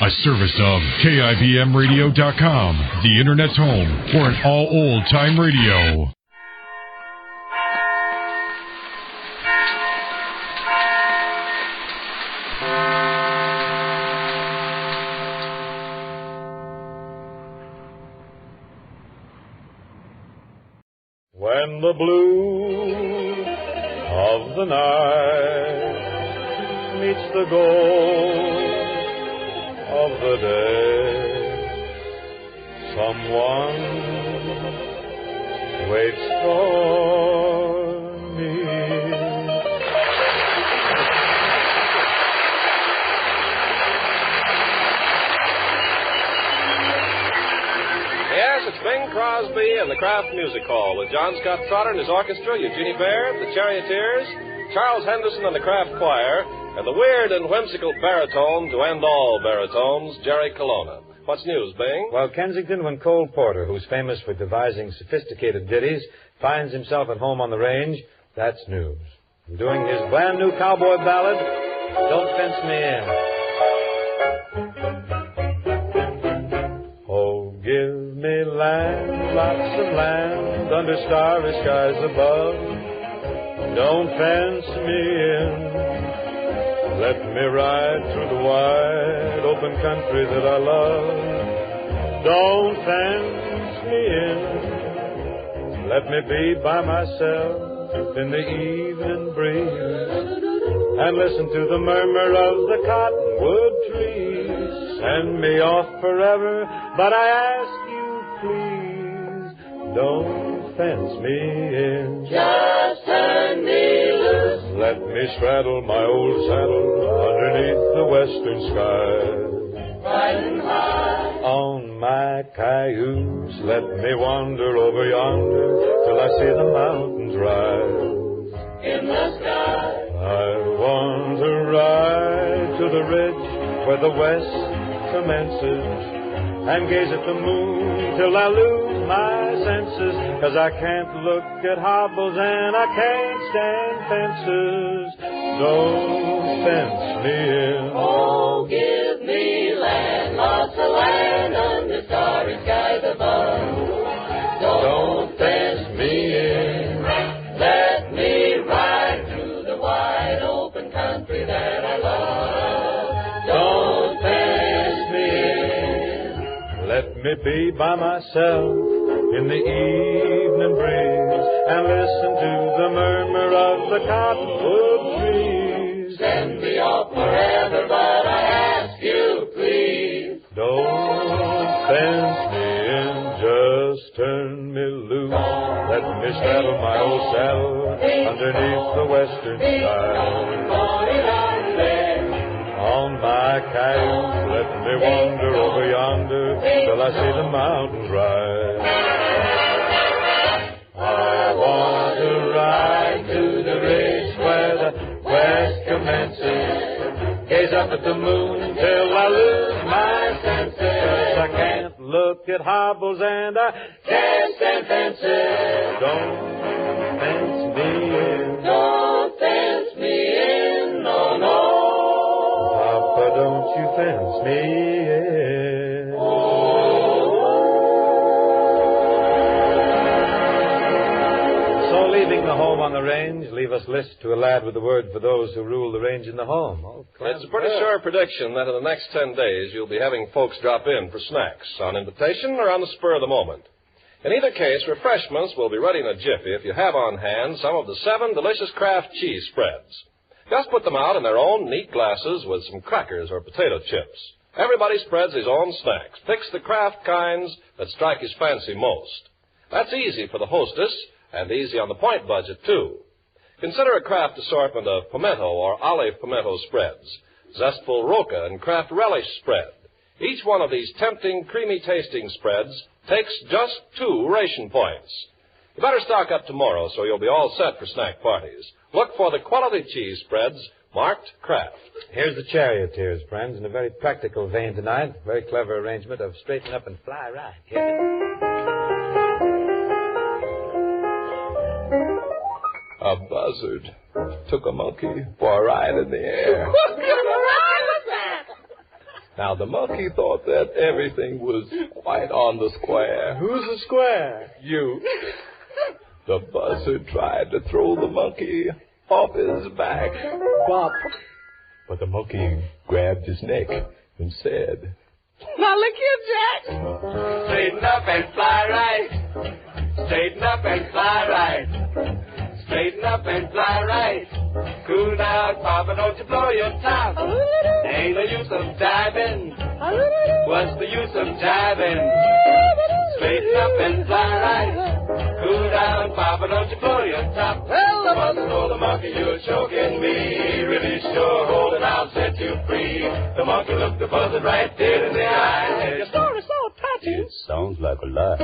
A service of KIBMradio.com, the Internet's home for an all old-time radio. When the blue of the night meets the gold of the day, someone waits for me. Yes, it's Bing Crosby and the Kraft Music Hall with John Scott Trotter and his orchestra, Eugenie Baird, the Charioteers, Charles Henderson and the Kraft Choir, and the weird and whimsical baritone to end all baritones, Jerry Colonna. What's news, Bing? Well, Kensington, when Cole Porter, who's famous for devising sophisticated ditties, finds himself at home on the range, that's news. Doing his brand new cowboy ballad, Don't Fence Me In. Oh, give me land, lots of land, under starry skies above. Don't fence me in. Let me ride through the wide open country that I love. Don't fence me in. Let me be by myself in the evening breeze and listen to the murmur of the cottonwood trees. Send me off forever, but I ask you please, don't fence me in. Just turn me loose. Let me straddle my old saddle underneath the western sky. Riding high on my cayuse, let me wander over yonder till I see the mountains rise in the sky. I want to ride to the ridge where the west commences and gaze at the moon till I lose my senses, 'cause I can't look at hobbles and I can't stand fences. Don't fence me in. Oh, give me land, lots of land under starry skies above. Don't fence me in. Let me ride through the wide open country that I love. Don't fence me in. Let me be by myself in the evening breeze and listen to the murmur of the cottonwood trees. Send me off forever, but I ask you please, don't fence me in, just turn me loose. Let me straddle my old saddle underneath the western sky. On my cayuse, let me wander over yonder till I see the mountains rise. I want to ride to the ridge where the west commences, gaze up at the moon till I lose my senses. I can't look at hobbles and I can't stand fences. Don't fence me in. don't fence me in, no, no. Papa, don't you fence me in. So leaving the home on the range, leave us list to a lad with a word for those who rule the range in the home. Oh, It's a pretty sure prediction that in the next 10 days you'll be having folks drop in for snacks, on invitation or on the spur of the moment. In either case, refreshments will be ready in a jiffy if you have on hand some of the 7 delicious Kraft cheese spreads. Just put them out in their own neat glasses with some crackers or potato chips. Everybody spreads his own snacks. Picks the Kraft kinds that strike his fancy most. That's easy for the hostess and easy on the point budget, too. Consider a Kraft assortment of pimento or olive pimento spreads, zestful roca and Kraft relish spread. Each one of these tempting, creamy-tasting spreads takes just 2 ration points. You better stock up tomorrow so you'll be all set for snack parties. Look for the quality cheese spreads marked Kraft. Here's the Charioteers, friends, in a very practical vein tonight. Very clever arrangement of straighten up and fly right. Hear it? A buzzard took a monkey for a ride in the air. What kind of ride was that? Now, the monkey thought that everything was quite on the square. Who's the square? You. The buzzard tried to throw the monkey off his back. Bop. But the monkey grabbed his neck and said, Now look here, Jack. Straighten up and fly right. Straighten up and fly right. Straighten up and fly right. Cool down, Papa, don't you blow your top. Ain't no use of diving. What's the use of jiving? Straighten up and fly right. Cool down, Papa, don't you blow your top. Well, the mother told the monkey, you're choking me. Really sure, hold it, I'll set you free. The monkey looked the buzzard right dead in the eye. Said, your story's so touchy. It sounds like a lie.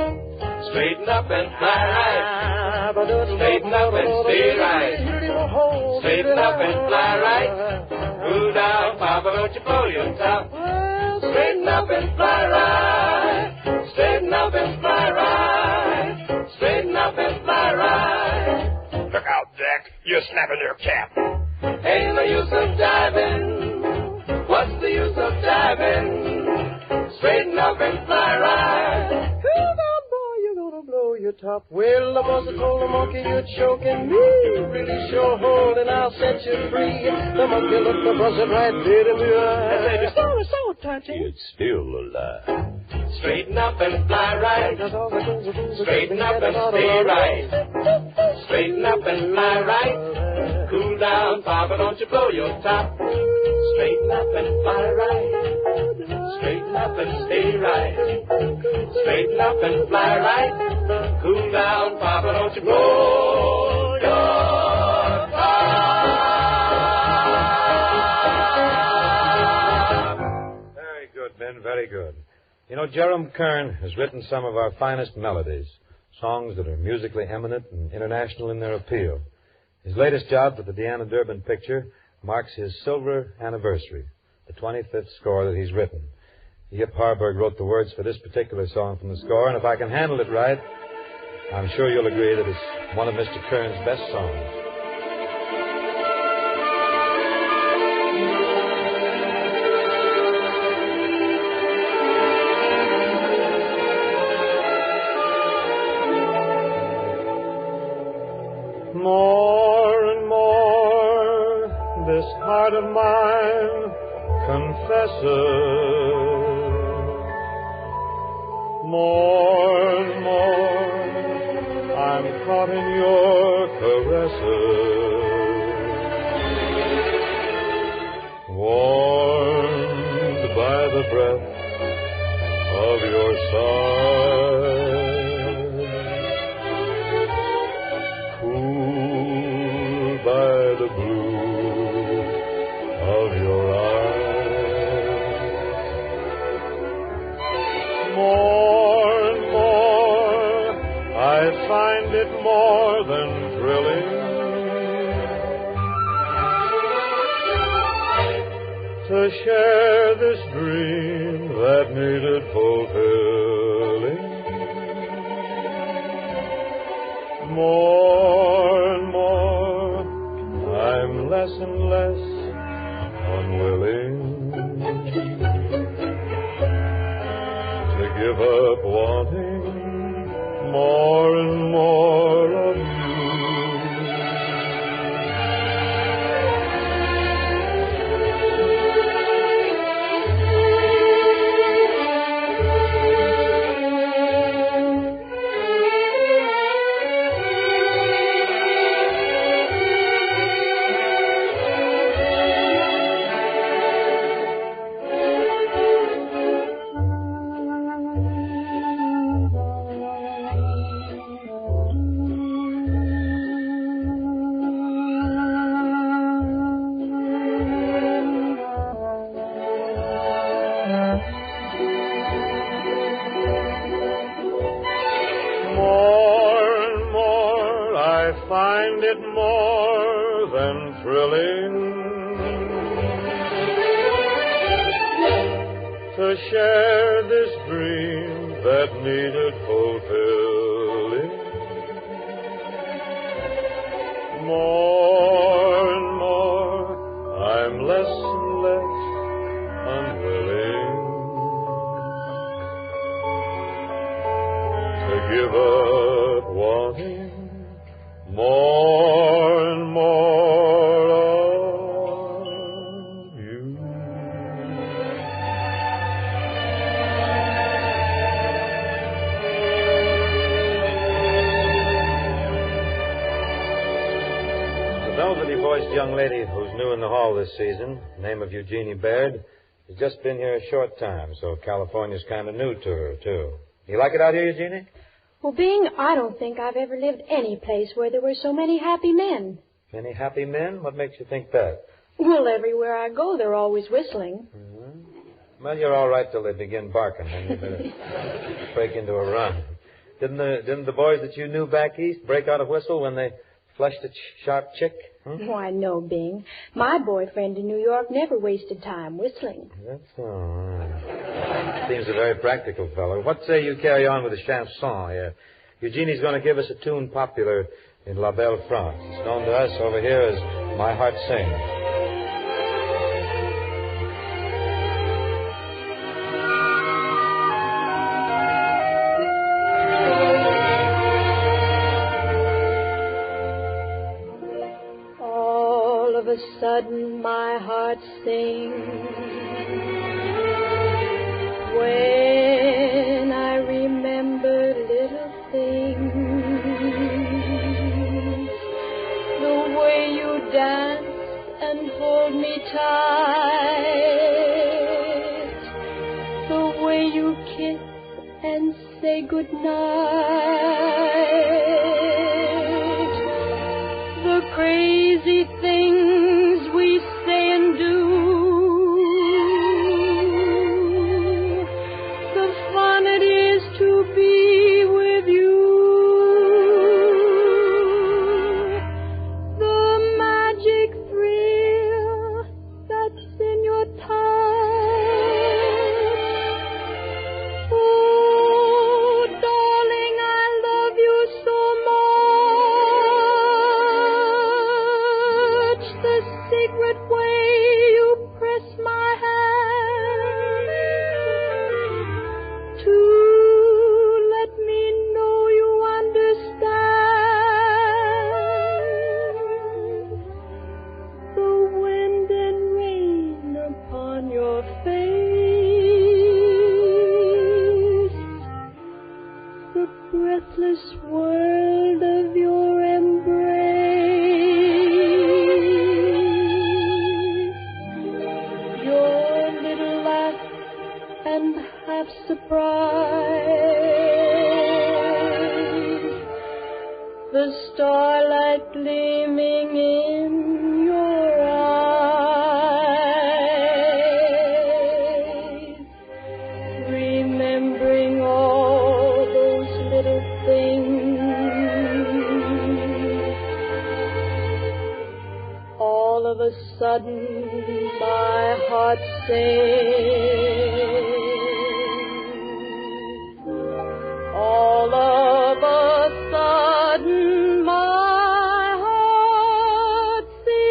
Straighten up and fly right. Straighten up and stay right. Straighten up and fly right. Cool down, Papa, don't you blow your top. Straighten up and fly right. Straighten up and fly right. Straighten up and fly right. Look out, Jack. You're snapping your cap. Ain't no use of diving. What's the use of diving? Straighten up and fly right. Cool down, boy, you're gonna blow your top. Well, the buzzard told the monkey, you're choking me. Really sure, hold and I'll set you free. The monkey looked the buzzard right dead in the eye. And said, your story's so touchy. It's still a lie. Straighten up and fly right. Straighten up and stay right. Straighten up and fly right. Cool down, Papa, don't you blow your top. Straighten up and fly right. Straighten up and stay right. Straighten up and fly right. Cool down, Papa, don't you blow your top. Very good, Ben, very good. You know, Jerome Kern has written some of our finest melodies, songs that are musically eminent and international in their appeal. His latest job for the Deanna Durbin picture marks his silver anniversary, the 25th score that he's written. Yip Harburg wrote the words for this particular song from the score, and if I can handle it right, I'm sure you'll agree that it's one of Mr. Kern's best songs. More and more, this heart of mine confesses. More and more, I'm caught in your caresses. Warmed by the breath of your sigh. By the blue of your eyes. More and more, I find it more than thrilling to share this dream that needed fulfilling. More and more, I'm less and less unwilling to give up wanting more and more of you. Find it more than thrilling to share this dream that needed fulfilling. More and more, I'm less and less unwilling give up wanting more and more of you. The velvety-voiced young lady who's new in the hall this season, name of Eugenie Baird, has just been here a short time, so California's kind of new to her, too. You like it out here, Eugenie? Well, Bing, I don't think I've ever lived any place where there were so many happy men. Many happy men? What makes you think that? Well, everywhere I go, they're always whistling. Mm-hmm. Well, you're all right till they begin barking, then you better break into a run. Didn't the boys that you knew back east break out a whistle when they flushed a sharp chick? Why, no, Bing. My boyfriend in New York never wasted time whistling. That's all right. Seems a very practical fellow. What say you carry on with the chanson here? Eugenie's going to give us a tune popular in La Belle France. It's known to us over here as My Heart Sings. Sudden my heart sings when I remember little things, the way you dance and hold me tight, the way you kiss and say goodnight, the crazy things we say and do, the fun it is to be with you, the magic thrill that's in your touch. Oh, darling, I love you so much. The secret way you press my hand to let me know you understand the wind and rain upon your face, the breathless world of your embrace, your little laugh and half surprise, the starlight gleaming in your eyes, remembering all those little things. All of a sudden, my heart sings. All of a sudden, my heart sings.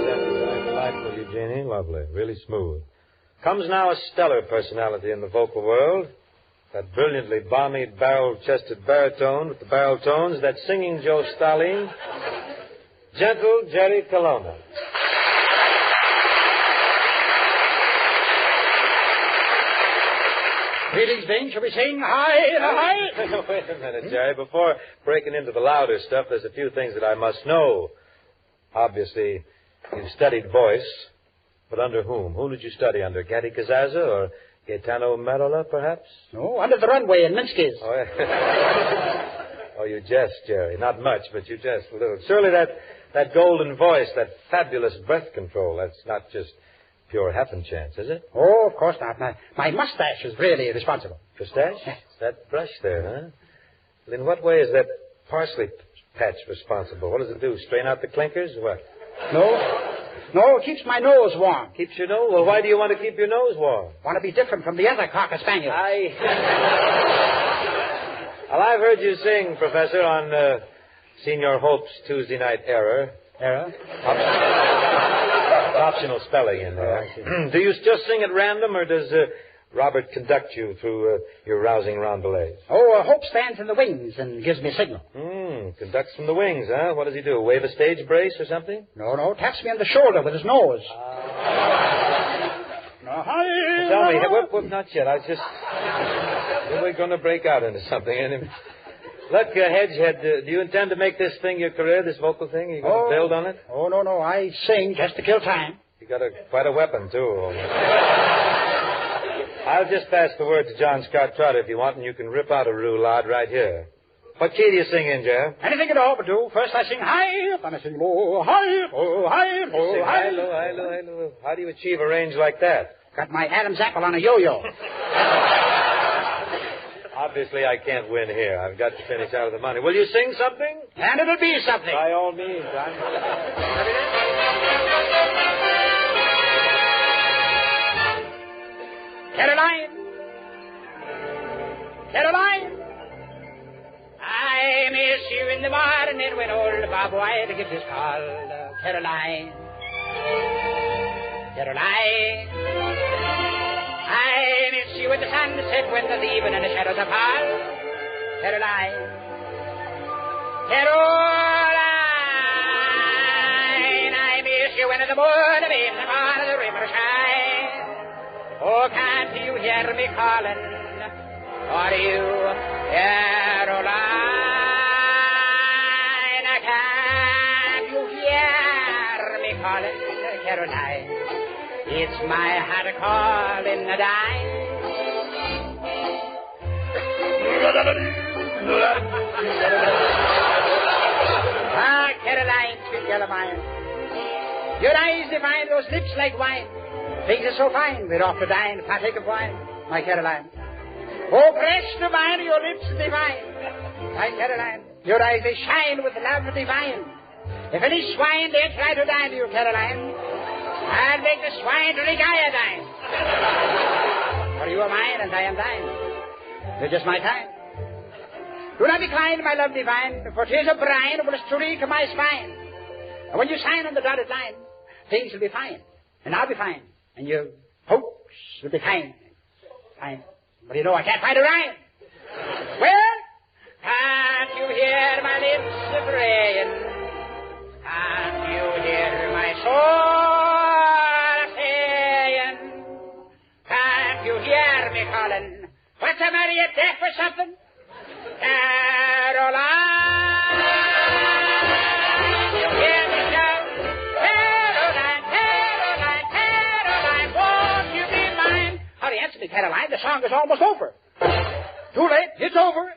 That's delightful, Eugenie. Lovely. Really smooth. Comes now a stellar personality in the vocal world. That brilliantly balmy, barrel-chested baritone with the barrel tones, that singing Joe Stalin, gentle Jerry Colonna. Greetings, Bing. Shall we sing high and high? Wait a minute, Jerry. Before breaking into the louder stuff, there's a few things that I must know. Obviously, you've studied voice, but under whom? Whom did you study under? Gatti Cazaza or Gaetano Merola, perhaps? No, under the runway in Minsky's. Oh, yeah. Oh, you jest, Jerry. Not much, but you jest a little. Surely that golden voice, that fabulous breath control, that's not just pure happen chance, is it? Oh, of course not. My mustache is really responsible. Mustache? Yes. That brush there, huh? Well, in what way is that parsley patch responsible? What does it do? Strain out the clinkers or what? No, it keeps my nose warm. Keeps your nose? Well, why do you want to keep your nose warm? Want to be different from the other Cocker Spaniels. Well, I've heard you sing, Professor, on Senior Hope's Tuesday Night Error. Error? optional spelling in there. Do you just sing at random, or does Robert conduct you through your rousing roundelays? Oh, Hope stands in the wings and gives me a signal. Conducts from the wings, huh? What does he do? Wave a stage brace or something? No, taps me on the shoulder with his nose. Tell me, whoop, not yet. We're going to break out into something. Look, Hedgehead, do you intend to make this thing your career, this vocal thing? Are you going to build on it? Oh, no. I sing just to kill time. You got quite a weapon, too. I'll just pass the word to John Scott Trotter if you want, and you can rip out a roulade right here. What key do you sing in, Jeff? Anything at all but do. First I sing high, then I sing low, high, low, high, low, high. High, low. How do you achieve a range like that? Got my Adam's apple on a yo-yo. Obviously, I can't win here. I've got to finish out of the money. Will you sing something? And it'll be something. By all means. Caroline, I miss you in the morning when old Bob White gives his call. Caroline, I miss you at the sunset when the even and the shadows are fall. Caroline, I miss you when the moon beams upon the river shine. Oh, can't you hear me calling? Or you, Caroline? Can't you hear me calling, Caroline? It's my heart calling the dime. Caroline, sweet girl of mine. Your eyes divine, those lips like wine. Things are so fine, we're off to dine, partake of wine, my Caroline. Oh, fresh divine, your lips divine, my Caroline. Your eyes, they shine with love divine. If any swine dare try to dine to you, Caroline, I'll make the swine drink iodine. For you are mine and I am thine. You're just my kind. Do not decline, my love divine, for 'tis a brine will streak my spine. And when you sign on the dotted line, things will be fine, and I'll be fine, and your hopes will be fine. Fine. But you know I can't find a rhyme. Well, can't you hear my lips praying? Can't you hear my soul saying? Can't you hear me calling? What's the matter, you deaf or something? Caroline, you hear me shout? Caroline, won't you be mine? Hurry, answer me, Caroline. The song is almost over. Too late. It's over.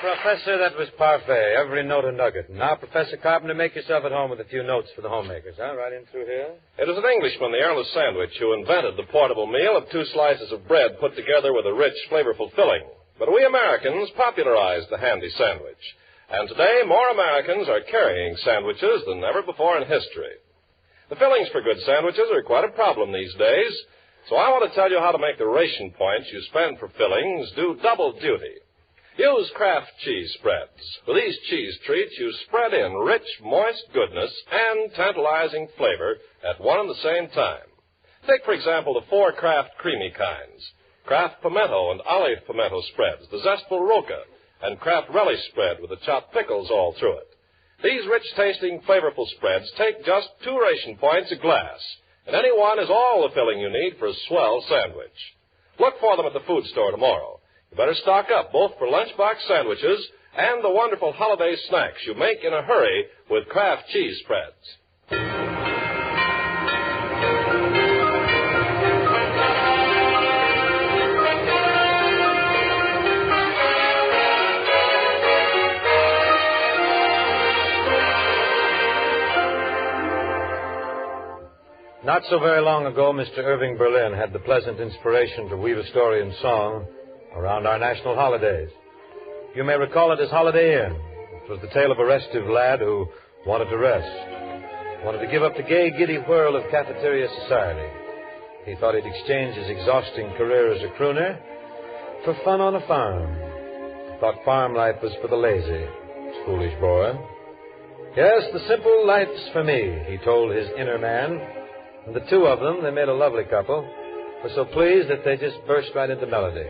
Professor, that was parfait. Every note a nugget. Now, Professor Carpenter, make yourself at home with a few notes for the homemakers, huh? Right in through here. It was an Englishman, the Earl of Sandwich, who invented the portable meal of 2 slices of bread put together with a rich, flavorful filling. But we Americans popularized the handy sandwich. And today, more Americans are carrying sandwiches than ever before in history. The fillings for good sandwiches are quite a problem these days, so I want to tell you how to make the ration points you spend for fillings do double duty. Use Kraft cheese spreads. With these cheese treats, you spread in rich, moist goodness and tantalizing flavor at one and the same time. Take, for example, the 4 Kraft creamy kinds. Kraft pimento and olive pimento spreads, the zestful roca, and Kraft relish spread with the chopped pickles all through it. These rich-tasting, flavorful spreads take just 2 ration points a glass, and any one is all the filling you need for a swell sandwich. Look for them at the food store tomorrow. You better stock up both for lunchbox sandwiches and the wonderful holiday snacks you make in a hurry with Kraft cheese spreads. Not so very long ago, Mr. Irving Berlin had the pleasant inspiration to weave a story in song around our national holidays. You may recall it as Holiday Inn. It was the tale of a restive lad who wanted to rest, wanted to give up the gay, giddy whirl of cafeteria society. He thought he'd exchange his exhausting career as a crooner for fun on a farm. Thought farm life was for the lazy. Foolish boy. Yes, the simple life's for me, he told his inner man. And the two of them, they made a lovely couple, were so pleased that they just burst right into melody.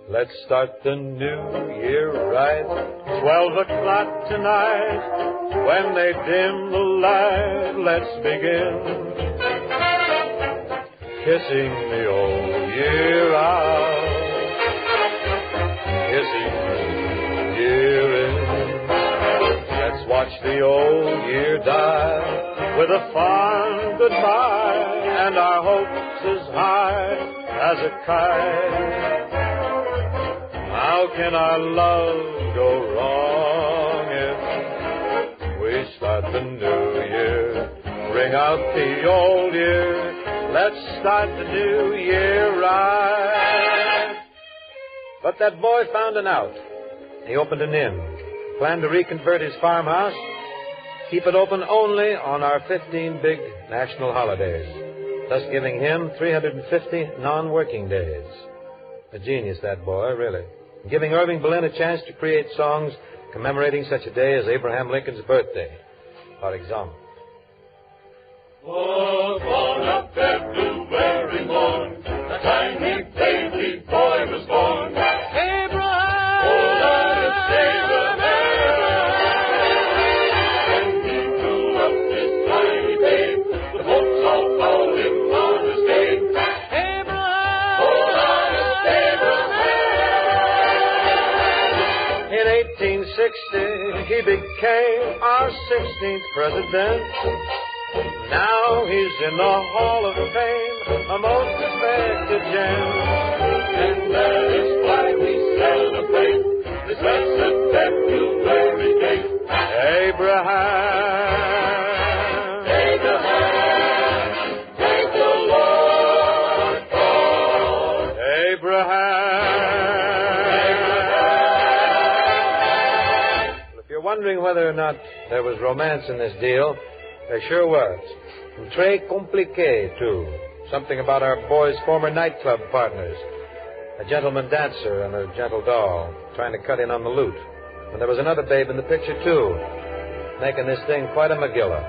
Let's start the new year right, 12 o'clock tonight. When they dim the light, let's begin. Kissing the old year out, kissing the year in. Let's watch the old year die with a fond goodbye, and our hopes as high as a kite. How can our love go wrong if we start the new year? Ring out the old year, let's start the new year right. But that boy found an out. He opened an inn, planned to reconvert his farmhouse, keep it open only on our 15 big national holidays, thus giving him 350 non-working days. A genius, that boy, really. Giving Irving Berlin a chance to create songs commemorating such a day as Abraham Lincoln's birthday, par exemple. Was on a February morn, a tiny baby boy was born. Abraham! Oh, Lord, it's Abraham! When he grew up, this tiny babe, the folks all called him on his name. Abraham! Oh, Lord, it's Abraham! In 1860, he became our 16th president. Now he's in the Hall of Fame, a most respected gem. And that is why we celebrate this blessed February day. Abraham, Abraham, thank the Lord for Abraham. Well, if you're wondering whether or not there was romance in this deal, there sure was. And très compliqué, too. Something about our boy's former nightclub partners. A gentleman dancer and a gentle doll trying to cut in on the loot. And there was another babe in the picture, too, making this thing quite a Megillah.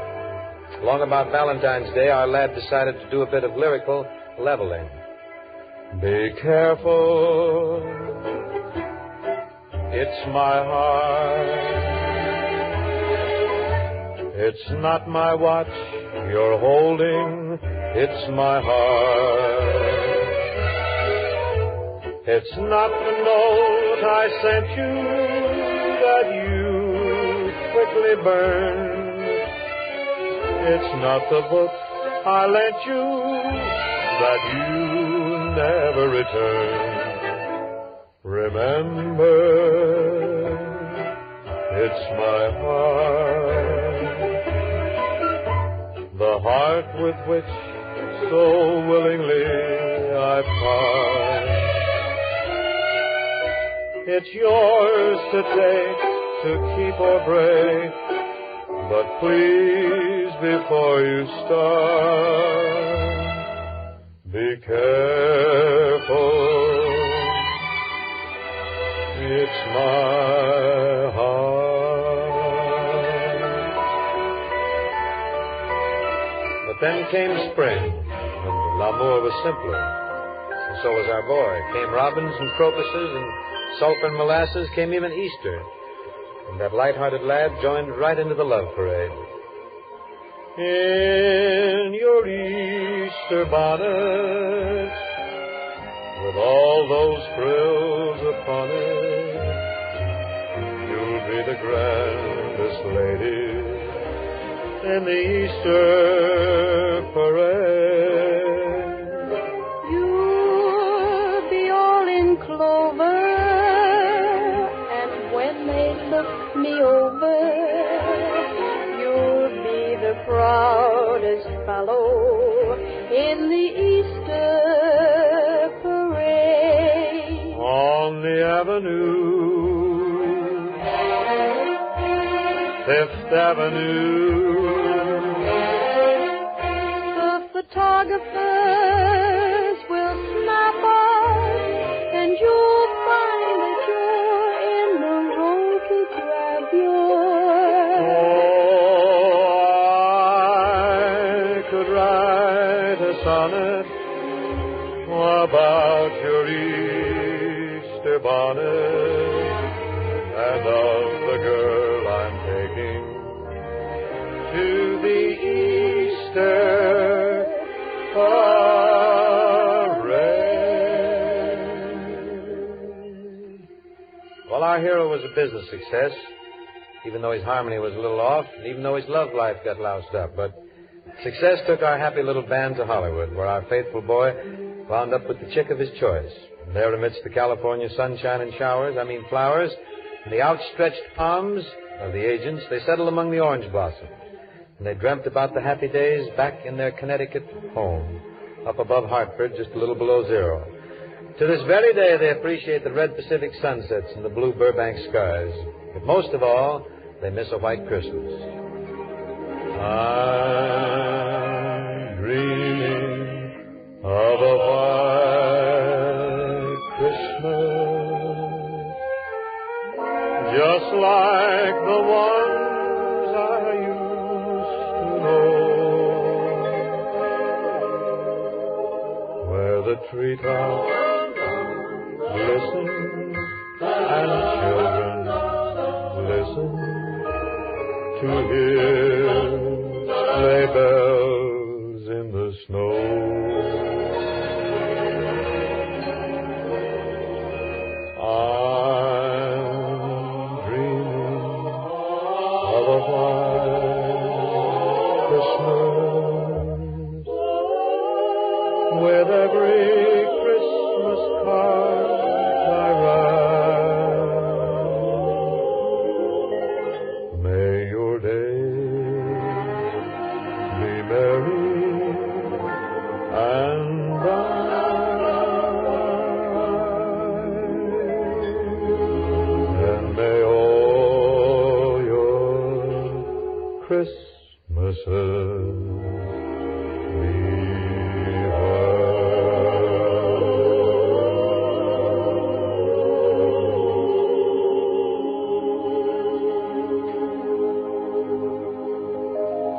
Long about Valentine's Day, our lad decided to do a bit of lyrical leveling. Be careful, it's my heart. It's not my watch you're holding, it's my heart. It's not the note I sent you that you quickly burned. It's not the book I lent you that you never returned. Remember, it's my heart. The heart with which so willingly I part. It's yours to take, to keep or break, but please, before you start, be careful. It's my heart. But then came spring, and l'amour was simpler. And so was our boy. Came robins and crocuses and sulphur and molasses, came even Easter. And that light-hearted lad joined right into the love parade. In your Easter bonnet, with all those frills upon it, you'll be the grandest lady in the Easter parade. You'll be all in clover, and when they look me over, you'll be the proudest fellow in the Easter parade. On the avenue, Fifth Avenue, the photographers will snap us, and you'll sonnet about your Easter bonnet and of the girl I'm taking to the Easter parade. Well, our hero was a business success, even though his harmony was a little off, and even though his love life got loused up. But success took our happy little band to Hollywood, where our faithful boy wound up with the chick of his choice. And there amidst the California sunshine and flowers, and the outstretched palms of the agents, they settled among the orange blossoms. And they dreamt about the happy days back in their Connecticut home, up above Hartford, just a little below zero. To this very day, they appreciate the red Pacific sunsets and the blue Burbank skies. But most of all, they miss a white Christmas. I'm dreaming of a white Christmas, just like the ones I used to know, where the treetops glisten and children listen to hear sleigh bells in the snow. I'm dreaming of a white Christmas, with every Christmas card I write. May your days be merry and bright, and may all your Christmases be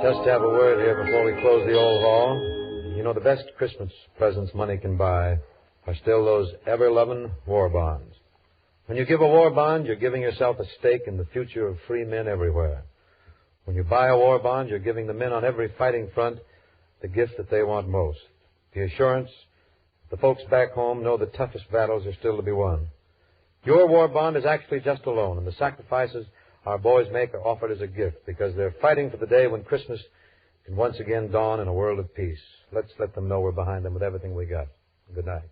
Just to have a word here before we close the old hall. You know, the best Christmas presents money can buy are still those ever-loving war bonds. When you give a war bond, you're giving yourself a stake in the future of free men everywhere. When you buy a war bond, you're giving the men on every fighting front the gift that they want most, the assurance that the folks back home know the toughest battles are still to be won. Your war bond is actually just a loan, and the sacrifices our boys make are offered as a gift because they're fighting for the day when Christmas can once again dawn in a world of peace. Let's let them know we're behind them with everything we got. Good night.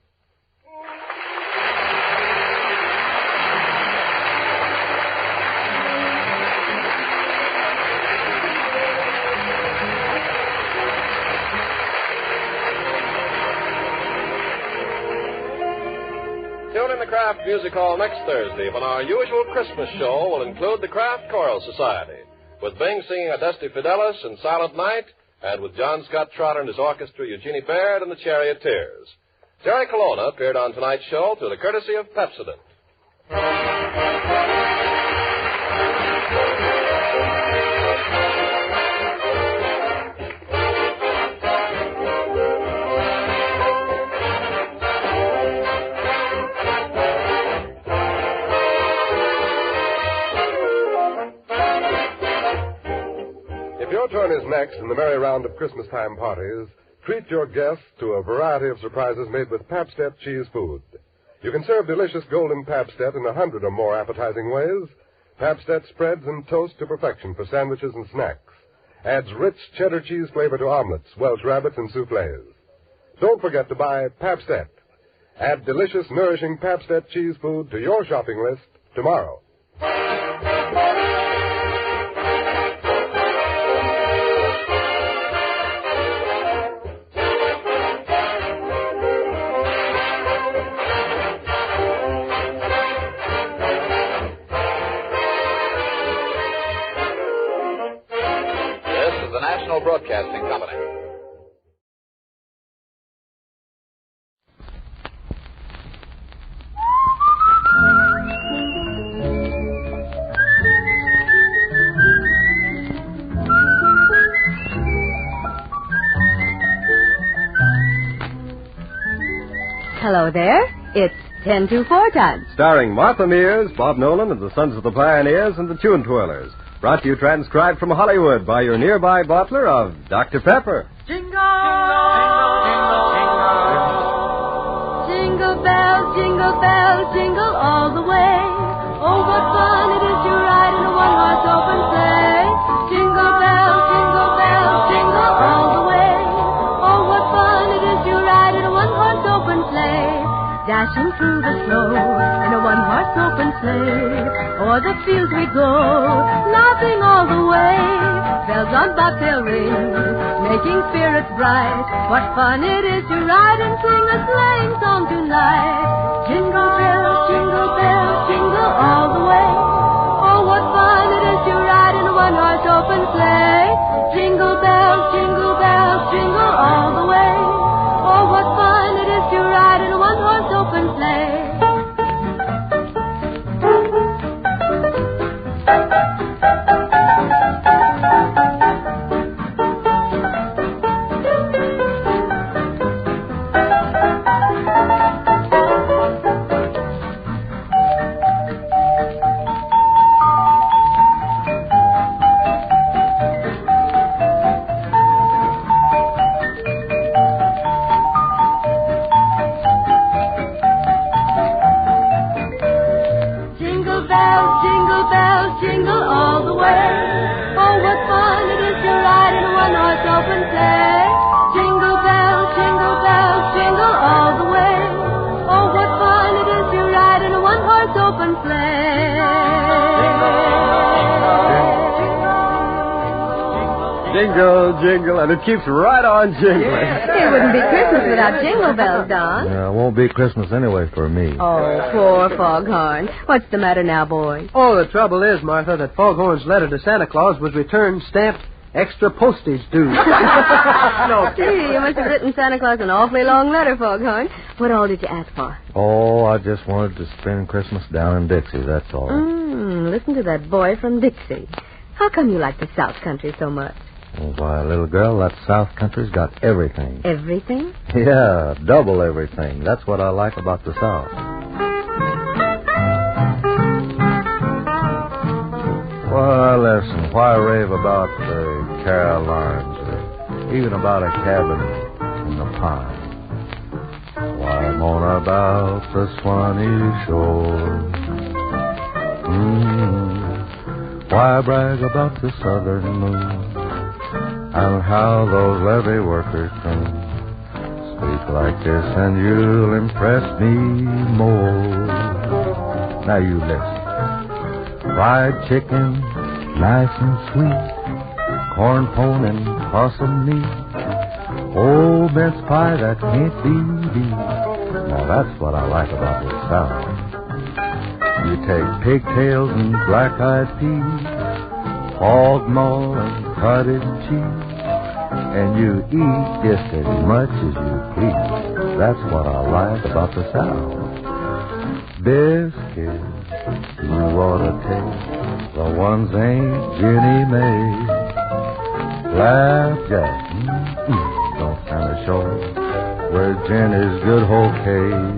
Tune in the Kraft Music Hall next Thursday when our usual Christmas show will include the Kraft Choral Society, with Bing singing Adeste Fidelis and Silent Night, and with John Scott Trotter and his orchestra, Eugenie Baird and the Charioteers. Terry Colonna appeared on tonight's show through the courtesy of Pepsodent. If your turn is next in the merry round of Christmas-time parties, treat your guests to a variety of surprises made with Pabst-ett cheese food. You can serve delicious golden Pabst-ett in 100 or more appetizing ways. Pabst-ett spreads and toast to perfection for sandwiches and snacks. Adds rich cheddar cheese flavor to omelets, Welsh rabbits, and soufflés. Don't forget to buy Pabst-ett. Add delicious, nourishing Pabst-ett cheese food to your shopping list tomorrow. Broadcasting Company. Hello there. It's 10 to 4 time. Starring Martha Mears, Bob Nolan, and the Sons of the Pioneers and the Tune Twirlers. Brought to you transcribed from Hollywood by your nearby bottler of Dr. Pepper. Jingle, jingle bells, jingle all the way. Oh, what fun it is to ride in a one-horse open sleigh. Jingle bells, jingle all the way. Oh, what fun it is to ride in a one-horse open sleigh. Dashing through the snow in a one-horse open sleigh. O'er the fields we go, laughing all the way. Bells on bobtail ring, making spirits bright. What fun it is to ride and sing a sleighing song tonight. Jingle bells, jingle all the way. Oh, what fun it is to ride in a one-horse open sleigh. Jingle bells, jingle all the way. Oh, what fun it is to ride in a one-horse open sleigh. Jingle all the way. Oh, what fun it is to ride in a one-horse open sleigh. Jingle bells, jingle all the way. Oh, what fun it is to ride in a one-horse open sleigh. Jingle, jingle, and it keeps right on jingling. It wouldn't be Christmas without Jingle Bells, Don. It won't be Christmas anyway for me. Oh, poor Foghorn. What's the matter now, boy? Oh, the trouble is, Martha, that Foghorn's letter to Santa Claus was returned stamped extra postage due. No, gee, you must have written Santa Claus an awfully long letter, Foghorn. What all did you ask for? Oh, I just wanted to spend Christmas down in Dixie, that's all. Listen to that boy from Dixie. How come you like the South Country so much? Oh, why, little girl, that South Country's got everything. Everything? Yeah, double everything. That's what I like about the South. Why, listen, why rave about the Carolines or even about a cabin in the pine? Why moan about the Swanee shore? Why brag about the southern moon and how those levee workers can speak like this and you'll impress me more? Now you listen. Fried chicken, nice and sweet, corn pone and possum meat, old mince pie that can't be beat. Now that's what I like about the South. You take pigtails and black-eyed peas, hog maw and cottage cheese, and you eat just as much as you please. That's what I like about the South. Biscuits, you ought to take the ones Aunt Jenny made. Flapjack, don't kind of short, where Jenny's good whole cake.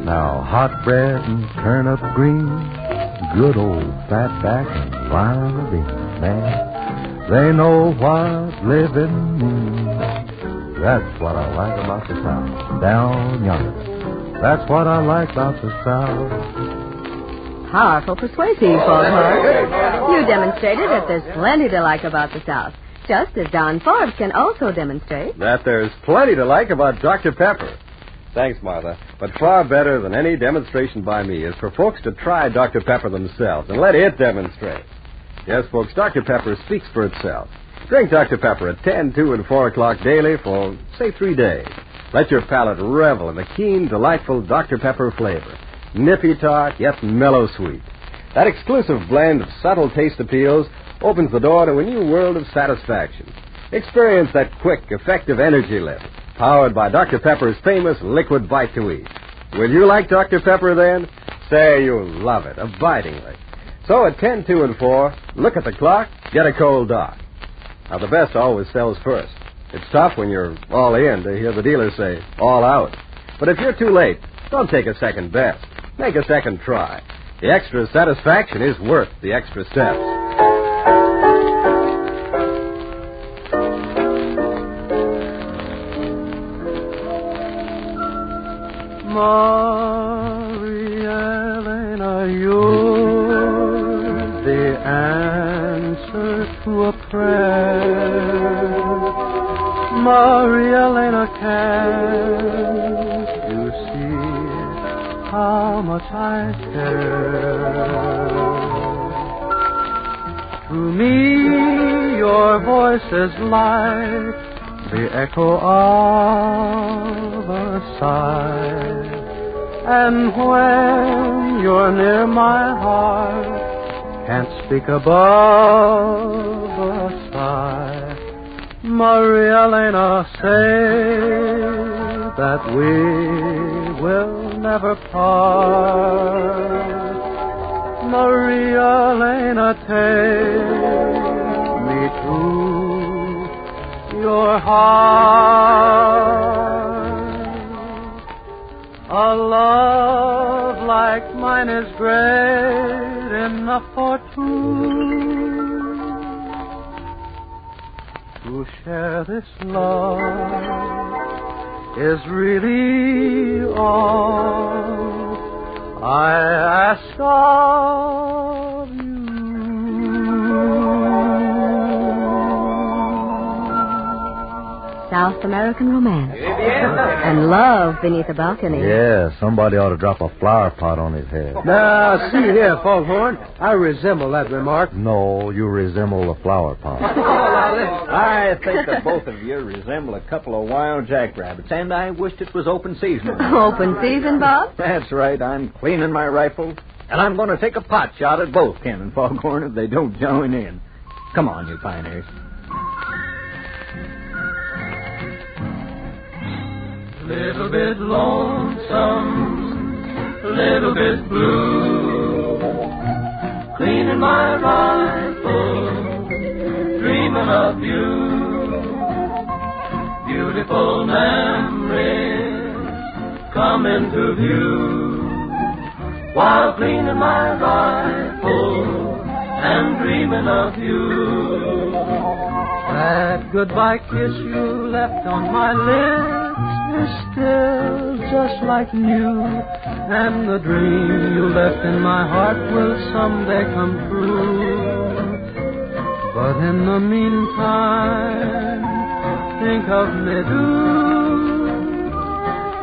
Now hot bread and turnip green, good old fatback and lima beans, man. They know what living means. That's what I like about the South, down yonder. That's what I like about the South. Powerful persuasive, Foghorn. You demonstrated that there's plenty to like about the South, just as Don Forbes can also demonstrate that there's plenty to like about Dr. Pepper. Thanks, Martha. But far better than any demonstration by me is for folks to try Dr. Pepper themselves and let it demonstrate. Yes, folks, Dr. Pepper speaks for itself. Drink Dr. Pepper at 10, 2, and 4 o'clock daily for, say, 3 days. Let your palate revel in the keen, delightful Dr. Pepper flavor. Nippy tart, yet mellow sweet. That exclusive blend of subtle taste appeals opens the door to a new world of satisfaction. Experience that quick, effective energy lift, powered by Dr. Pepper's famous liquid bite to eat. Will you like Dr. Pepper then? Say you'll love it, abidingly. So at 10, 2, and 4, look at the clock, get a cold Doc. Now, the best always sells first. It's tough when you're all in to hear the dealer say, all out. But if you're too late, don't take a second best. Make a second try. The extra satisfaction is worth the extra steps. Maria Elena, you're the answer to a prayer. Maria Elena, can't you see how much I care? To me, your voice is like the echo of a sigh. And when you're near, my heart can't speak above a sigh. Maria Elena, say that we will never part. Maria Elena, take me to your heart. A love like mine is great enough for two. To share this love is really all I ask of you. South American romance. And love beneath a balcony. Yeah, somebody ought to drop a flower pot on his head. Now, see here, Foghorn. I resemble that remark. No, you resemble a flower pot. I think that both of you resemble a couple of wild jackrabbits, and I wished it was open season. Open season, Bob? That's right. I'm cleaning my rifle, and I'm going to take a pot shot at both Ken and Foghorn if they don't join in. Come on, you pioneers. Little bit lonesome, little bit blue, cleaning my rifle, dreaming of you. Beautiful memories come into view while cleaning my rifle and dreaming of you. That goodbye kiss you left on my lips is still just like new, and the dream you left in my heart will someday come true. But in the meantime, think of me do,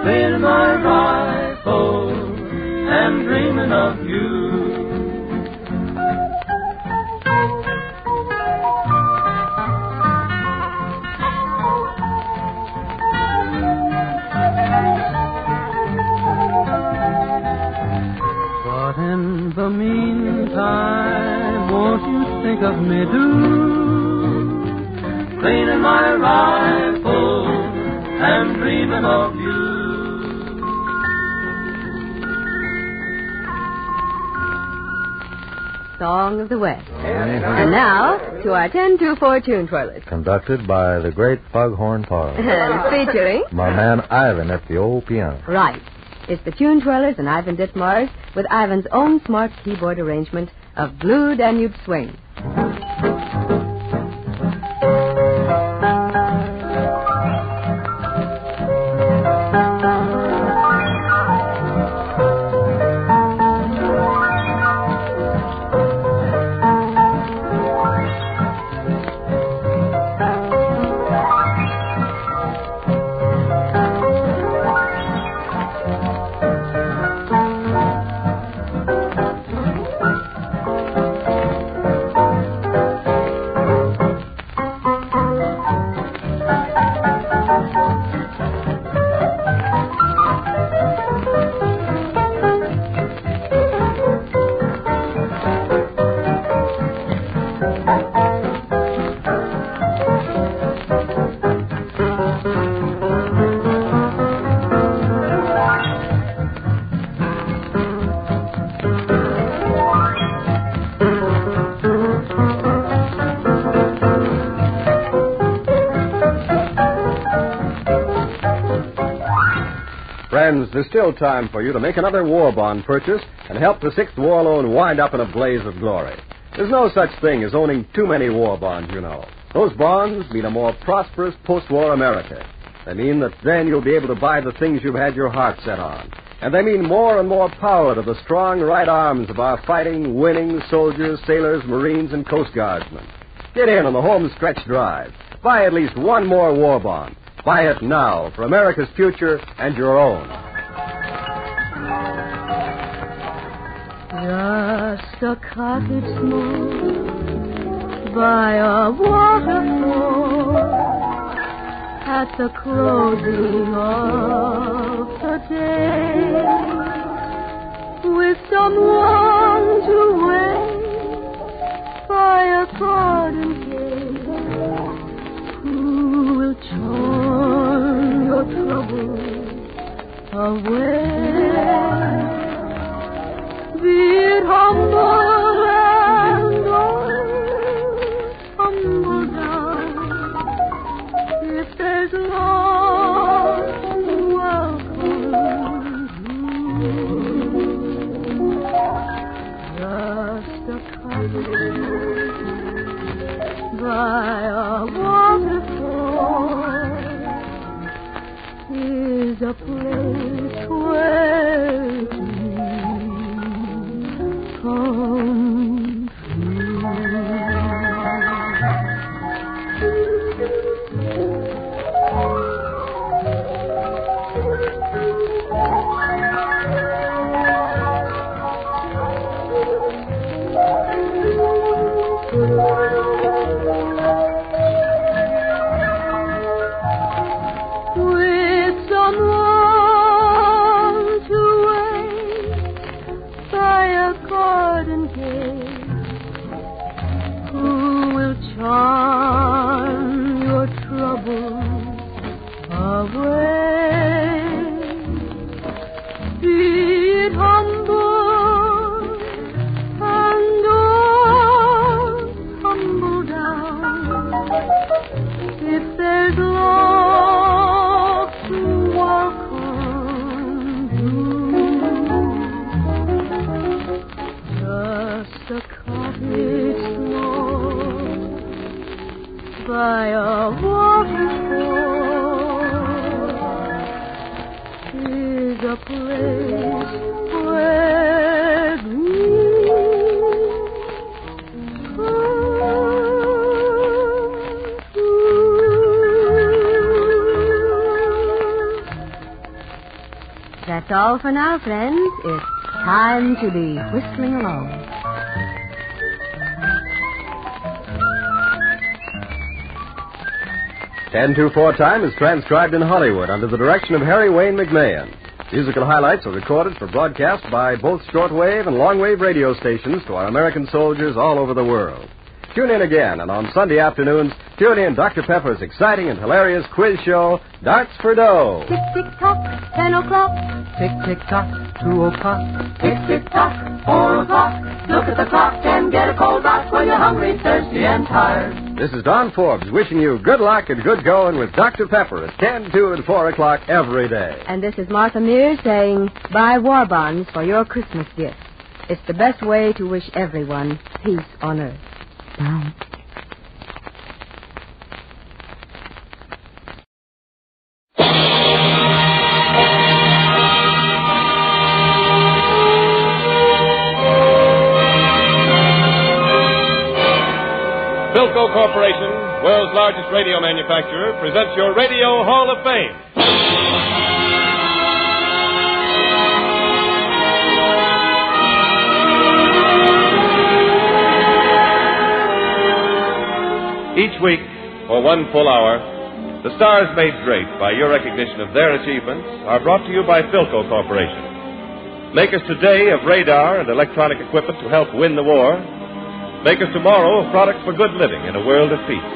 cleaning my rifle and dreaming of you. In the meantime, won't you think of me do, cleaning my rifle and dreaming of you. Song of the West. And now, to our 10-2-4 tune twirlers. Conducted by the great Foghorn Parr. And featuring my man Ivan at the old piano. Right. It's the Tune Twirlers and Ivan Ditmars with Ivan's own smart keyboard arrangement of Blue Danube Swing. Friends, there's still time for you to make another war bond purchase and help the 6th War Loan wind up in a blaze of glory. There's no such thing as owning too many war bonds, you know. Those bonds mean a more prosperous post-war America. They mean that then you'll be able to buy the things you've had your heart set on. And they mean more and more power to the strong right arms of our fighting, winning soldiers, sailors, Marines, and Coast Guardsmen. Get in on the home stretch drive. Buy at least one more war bond. Buy it now for America's future and your own. Just a cottage small by a waterfall at the closing of the day, with someone to wait by a garden gate, who will charm your troubles away. Be it humble and humble down, if there's love, welcome to. Just a cottage by a waterfall is a place where dreams come true. Charm your troubles away. Be it humble and humble down, if there's love to welcome you. Just a cottage small by a waterfall is a place where dreams come true. That's all for now, friends. It's time to be whistling along. Ten to 4 time is transcribed in Hollywood under the direction of Harry Wayne McMahon. Musical highlights are recorded for broadcast by both shortwave and longwave radio stations to our American soldiers all over the world. Tune in again, and on Sunday afternoons, tune in Dr. Pepper's exciting and hilarious quiz show, Darts for Dough. Tick, tick, tock, 10 o'clock. Tick, tick, tock, 2 o'clock. Tick, tick, tock, 4 o'clock. Look at the clock and get a cold box when you're hungry, thirsty, and tired. This is Don Forbes wishing you good luck and good going with Dr. Pepper at 10, 2, and 4 o'clock every day. And this is Martha Mears saying, buy war bonds for your Christmas gift. It's the best way to wish everyone peace on earth. Bye. Philco Corporation, world's largest radio manufacturer, presents your Radio Hall of Fame. Each week, for 1 full hour, the stars made great by your recognition of their achievements are brought to you by Philco Corporation. Makers today of radar and electronic equipment to help win the war. Makers tomorrow of products for good living in a world of peace.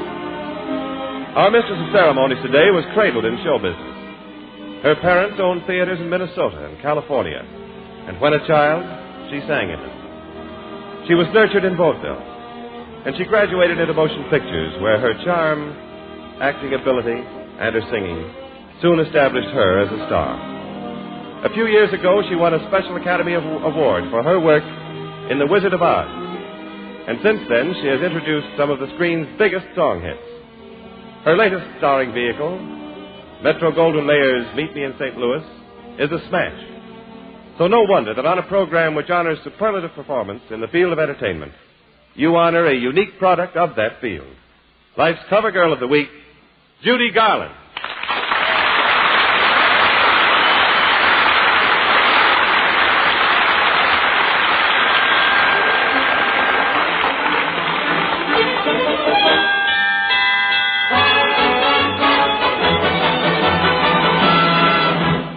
Our mistress of ceremonies today was cradled in show business. Her parents owned theaters in Minnesota and California, and when a child, she sang in them. She was nurtured in vaudeville, and she graduated into motion pictures where her charm, acting ability, and her singing soon established her as a star. A few years ago, she won a Special Academy Award for her work in The Wizard of Oz. And since then, she has introduced some of the screen's biggest song hits. Her latest starring vehicle, Metro-Goldwyn-Mayer's Meet Me in St. Louis, is a smash. So no wonder that on a program which honors superlative performance in the field of entertainment, you honor a unique product of that field. Life's cover girl of the week, Judy Garland.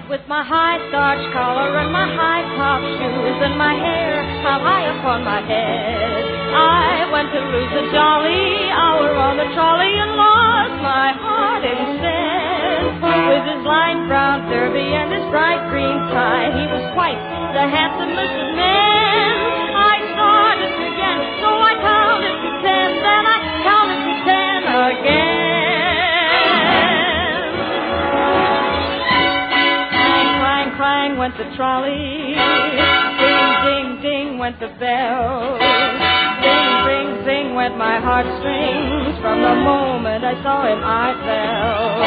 With my high starch collar and my high top shoes and my hair how high upon my head, I went to lose a jolly hour on the trolley and lost my heart instead. With his light brown derby and his bright green tie, he was quite the handsomest of men. I started again, so I counted to 10, then I counted to 10 again. Clang, clang, clang went the trolley. Ding, ding, ding went the bell. Ding, ring, zing went my heartstrings. From the moment I saw him, I fell.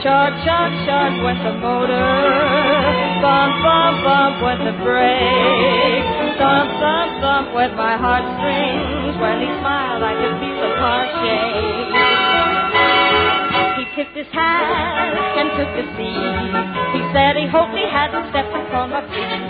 Chart, chart, chart went the motor. Bump, bump, bump went the brake. Thump, thump, thump went my heartstrings. When he smiled, I could feel the car shake. He tipped his hat and took the seat. He said he hoped he hadn't stepped upon my feet.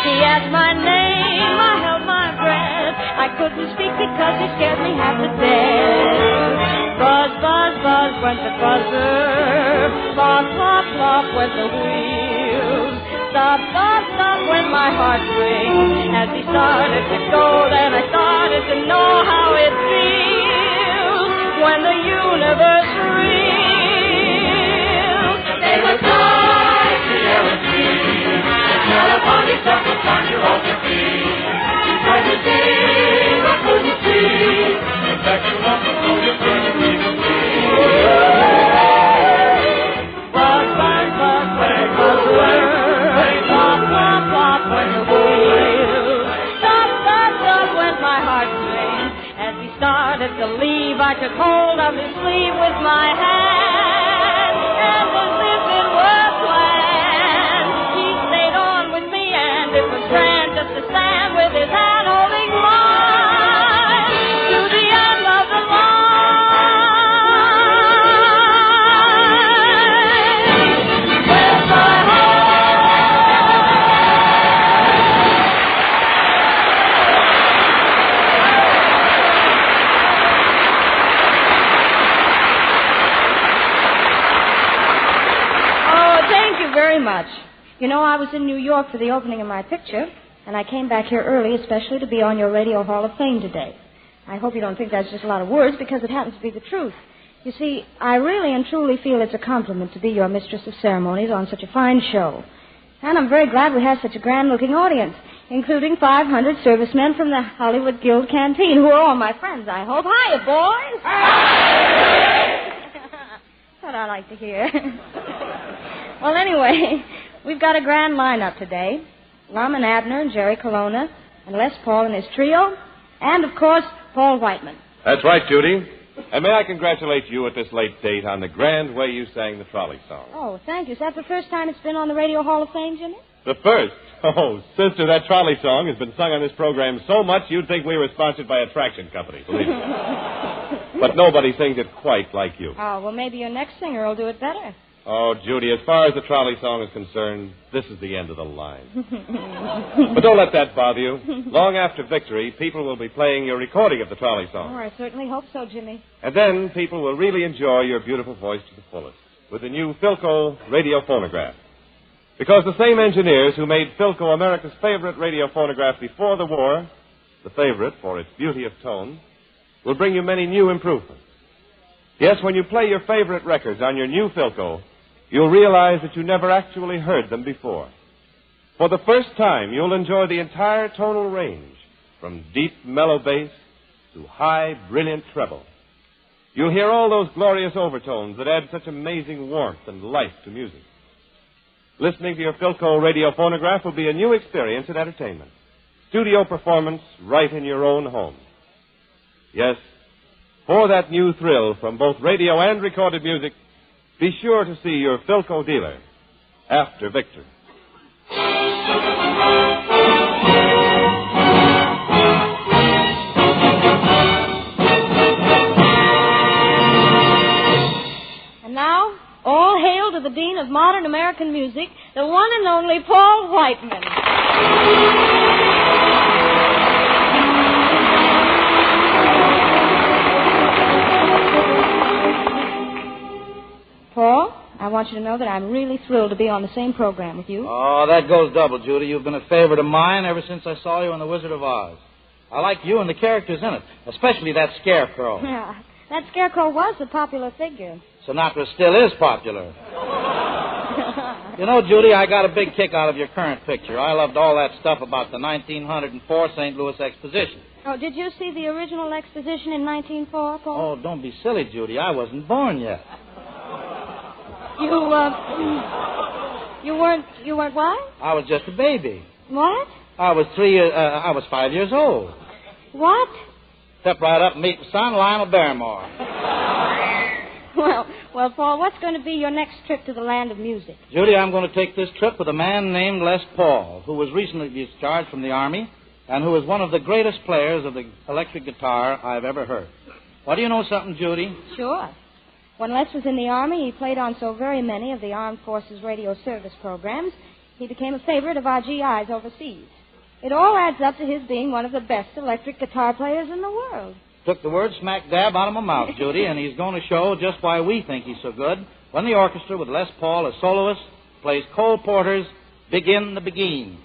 He asked my name, I held my breath. I couldn't speak because he scared me half to death. Buzz, buzz, buzz went the buzzer. Flop, flop, flop went the wheels. Stop, stop, stop went my heartstrings. As he started to go, then I started to know how it feels when the universe reels. They were bright, the air was green. California circle turned you off your feet. You tried to see, but couldn't see. In fact, you lost the soul, you couldn't even see. Buzz, buzz, buzz, went the buzzer. Flop, flop, flop went the wheels. Stop, stop, stop went my heartstrings. As he started to leave, I took hold of his sleeve with my hand. And as if it were planned, he stayed on with me, and it was grand just to stand with his hand holding mine to the end of the line. With my very much. You know, I was in New York for the opening of my picture, and I came back here early especially to be on your Radio Hall of Fame today. I hope you don't think that's just a lot of words, because it happens to be the truth. You see, I really and truly feel it's a compliment to be your mistress of ceremonies on such a fine show. And I'm very glad we have such a grand-looking audience, including 500 servicemen from the Hollywood Guild Canteen, who are all my friends, I hope. Hiya, boys! That's what I like to hear. Well, anyway, we've got a grand lineup today. Lum and Abner and Jerry Colonna and Les Paul and his trio, and, of course, Paul Whiteman. That's right, Judy. And may I congratulate you at this late date on the grand way you sang the trolley song. Oh, thank you. Is that the first time it's been on the Radio Hall of Fame, Jimmy? The first? Oh, sister, that trolley song has been sung on this program so much you'd think we were sponsored by a traction company, believe me. But nobody sings it quite like you. Oh, well, maybe your next singer will do it better. Oh, Judy, as far as the trolley song is concerned, this is the end of the line. But don't let that bother you. Long after victory, people will be playing your recording of the trolley song. Oh, I certainly hope so, Jimmy. And then people will really enjoy your beautiful voice to the fullest with the new Philco radio phonograph. Because the same engineers who made Philco America's favorite radio phonograph before the war, the favorite for its beauty of tone, will bring you many new improvements. Yes, when you play your favorite records on your new Philco, you'll realize that you never actually heard them before. For the first time, you'll enjoy the entire tonal range, from deep, mellow bass to high, brilliant treble. You'll hear all those glorious overtones that add such amazing warmth and life to music. Listening to your Philco radio phonograph will be a new experience in entertainment. Studio performance right in your own home. Yes, for that new thrill from both radio and recorded music, be sure to see your Philco dealer after Victor. And now, all hail to the Dean of Modern American Music, the one and only Paul Whiteman. Paul, I want you to know that I'm really thrilled to be on the same program with you. Oh, that goes double, Judy. You've been a favorite of mine ever since I saw you in The Wizard of Oz. I like you and the characters in it, especially that scarecrow. Yeah, that scarecrow was a popular figure. Sinatra still is popular. You know, Judy, I got a big kick out of your current picture. I loved all that stuff about the 1904 St. Louis Exposition. Oh, did you see the original exposition in 1904, Paul? Oh, don't be silly, Judy. I wasn't born yet. You weren't what? I was just a baby. What? I was 5 years old. What? Step right up and meet my son, Lionel Barrymore. Well, Paul, what's going to be your next trip to the land of music? Judy, I'm going to take this trip with a man named Les Paul, who was recently discharged from the Army and who is one of the greatest players of the electric guitar I've ever heard. Well, do you know something, Judy? Sure. When Les was in the Army, he played on so very many of the Armed Forces radio service programs, he became a favorite of our GIs overseas. It all adds up to his being one of the best electric guitar players in the world. Took the word smack dab out of my mouth, Judy, and he's going to show just why we think he's so good when the orchestra with Les Paul as soloist plays Cole Porter's Begin the Begin.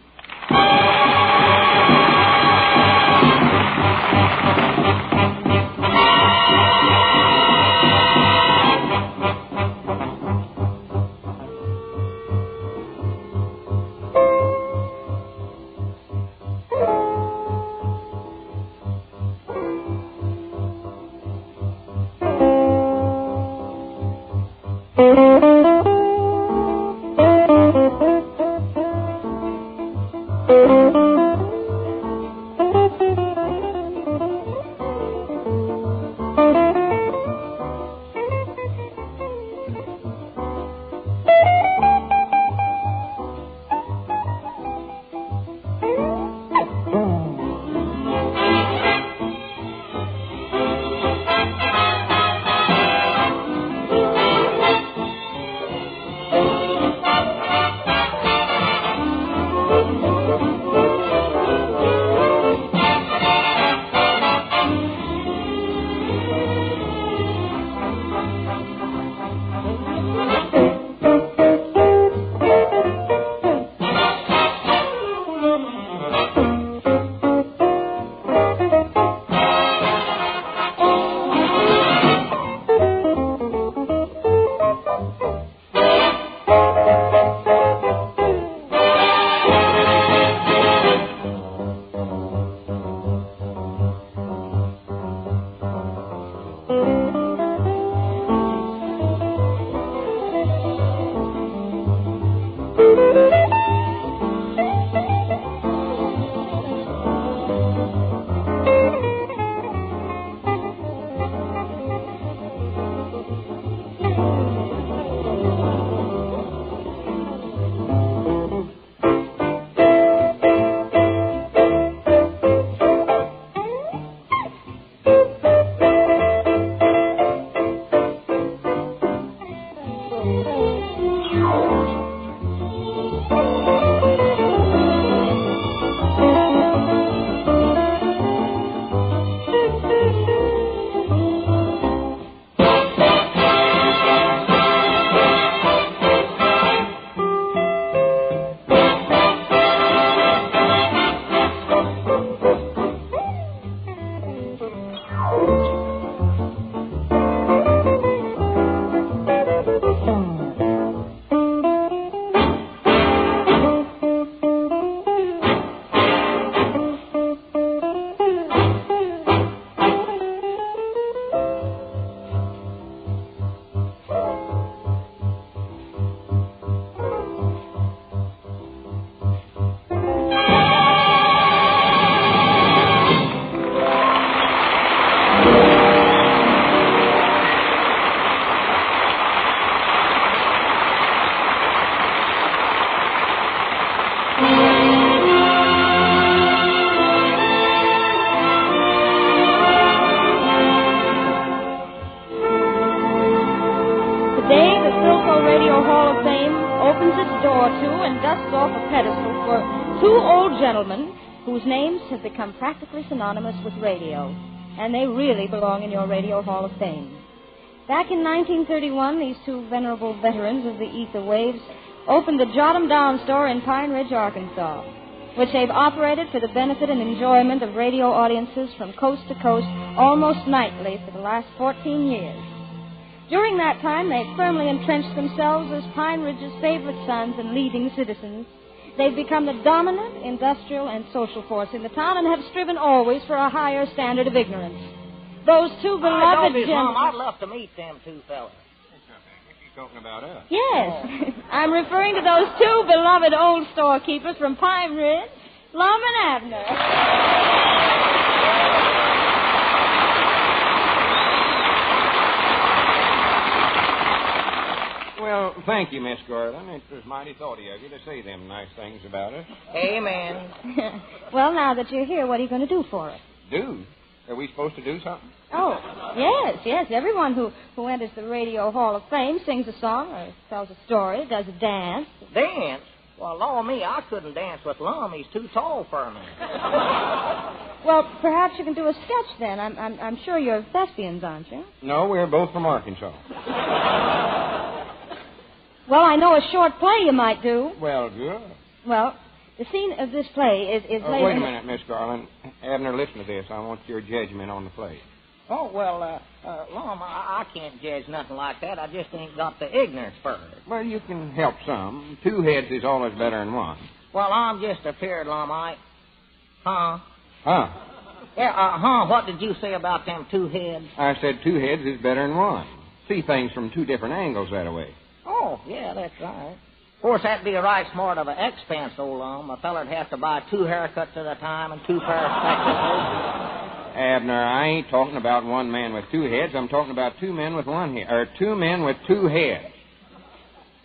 opens its door to and dusts off a pedestal for two old gentlemen whose names have become practically synonymous with radio, and they really belong in your Radio Hall of Fame. Back in 1931, these two venerable veterans of the ether waves opened the Jot 'em Down store in Pine Ridge, Arkansas, which they've operated for the benefit and enjoyment of radio audiences from coast to coast almost nightly for the last 14 years. During that time, they've firmly entrenched themselves as Pine Ridge's favorite sons and leading citizens. They've become the dominant industrial and social force in the town and have striven always for a higher standard of ignorance. Those two beloved gentlemen... I'd love to meet them two fellas. Talking about us. Yes. I'm referring to those two beloved old storekeepers from Pine Ridge, Lum and Abner. Well, thank you, Miss Garland. It was mighty thoughty of you to say them nice things about us. Amen. Well, now that you're here, what are you going to do for us? Do? Are we supposed to do something? Oh, yes. Everyone who enters the Radio Hall of Fame sings a song or tells a story, does a dance. Dance? Well, Lord me, I couldn't dance with Lum. He's too tall for me. Well, perhaps you can do a sketch then. I'm sure you're thespians, aren't you? No, we're both from Arkansas. Well, I know a short play you might do. Well, good. Well, the scene of this play is wait a minute, Miss Garland. Abner, listen to this. I want your judgment on the play. Oh, well, Lum, I can't judge nothing like that. I just ain't got the ignorance for it. Well, you can help some. Two heads is always better than one. Well, I'm just a feared, Lum. Huh? Yeah, what did you say about them two heads? I said two heads is better than one. See things from two different angles that way. Oh, yeah, that's right. Of course, that'd be a right smart of an expense, old Lum. A feller'd have to buy 2 haircuts at a time and 2 pair of spectacles. Abner, I ain't talking about one man with 2 heads. I'm talking about 2 men with 1 head, or 2 men with 2 heads.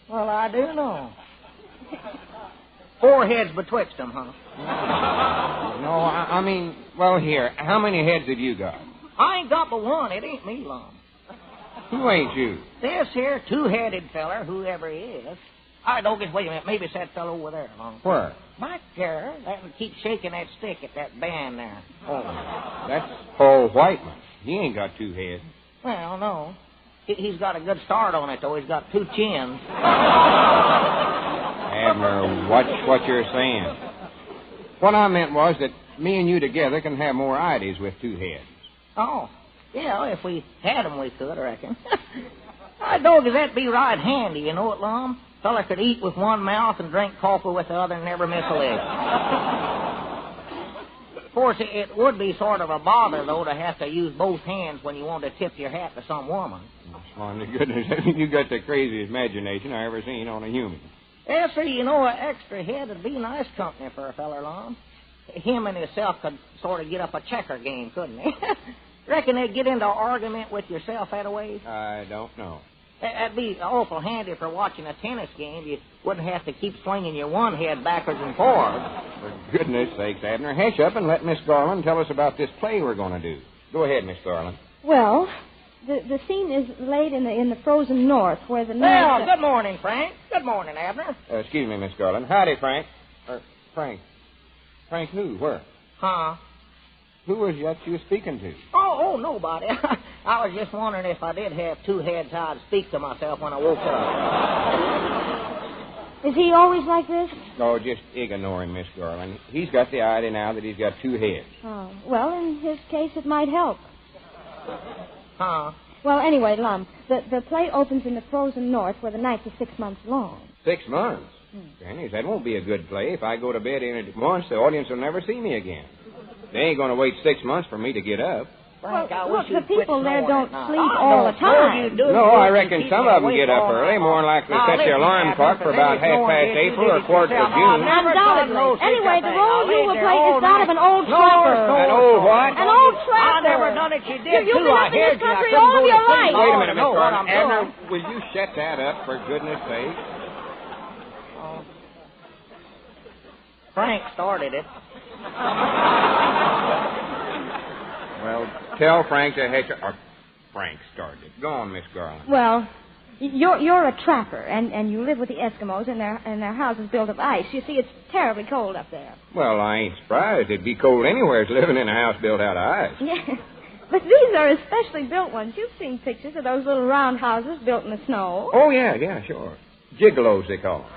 Well, I do know. 4 heads betwixt them, huh? No, I mean, well, here, how many heads have you got? I ain't got but 1. It ain't me, Lum. Who ain't you? This here 2-headed feller, whoever he is. I don't guess, wait a minute, maybe it's that fellow over there, Lum. Where? Back there, that would keep shaking that stick at that band there. Oh, that's Paul Whiteman. He ain't got 2 heads. Well, no. He's got a good start on it, though. He's got 2 chins. Abner, watch what you're saying. What I meant was that me and you together can have more ideas with 2 heads. Oh, yeah, if we had them, we could, I reckon. I don't guess that'd be right handy, you know what, Lum? Fella could eat with one mouth and drink coffee with the other and never miss a lick. Of course, it would be sort of a bother, though, to have to use both hands when you want to tip your hat to some woman. My goodness, you got the craziest imagination I ever seen on a human. Yeah, see, you know, an extra head would be nice company for a feller, Lum. Him and himself could sort of get up a checker game, couldn't he? Reckon they'd get into an argument with yourself that way? I don't know. That'd be awful handy for watching a tennis game. You wouldn't have to keep swinging your one head backwards and forwards. For goodness sakes, Abner, hush up and let Miss Garland tell us about this play we're going to do. Go ahead, Miss Garland. Well, the scene is laid in the frozen north where the night... Well, good morning, Frank. Good morning, Abner. Excuse me, Miss Garland. Howdy, Frank. Frank. Frank who? Where? Huh? Who was that you were speaking to? Oh, nobody. I was just wondering if I did have 2 heads, how I'd speak to myself when I woke up. Is he always like this? Oh, just ignore him, Miss Garland. He's got the idea now that he's got 2 heads. Oh, well, in his case, it might help. Huh? Well, anyway, Lum, the play opens in the frozen north where the nights are 6 months long. 6 months? Grannies, that won't be a good play. If I go to bed in it once, the audience will never see me again. They ain't going to wait 6 months for me to get up. Frank, well, look, the people there don't sleep all the time. No, I reckon some of them get up early. More likely set their alarm clock for about April or 4th of June. Undoubtedly. Anyway, the role you will play is that of an old trapper. An old what? An old trapper. I never done it. You did, You've too. been up in this country all of your life. Wait a minute, Miss Garland. Abner, will you shut that up, for goodness sake? Frank started it. Well, tell Frank to hitch up. Frank started it. Go on, Miss Garland. Well, You're a trapper, and you live with the Eskimos in their houses built of ice. You see, it's terribly cold up there. Well, I ain't surprised. It'd be cold anywhere living in a house built out of ice. Yeah. But these are especially built ones. You've seen pictures of those little round houses built in the snow. Oh, yeah, sure. Gigolos, they call them.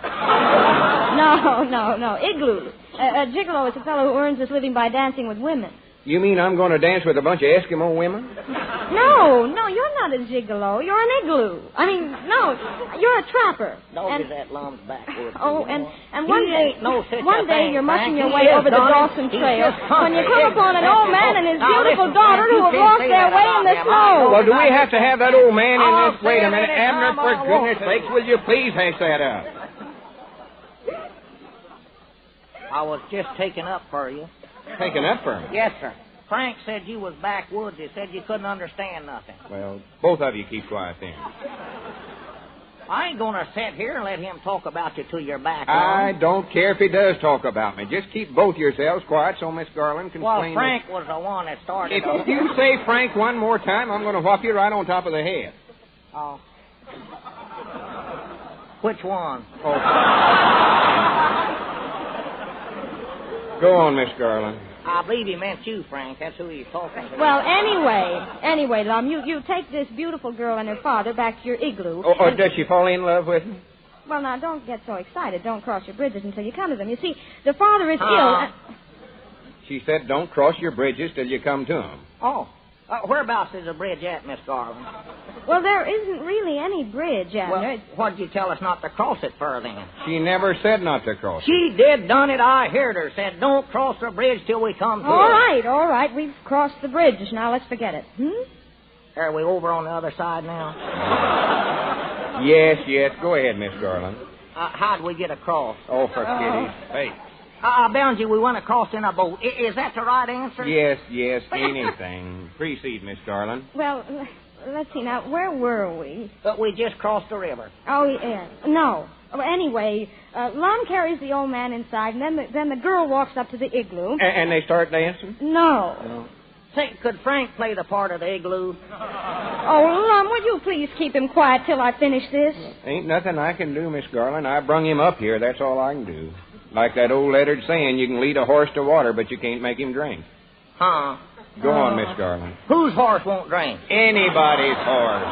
No. Igloo. A gigolo is a fellow who earns his living by dancing with women. You mean I'm going to dance with a bunch of Eskimo women? No, you're not a gigolo. You're an igloo. I mean, no, you're a trapper. Don't get that lum's backward. Oh, and one day, one day you're mushing your way over the Dawson Trail when you come upon an old man and his beautiful daughter who have lost their way in the snow. Well, do we have to have that old man in this? Wait a minute, Abner, for goodness sakes, will you please hash that up? I was just taking up for you. Taking up for me? Yes, sir. Frank said you was backwoods. He said you couldn't understand nothing. Well, both of you keep quiet then. I ain't going to sit here and let him talk about you till you're back. I don't care if he does talk about me. Just keep both yourselves quiet so Miss Garland can explain. Well, Frank was the one that started. If you say Frank one more time, I'm going to whop you right on top of the head. Oh. Which one? Oh. Go on, Miss Garland. I believe he meant you, Frank. That's who he's talking to. Well, anyway, Lum, you take this beautiful girl and her father back to your igloo. Oh, does she fall in love with him? Well, now, don't get so excited. Don't cross your bridges until you come to them. You see, the father is ill. She said don't cross your bridges till you come to him. Oh. Whereabouts is the bridge at, Miss Garland? Well, there isn't really any bridge, Abner. Well, what'd you tell us not to cross it for, then? She never said not to cross it. She did done it. I heard her. Said, don't cross the bridge till we come to it. All right. We've crossed the bridge. Now let's forget it. Are we over on the other side now? Yes. Go ahead, Miss Garland. How'd we get across? Oh, for kitty's sake. I bound you we went across in a boat. Is that the right answer? Yes, anything. Proceed, Miss Garland. Well, let's see now. Where were we? We just crossed the river. Oh, yeah. No. Well, anyway, Lum carries the old man inside, and then the girl walks up to the igloo. And they start dancing? No. Say, could Frank play the part of the igloo? Oh, Lum, would you please keep him quiet till I finish this? Ain't nothing I can do, Miss Garland. I brung him up here. That's all I can do. Like that old lettered saying, you can lead a horse to water, but you can't make him drink. Huh? Go on, Miss Garland. Whose horse won't drink? Anybody's horse.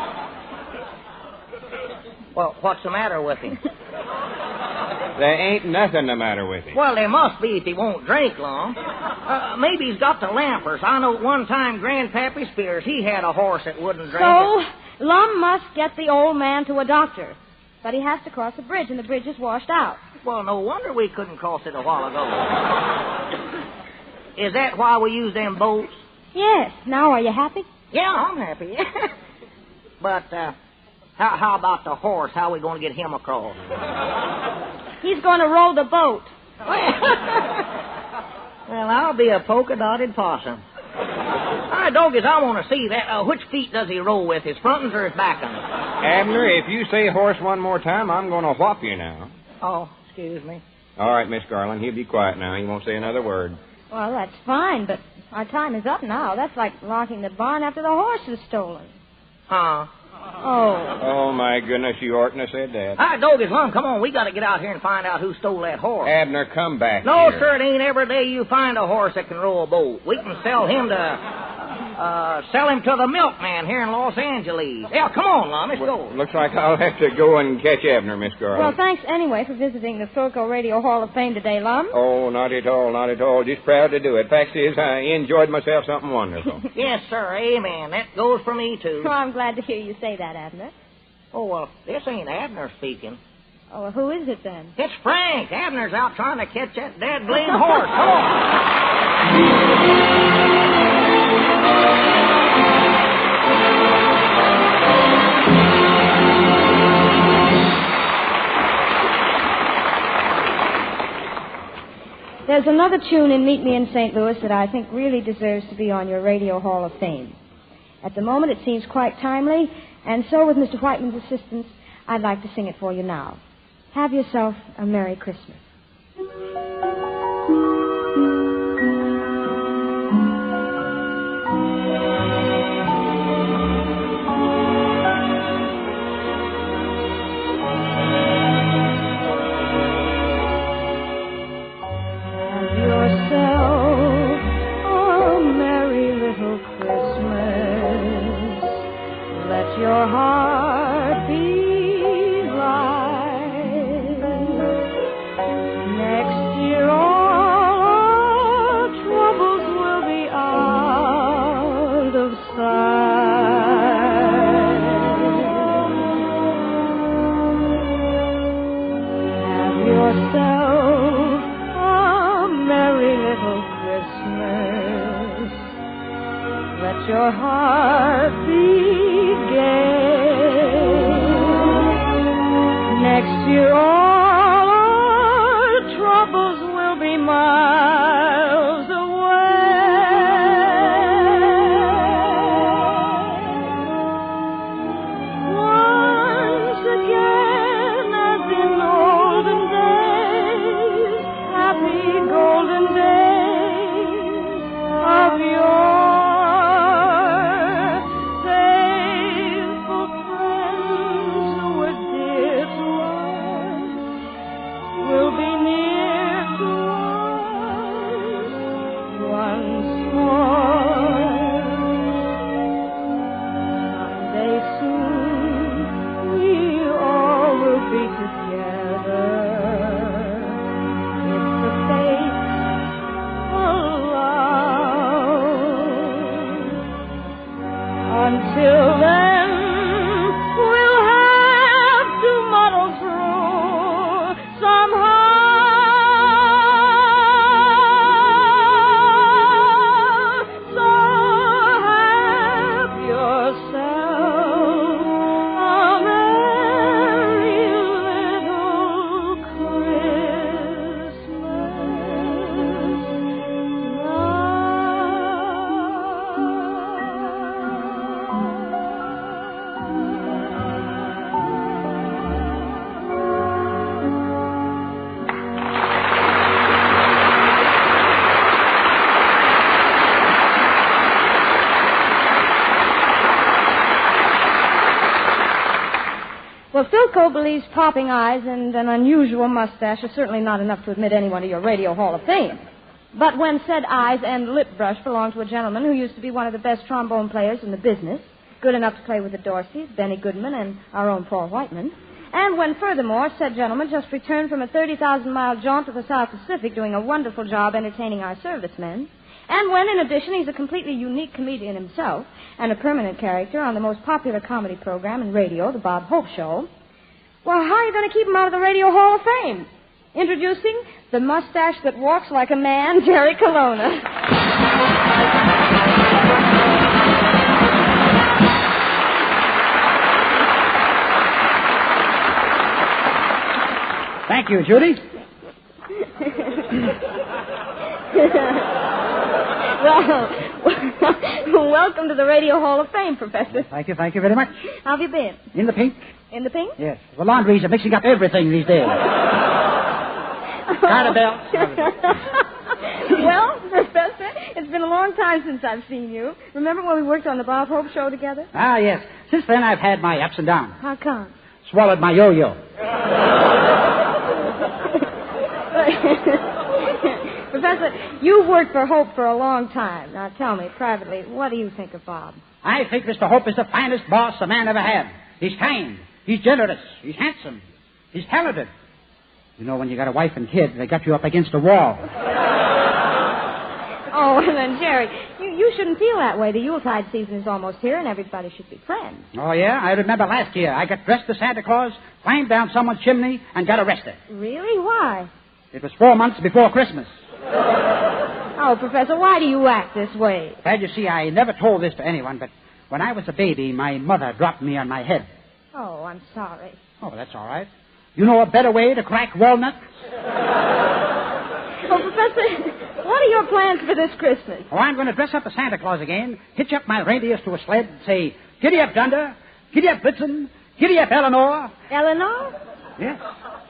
Well, what's the matter with him? There ain't nothing the matter with him. Well, there must be if he won't drink long. Maybe he's got the lampers. I know one time Grandpappy Spears, he had a horse that wouldn't drink. So, Lum must get the old man to a doctor. But he has to cross the bridge, and the bridge is washed out. Well, no wonder we couldn't cross it a while ago. Is that why we use them boats? Yes. Now, are you happy? Yeah, I'm happy. But, how about the horse? How are we going to get him across? He's going to row the boat. Well, I'll be a polka-dotted possum. All right, doggies, I want to see that. Which feet does he roll with, his front ones or his back ones? Abner, if you say horse one more time, I'm going to whop you now. Oh, excuse me. All right, Miss Garland, he'll be quiet now. He won't say another word. Well, that's fine, but our time is up now. That's like locking the barn after the horse is stolen. Huh? Oh, my goodness, you oughtn't have said that. All right, doggies, Lum, come on. We got to get out here and find out who stole that horse. Abner, come back No, here. sir, it ain't every day you find a horse that can row a boat. We can sell him to the milkman here in Los Angeles. Yeah, come on, Lum, let's go. Looks like I'll have to go and catch Abner, Miss Garland. Well, thanks anyway for visiting the Philco Radio Hall of Fame today, Lum. Oh, not at all. Just proud to do it. Fact is, I enjoyed myself something wonderful. Yes, sir, amen. That goes for me, too. Well, I'm glad to hear you say that, Abner. Oh, well, this ain't Abner speaking. Oh, well, who is it then? It's Frank. Abner's out trying to catch that dead blame horse. Come on. There's another tune in Meet Me in St. Louis that I think really deserves to be on your Radio Hall of Fame. At the moment, it seems quite timely, and so with Mr. Whiteman's assistance, I'd like to sing it for you now. Have yourself a Merry Christmas. yourself a merry little Christmas. Let your heart be gay. Next year all our troubles will be miles Well, Philco believes popping eyes and an unusual mustache are certainly not enough to admit anyone to your Radio Hall of Fame. But when said eyes and lip brush belong to a gentleman who used to be one of the best trombone players in the business, good enough to play with the Dorseys, Benny Goodman, and our own Paul Whiteman, and when, furthermore, said gentleman just returned from a 30,000-mile jaunt to the South Pacific doing a wonderful job entertaining our servicemen, and when, in addition, he's a completely unique comedian himself and a permanent character on the most popular comedy program in radio, The Bob Hope Show, well, how are you going to keep him out of the Radio Hall of Fame? Introducing the mustache that walks like a man, Jerry Colonna. Thank you, Judy. Well, welcome to the Radio Hall of Fame, Professor. Thank you very much. How have you been? In the pink? In the pink? Yes. The laundries are mixing up everything these days. Carabelle. Well, Professor, it's been a long time since I've seen you. Remember when we worked on the Bob Hope Show together? Ah, yes. Since then, I've had my ups and downs. How come? Swallowed my yo-yo. Professor, you've worked for Hope for a long time. Now tell me, privately, what do you think of Bob? I think Mr. Hope is the finest boss a man ever had. He's kind. He's generous. He's handsome. He's talented. You know, when you got a wife and kid, they got you up against a wall. Oh, well then, Jerry, you shouldn't feel that way. The Yuletide season is almost here, and everybody should be friends. Oh, yeah? I remember last year. I got dressed as Santa Claus, climbed down someone's chimney, and got arrested. Really? Why? It was 4 months before Christmas. Oh, Professor, why do you act this way? Well, you see, I never told this to anyone, but when I was a baby, my mother dropped me on my head. Oh, I'm sorry. Oh, that's all right. You know a better way to crack walnuts? Oh, Professor, what are your plans for this Christmas? Oh, I'm going to dress up as Santa Claus again, hitch up my reindeers to a sled, and say, giddy up, Dunder, giddy up, Blitzen, giddy up, Eleanor. Eleanor? Yes.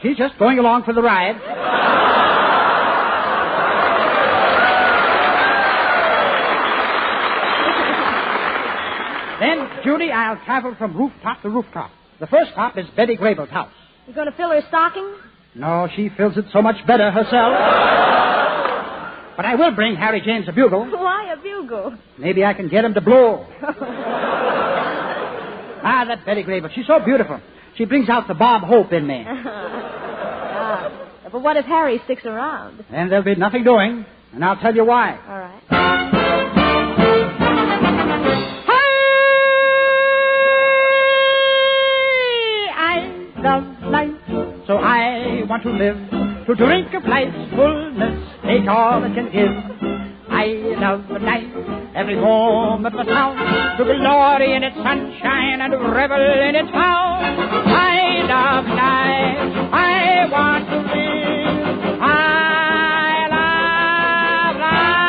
She's just going along for the ride. Then, Judy, I'll travel from rooftop to rooftop. The first top is Betty Grable's house. You going to fill her stocking? No, she fills it so much better herself. But I will bring Harry James a bugle. Why a bugle? Maybe I can get him to blow. That Betty Grable, she's so beautiful. She brings out the Bob Hope in me. But what if Harry sticks around? Then there'll be nothing doing, and I'll tell you why. All right. Love life, so I want to live to drink of life's fullness, take all it can give. I love the night, every moment the sound, to glory in its sunshine and revel in its sound. I love life, I want to live, I love life.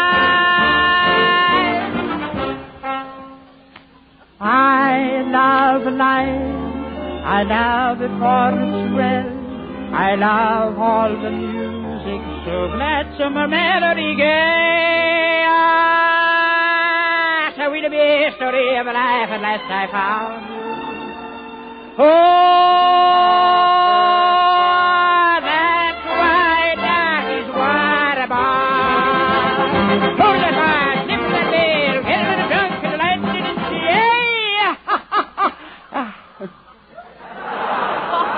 I love life, I love it for its thrill, I love all the music so gladsome a melody gay. Ah, so will be a story of a life at last I found. Oh, that's why that is what about. Oh, the heart, nip the bell, get a little drunk and light it in the air.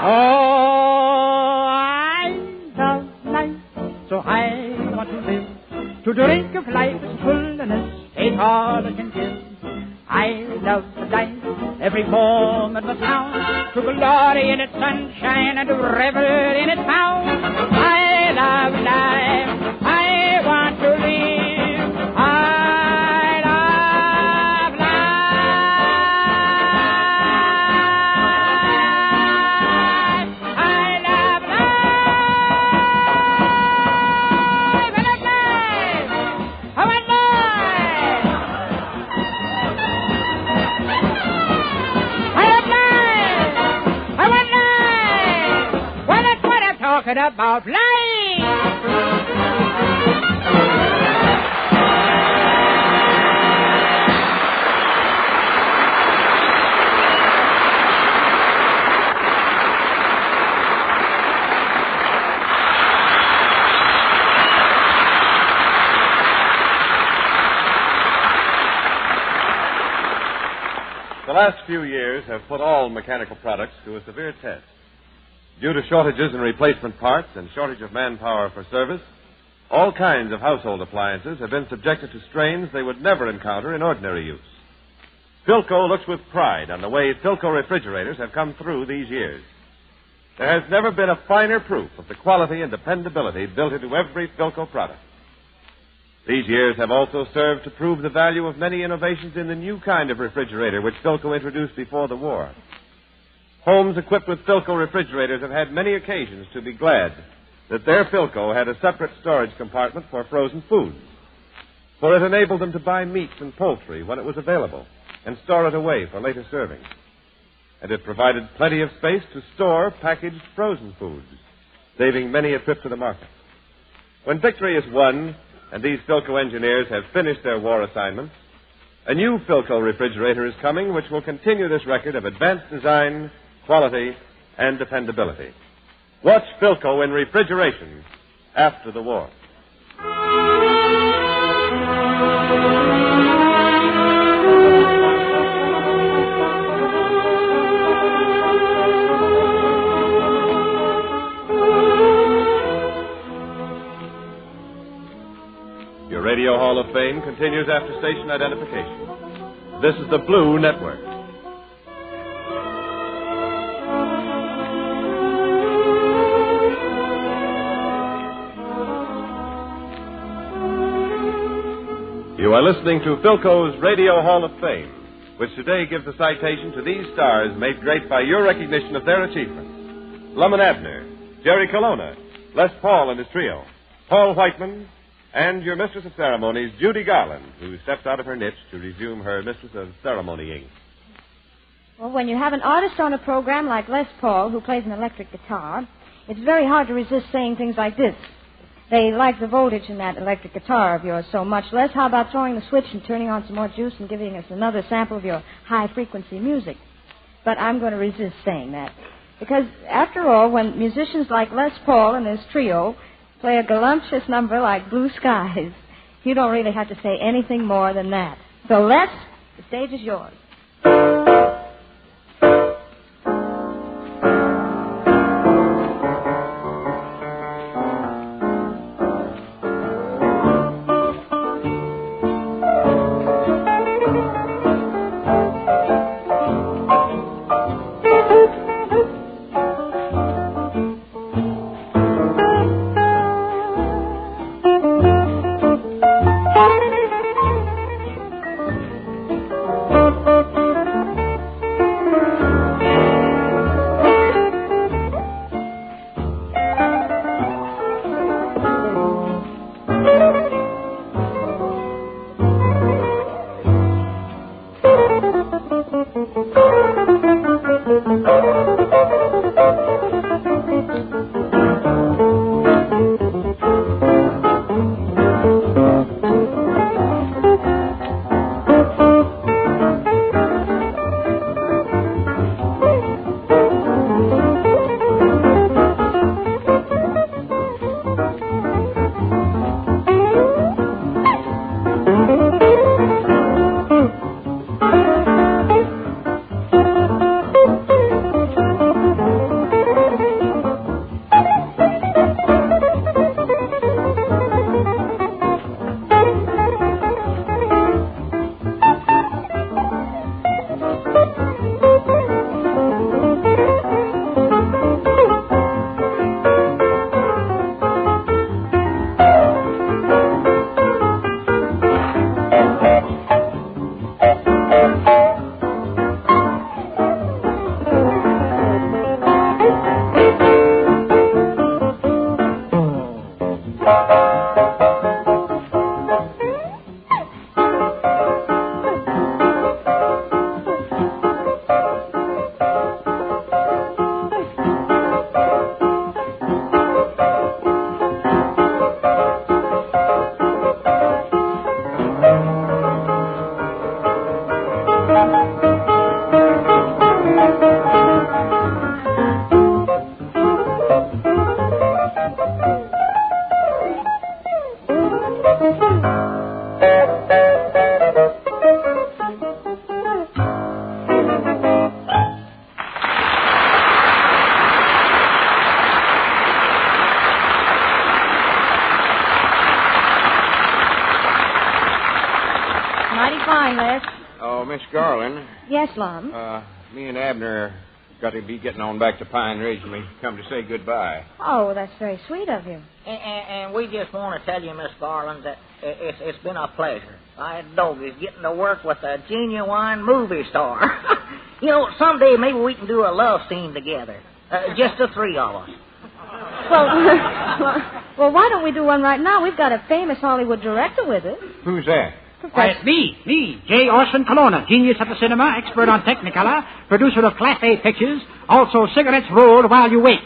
Oh. So I want to live, to drink of life's fullness, take all it can give. I love the light, every moment the sound, to glory in its sunshine and to revel in its sound. I love life, I want to live, I love life, I love talking about life. The last few years have put all mechanical products to a severe test. Due to shortages in replacement parts and shortage of manpower for service, all kinds of household appliances have been subjected to strains they would never encounter in ordinary use. Philco looks with pride on the way Philco refrigerators have come through these years. There has never been a finer proof of the quality and dependability built into every Philco product. These years have also served to prove the value of many innovations in the new kind of refrigerator which Philco introduced before the war. Homes equipped with Philco refrigerators have had many occasions to be glad that their Philco had a separate storage compartment for frozen foods, for it enabled them to buy meats and poultry when it was available and store it away for later serving. And it provided plenty of space to store packaged frozen foods, saving many a trip to the market. When victory is won and these Philco engineers have finished their war assignments, a new Philco refrigerator is coming which will continue this record of advanced design, quality, and dependability. Watch Philco in refrigeration after the war. Your Radio Hall of Fame continues after station identification. This is the Blue Network. You are listening to Philco's Radio Hall of Fame, which today gives a citation to these stars made great by your recognition of their achievements. Lum and Abner, Jerry Colonna, Les Paul and his trio, Paul Whiteman, and your mistress of ceremonies, Judy Garland, who steps out of her niche to resume her mistress of ceremonying. Well, when you have an artist on a program like Les Paul, who plays an electric guitar, it's very hard to resist saying things like this. They like the voltage in that electric guitar of yours so much. Les, how about throwing the switch and turning on some more juice and giving us another sample of your high-frequency music? But I'm going to resist saying that. Because, after all, when musicians like Les Paul and his trio play a galumphous number like Blue Skies, you don't really have to say anything more than that. So, Les, the stage is yours. fine, Les. Oh, Miss Garland. Yes, Lum. Me and Abner got to be getting on back to Pine Ridge, and we come to say goodbye. Oh, that's very sweet of you. And we just want to tell you, Miss Garland, that it's been a pleasure. I doggies getting to work with a genuine movie star. You know, someday maybe we can do a love scene together. Just the three of us. Well, why don't we do one right now? We've got a famous Hollywood director with us. Who's that? Why, it's me, J. Orson Colonna, genius at the cinema, expert on Technicolor, producer of Class A pictures, also cigarettes rolled while you wait.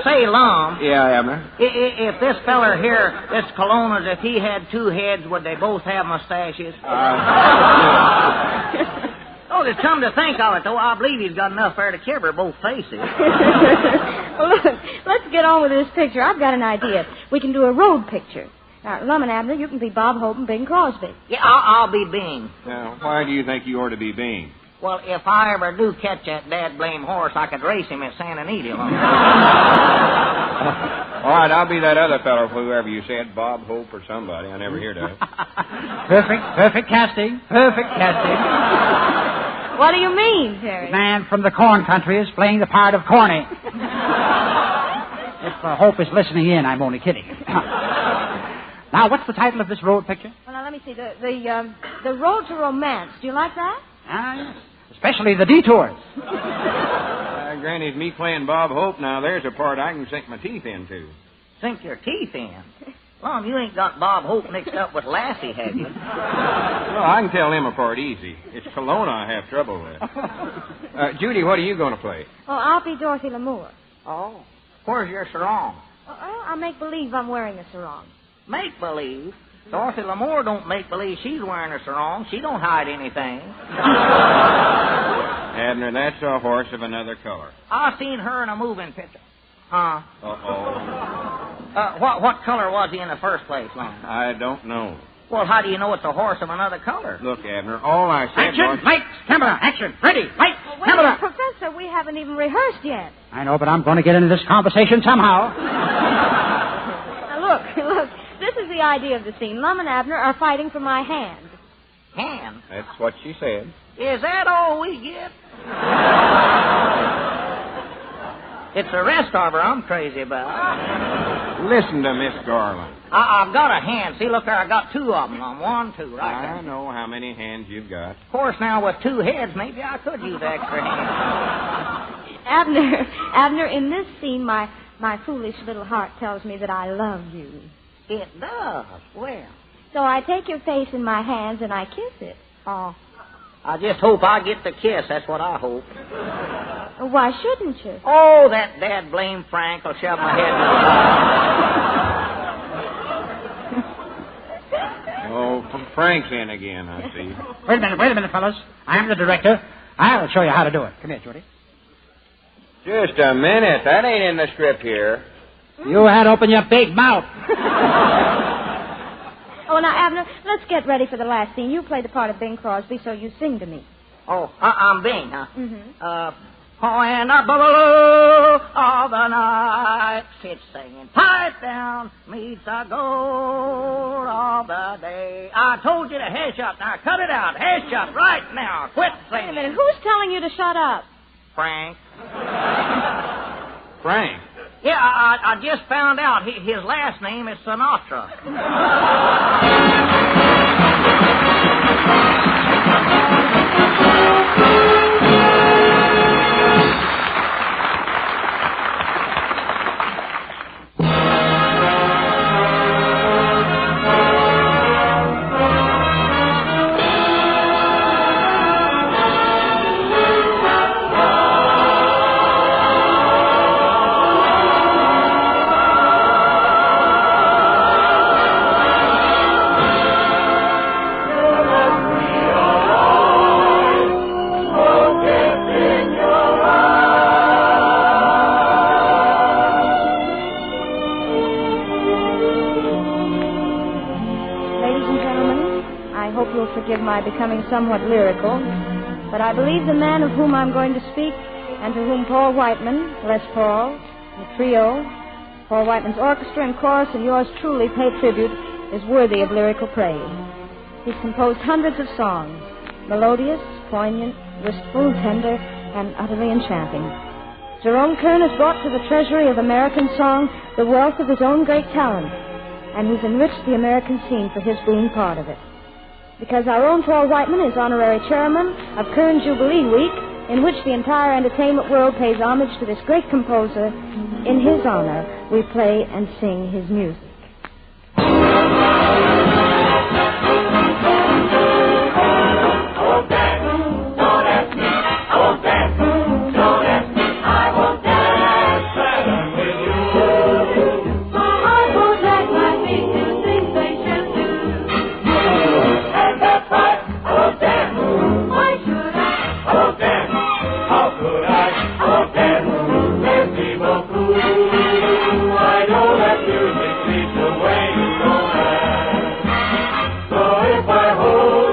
Say, Lum. Yeah, Abner? If this feller here, this Colonna's, if he had two heads, would they both have mustaches? Oh, to come to think of it, though, I believe he's got enough there to cover both faces. Well, look, let's get on with this picture. I've got an idea. We can do a road picture. Now, Lum and Abner, you can be Bob Hope and Bing Crosby. Yeah, I'll be Bing. Now, why do you think you ought to be Bing? Well, if I ever do catch that dad-blame horse, I could race him at Santa Anita. All right, I'll be that other fellow, whoever you said, Bob Hope or somebody. I never heard of it. Perfect casting. Perfect casting. What do you mean, Terry? The man from the corn country is playing the part of Corny. If Hope is listening in, I'm only kidding. Now, what's the title of this road picture? Well, now, let me see. The Road to Romance. Do you like that? Yes. Especially the detours. Granny's me playing Bob Hope. Now, there's a part I can sink my teeth into. Sink your teeth in? Lum, you ain't got Bob Hope mixed up with Lassie, have you? Well, I can tell him apart easy. It's Colonna I have trouble with. Judy, what are you going to play? Oh, I'll be Dorothy Lamour. Oh. Where's your sarong? I'll make believe I'm wearing a sarong. Make believe? Dorothy Lamour don't make believe she's wearing a sarong. She don't hide anything. Abner, that's a horse of another color. I seen her in a moving picture. Huh? Uh-oh. What color was he in the first place, Lum? I don't know. Well, how do you know it's a horse of another color? Look, Abner, all I said Action, was... lights, camera, action, ready, lights, Wait a camera. minute, Professor, we haven't even rehearsed yet. I know, but I'm going to get into this conversation somehow. Now, look, this is the idea of the scene. Lum and Abner are fighting for my hand. Hand? That's what she said. Is that all we get? It's the rest of her I'm crazy about. Listen to Miss Garland. I've got a hand. See, look there, I got two of them. One, two, right there. I know how many hands you've got. Of course, now with two heads, maybe I could use extra hands. Abner, in this scene, my foolish little heart tells me that I love you. It does? Well. So I take your face in my hands and I kiss it. Oh. I just hope I get the kiss. That's what I hope. Why shouldn't you? Oh, that dad-blame Frank will shove my head in the Oh, Frank's in again, I see. Wait a minute, fellas. I'm the director. I'll show you how to do it. Come here, Judy. Just a minute. That ain't in the script here. You had to open your big mouth. Oh, now, Abner, let's get ready for the last scene. You play the part of Bing Crosby, so you sing to me. Oh, I'm Bing, huh? Mm-hmm. When the blue of the night sits singing, pipe down meets the gold of the day. I told you to hush up. Now, cut it out. Hush up right now. Quit singing. Wait a minute. Who's telling you to shut up? Frank. Frank? Yeah, I just found out his last name is Sinatra. hope you'll forgive my becoming somewhat lyrical, but I believe the man of whom I'm going to speak, and to whom Paul Whiteman, Les Paul, the trio, Paul Whiteman's orchestra and chorus, and yours truly pay tribute, is worthy of lyrical praise. He's composed hundreds of songs, melodious, poignant, wistful, tender, and utterly enchanting. Jerome Kern has brought to the treasury of American song the wealth of his own great talent, and he's enriched the American scene for his being part of it. Because our own Paul Whiteman is honorary chairman of Kern Jubilee Week, in which the entire entertainment world pays homage to this great composer, in his honor, we play and sing his music. So if I hold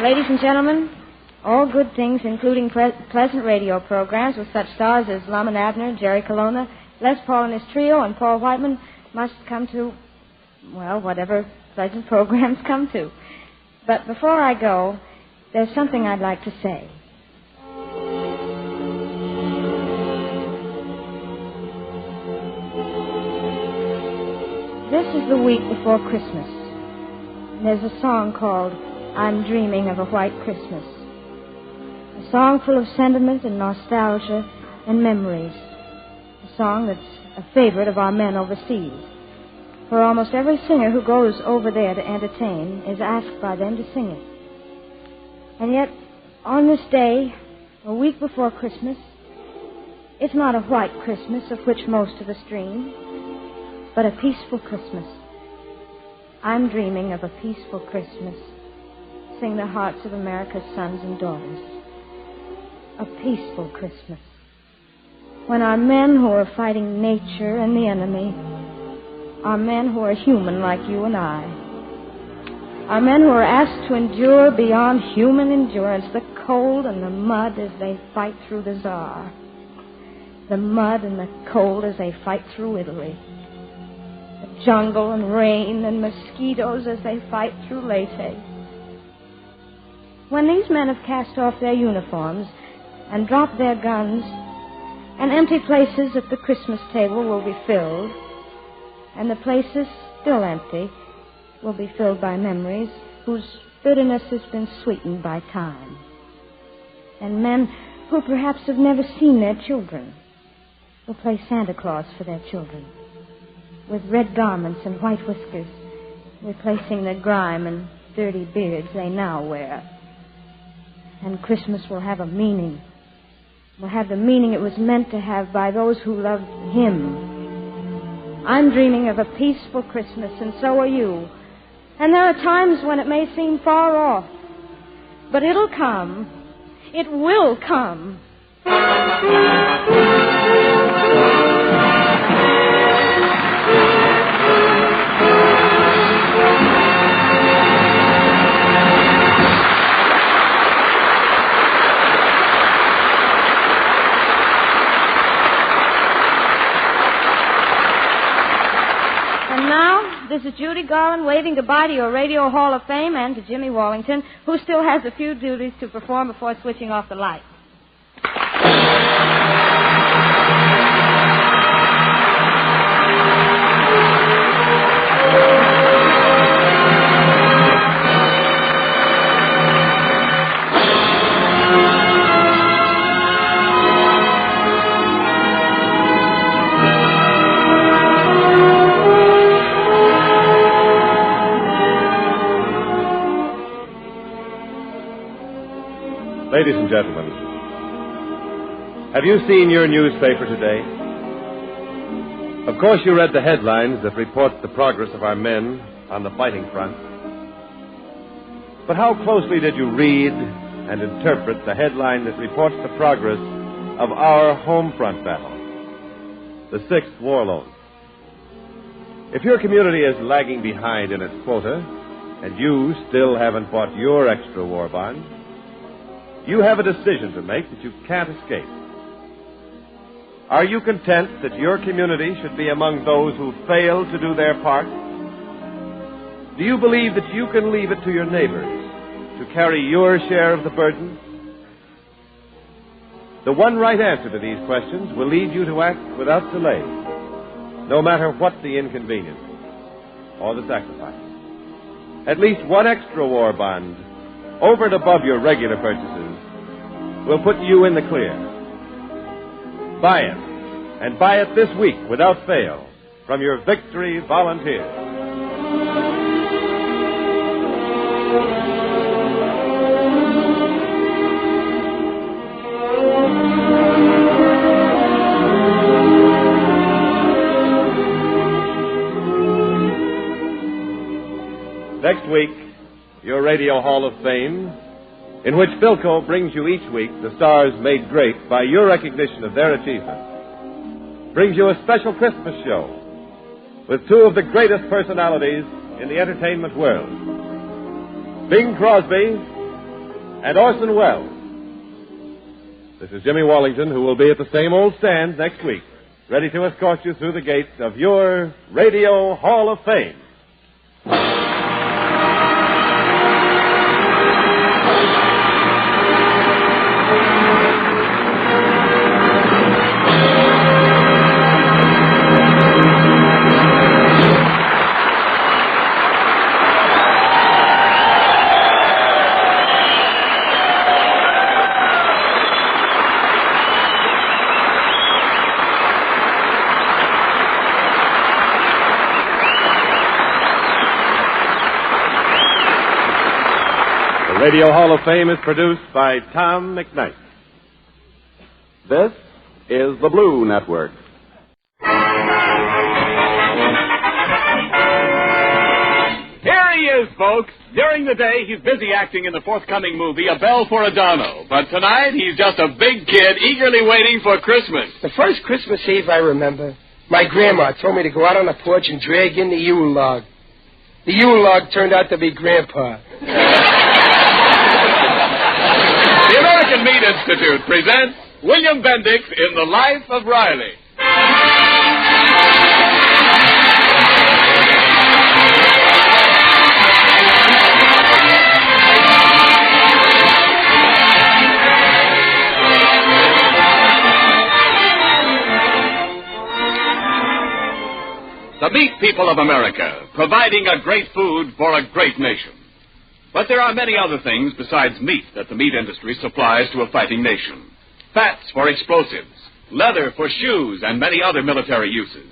Ladies and gentlemen, all good things, including pleasant radio programs with such stars as Lum and Abner, Jerry Colonna, Les Paul and his trio, and Paul Whiteman, must come to, well, whatever pleasant programs come to. But before I go, there's something I'd like to say. This is the week before Christmas. And there's a song called I'm Dreaming of a White Christmas. A song full of sentiment and nostalgia and memories. A song that's a favorite of our men overseas. For almost every singer who goes over there to entertain is asked by them to sing it. And yet, on this day, a week before Christmas, it's not a white Christmas of which most of us dream, but a peaceful Christmas. I'm dreaming of a peaceful Christmas. Sing the hearts of America's sons and daughters. A peaceful Christmas. When our men who are fighting nature and the enemy are men who are human like you and I. Are men who are asked to endure beyond human endurance the cold and the mud as they fight through the Tsar. The mud and the cold as they fight through Italy. The jungle and rain and mosquitoes as they fight through Leyte. When these men have cast off their uniforms and dropped their guns, and empty places at the Christmas table will be filled, and the places still empty will be filled by memories whose bitterness has been sweetened by time. And men who perhaps have never seen their children will play Santa Claus for their children, with red garments and white whiskers, replacing the grime and dirty beards they now wear. And Christmas will have a meaning. Will have the meaning it was meant to have by those who loved Him. I'm dreaming of a peaceful Christmas, and so are you. And there are times when it may seem far off, but it'll come. It will come. This is Judy Garland waving goodbye to your Radio Hall of Fame and to Jimmy Wallington, who still has a few duties to perform before switching off the lights. Ladies and gentlemen, have you seen your newspaper today? Of course, you read the headlines that report the progress of our men on the fighting front. But how closely did you read and interpret the headline that reports the progress of our home front battle, the 6th War Loan? If your community is lagging behind in its quota, and you still haven't bought your extra war bond, you have a decision to make that you can't escape. Are you content that your community should be among those who fail to do their part? Do you believe that you can leave it to your neighbors to carry your share of the burden? The one right answer to these questions will lead you to act without delay, no matter what the inconvenience or the sacrifice. At least one extra war bond, over and above your regular purchases, will put you in the clear. Buy it, and buy it this week without fail from your Victory Volunteers. Next week, your Radio Hall of Fame, in which Philco brings you each week the stars made great by your recognition of their achievement, brings you a special Christmas show with two of the greatest personalities in the entertainment world, Bing Crosby and Orson Welles. This is Jimmy Wallington, who will be at the same old stand next week, ready to escort you through the gates of your Radio Hall of Fame. Radio Hall of Fame is produced by Tom McKnight. This is the Blue Network. Here he is, folks. During the day, he's busy acting in the forthcoming movie, A Bell for Adamo. But tonight, he's just a big kid eagerly waiting for Christmas. The first Christmas Eve I remember, my grandma told me to go out on the porch and drag in the Yule log. The Yule log turned out to be Grandpa. The American Meat Institute presents William Bendix in The Life of Riley. The meat people of America, providing a great food for a great nation. But there are many other things besides meat that the meat industry supplies to a fighting nation. Fats for explosives, leather for shoes and many other military uses,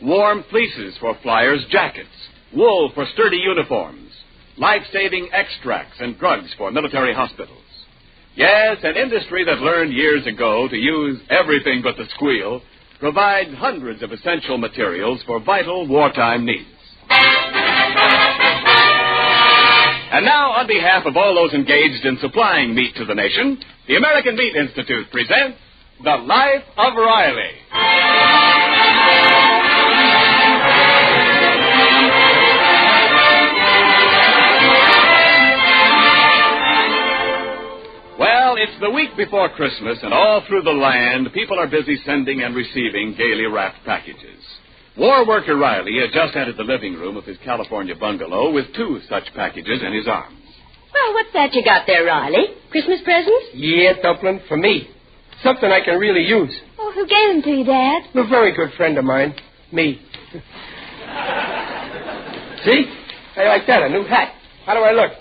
warm fleeces for flyers' jackets, wool for sturdy uniforms, life-saving extracts and drugs for military hospitals. Yes, an industry that learned years ago to use everything but the squeal provides hundreds of essential materials for vital wartime needs. And now, on behalf of all those engaged in supplying meat to the nation, the American Meat Institute presents The Life of Riley. Well, it's the week before Christmas, and all through the land, people are busy sending and receiving gaily wrapped packages. War worker Riley had just entered the living room of his California bungalow with 2 such packages in his arms. Well, what's that you got there, Riley? Christmas presents? Yeah, Dumpling, for me. Something I can really use. Oh, who gave them to you, Dad? A very good friend of mine. Me. See? How you like that? A new hat. How do I look?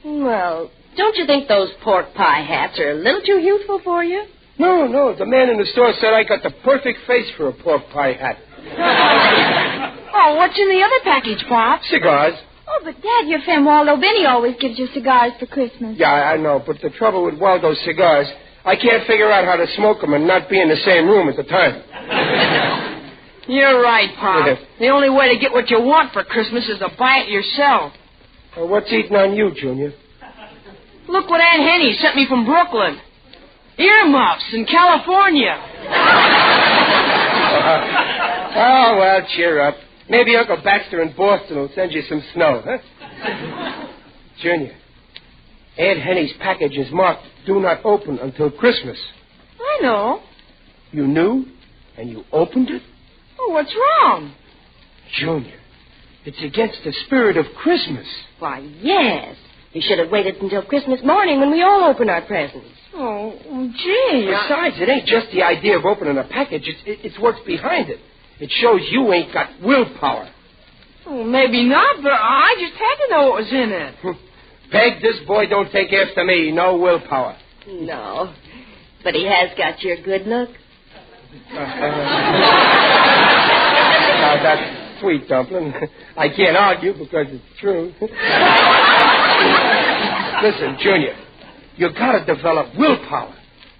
Well, don't you think those pork pie hats are a little too youthful for you? No. The man in the store said I got the perfect face for a pork pie hat. Oh, what's in the other package, Pop? Cigars. Oh, but Dad, your friend Waldo Benny always gives you cigars for Christmas. Yeah, I know, but the trouble with Waldo's cigars, I can't figure out how to smoke them and not be in the same room at the time. You're right, Pop. Yeah. The only way to get what you want for Christmas is to buy it yourself. Well, what's eating on you, Junior? Look what Aunt Henny sent me from Brooklyn. Earmuffs in California. Oh, well, cheer up. Maybe Uncle Baxter in Boston will send you some snow, huh? Junior, Aunt Henny's package is marked Do Not Open Until Christmas. I know. You knew, and you opened it? Oh, what's wrong? Junior, it's against the spirit of Christmas. Why, yes. You should have waited until Christmas morning when we all open our presents. Oh, gee. Besides, it ain't just the idea of opening a package. It's what's behind it. It shows you ain't got willpower. Oh, maybe not, but I just had to know what was in it. Peg, this boy don't take after me. No willpower. No, but he has got your good look. Now, that's sweet, Dumpling. I can't argue because it's true. Listen, Junior, you gotta develop willpower.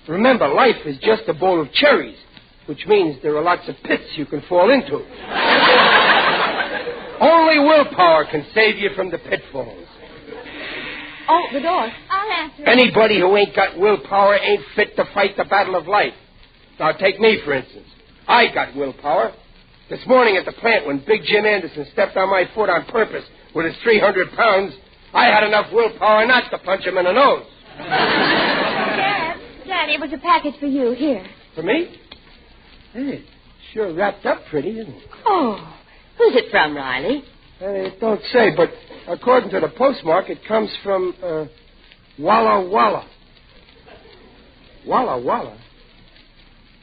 Remember, life is just a bowl of cherries, which means there are lots of pits you can fall into. Only willpower can save you from the pitfalls. Oh, the door. I'll answer it. Anybody who ain't got willpower ain't fit to fight the battle of life. Now, take me, for instance. I got willpower. This morning at the plant, when Big Jim Anderson stepped on my foot on purpose with his 300 pounds, I had enough willpower not to punch him in the nose. Daddy, it was a package for you. Here. For me? Hey, it's sure wrapped up pretty, isn't it? Oh, who's it from, Riley? It don't say, but according to the postmark, it comes from, Walla Walla. Walla Walla?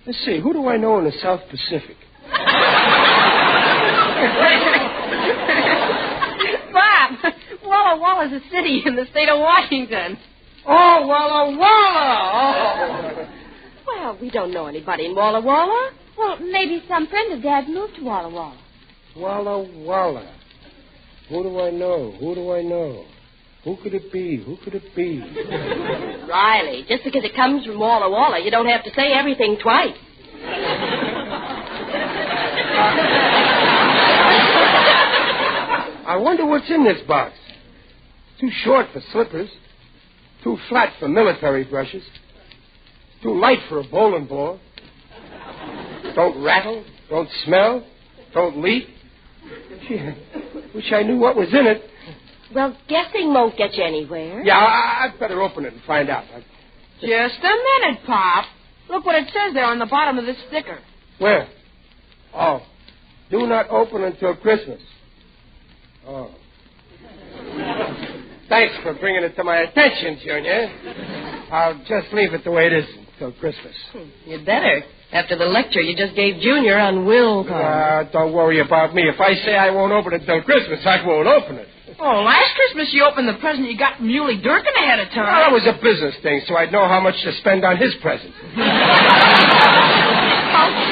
Let's see, who do I know in the South Pacific? Bob, Walla Walla's a city in the state of Washington. Oh, Walla Walla! Oh. Well, we don't know anybody in Walla Walla. Well, maybe some friend of Dad's moved to Walla Walla. Walla Walla. Who do I know? Who could it be? Who could it be? Riley, just because it comes from Walla Walla, you don't have to say everything twice. I wonder what's in this box. Too short for slippers. Too flat for military brushes. Too light for a bowling ball. Don't rattle. Don't smell. Don't leak. Gee, I wish I knew what was in it. Well, guessing won't get you anywhere. Yeah, I'd better open it and find out. Just a minute, Pop. Look what it says there on the bottom of this sticker. Where? Oh. Do not open until Christmas. Oh. Thanks for bringing it to my attention, Junior. I'll just leave it the way it is until Christmas. You'd better. After the lecture you just gave Junior on willpower. Don't worry about me. If I say I won't open it until Christmas, I won't open it. Oh, last Christmas you opened the present you got from Muley Durkin ahead of time. Well, that was a business thing, so I'd know how much to spend on his present. Oh,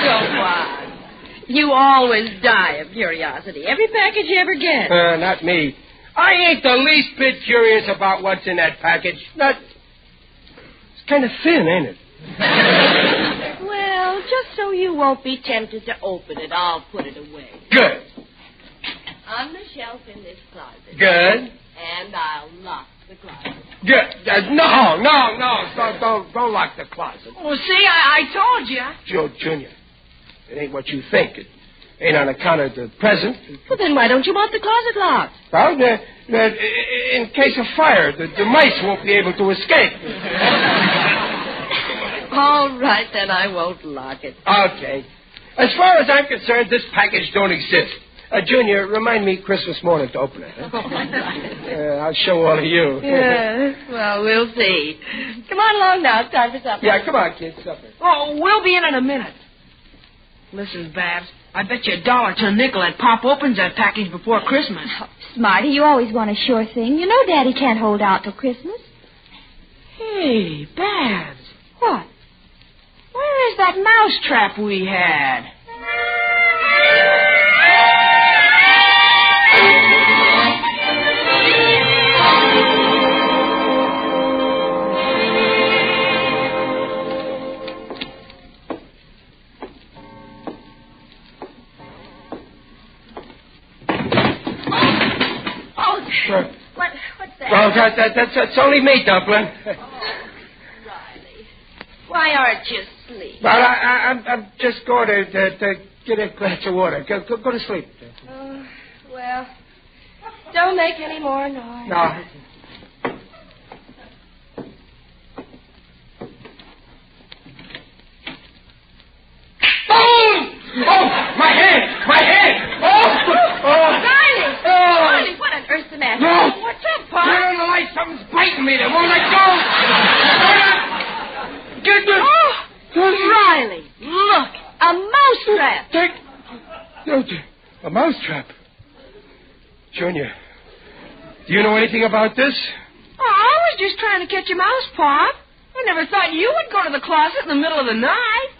so what? You always die of curiosity. Every package you ever get. Not me. I ain't the least bit curious about what's in that package. It's kind of thin, ain't it? Well, just so you won't be tempted to open it, I'll put it away. Good. On the shelf in this closet. Good. And I'll lock the closet. Good. No. Don't lock the closet. Well, see, I told you. Joe Jr., it ain't what you think. It ain't on account of the present. Well, then why don't you want the closet locked? Well, in case of fire, the mice won't be able to escape. All right, then I won't lock it. Okay. As far as I'm concerned, this package don't exist. Junior, remind me Christmas morning to open it. Huh? I'll show all of you. Yes, well, we'll see. Come on along now. It's time for supper. Yeah, come on, kids. Supper. Oh, we'll be in a minute. Listen, Babs, I bet you $1 to a nickel that Pop opens that package before Christmas. Oh, Smarty, you always want a sure thing. You know Daddy can't hold out till Christmas. Hey, Babs. What? Where is that mousetrap we had? What's that? Well, that's only me, Dumpling. Riley, why aren't you asleep? Well, I'm just going to get a glass of water. Go to sleep. Well, don't make any more noise. No. Oh, my hand! Riley, what on earth's the matter? No. What's up, Pop? Turn on the light. Something's biting me. They won't let go. Get this. Riley, look, a mousetrap. A mousetrap. Junior, do you know anything about this? Oh, I was just trying to catch a mouse, Pop. I never thought you would go to the closet in the middle of the night.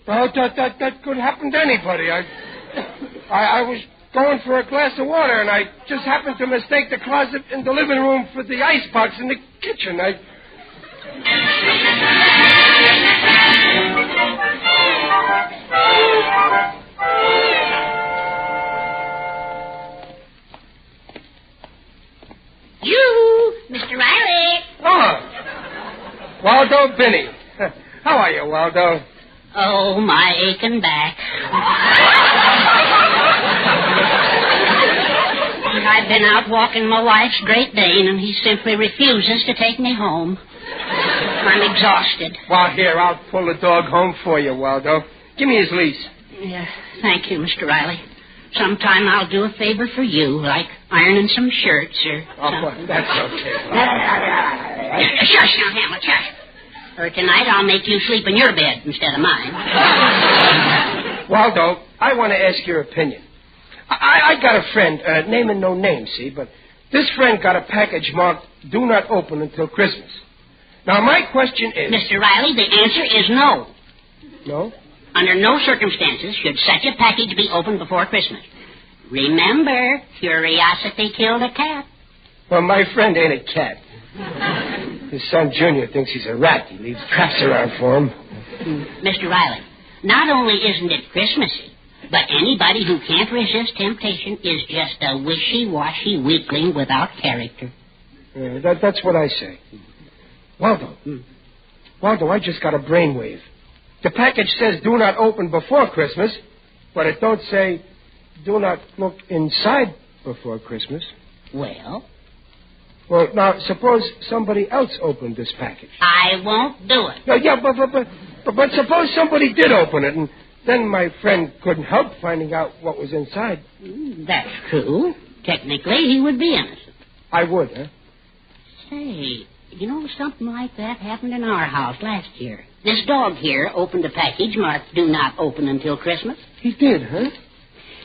Well, that could happen to anybody. I was going for a glass of water, and I just happened to mistake the closet in the living room for the icebox in the kitchen. You, Mr. Riley. Oh, Waldo Binney. How are you, Waldo? Oh, my aching back. I've been out walking my wife's Great Dane, and he simply refuses to take me home. I'm exhausted. Well, here, I'll pull the dog home for you, Waldo. Give me his leash. Yeah, thank you, Mr. Riley. Sometime I'll do a favor for you, like ironing some shirts or something. Well, that's okay. Shush now, Hamlet, shush. Or tonight I'll make you sleep in your bed instead of mine. Waldo, I want to ask your opinion. I got a friend, naming no name, see, but this friend got a package marked, do not open until Christmas. Now, my question is... Mr. Riley, the answer is no. No? Under no circumstances should such a package be opened before Christmas. Remember, curiosity killed a cat. Well, my friend ain't a cat. His son, Junior, thinks he's a rat. He leaves traps around for him. Mr. Riley, not only isn't it Christmassy, but anybody who can't resist temptation is just a wishy-washy weakling without character. That's what I say. Waldo, I just got a brainwave. The package says do not open before Christmas, but it don't say do not look inside before Christmas. Well? Well, now, suppose somebody else opened this package. I won't do it. No, yeah, but suppose somebody did open it, and then my friend couldn't help finding out what was inside. That's true. Technically, he would be innocent. I would, huh? Say, you know, something like that happened in our house last year. This dog here opened a package marked do not open until Christmas. He did, huh?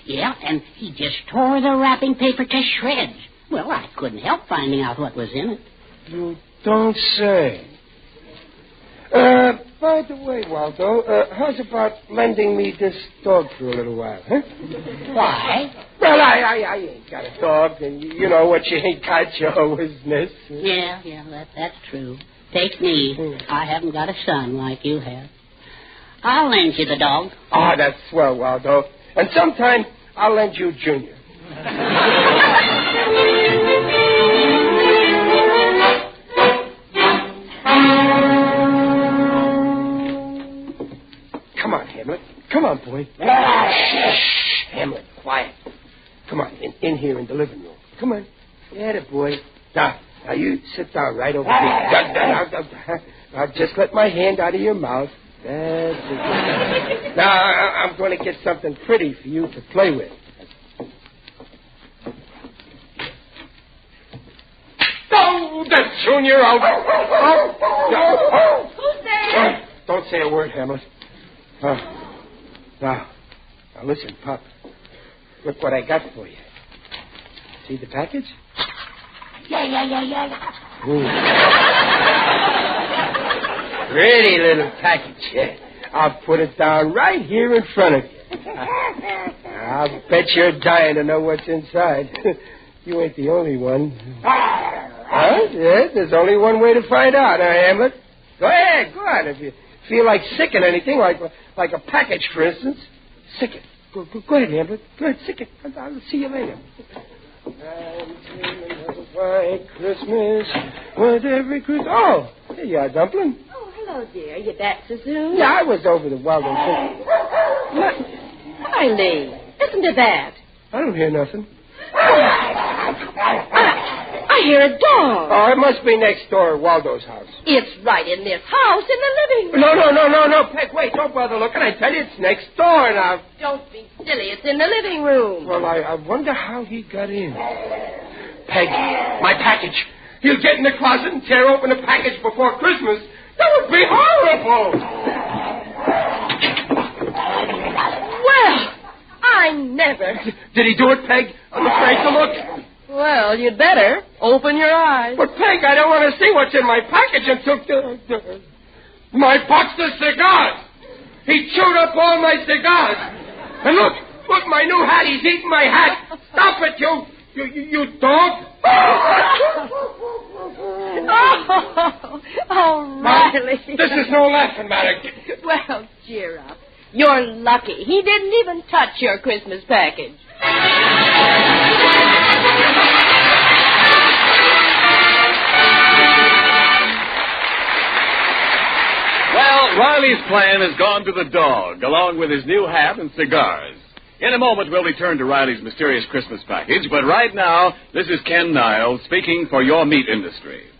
Yeah, and he just tore the wrapping paper to shreds. Well, I couldn't help finding out what was in it. You don't say. By the way, Waldo, how's about lending me this dog for a little while, huh? Why? Well, I ain't got a dog, and you know what you ain't got, you always miss. Yeah, that's true. Take me. I haven't got a son like you have. I'll lend you the dog. Oh, that's swell, Waldo. And sometime I'll lend you Junior. Come on, Hamlet. Come on, boy. Shh. Hamlet, quiet. Come on, in here in the living room. Come on. Yeah, the boy. Now, you sit down right over here. Now, just let my hand out of your mouth. That's it. Now, I'm going to get something pretty for you to play with. Oh, that's Junior out. Who's there? Don't say a word, Hamlet. Now, listen, Pop. Look what I got for you. See the package? Yeah. Pretty little package, yeah. I'll put it down right here in front of you. I'll bet you're dying to know what's inside. You ain't the only one. Huh? Yeah, there's only one way to find out, Hamlet. Go ahead, go on. If you feel like sicking anything, like a package, for instance, sick it. Go ahead, Hamlet. Go ahead, sick it. I'll see you later. White Christmas with every Christmas. Oh, here you are, Dumpling. Oh, hello, dear. You back so soon? Yeah, I was over the Waldo. Riley, listen to that. I don't hear nothing. I hear a dog. Oh, it must be next door at Waldo's house. It's right in this house in the living room. No, Peg, wait, don't bother looking. I tell you, it's next door now. Don't be silly. It's in the living room. Well, I wonder how he got in. Peg, my package. He'll get in the closet and tear open the package before Christmas. That would be horrible. Well, I never. Did he do it, Peg? I'm afraid to look. Well, you'd better. Open your eyes. But, Peg, I don't want to see what's in my package and took my box of cigars. He chewed up all my cigars. And look, my new hat. He's eating my hat. Stop it, you dog. Oh, Riley. This is no laughing matter. Well, cheer up. You're lucky. He didn't even touch your Christmas package. Well, Riley's plan has gone to the dog, along with his new hat and cigars. In a moment, we'll return to Riley's mysterious Christmas package, but right now, this is Ken Niles speaking for your meat industry.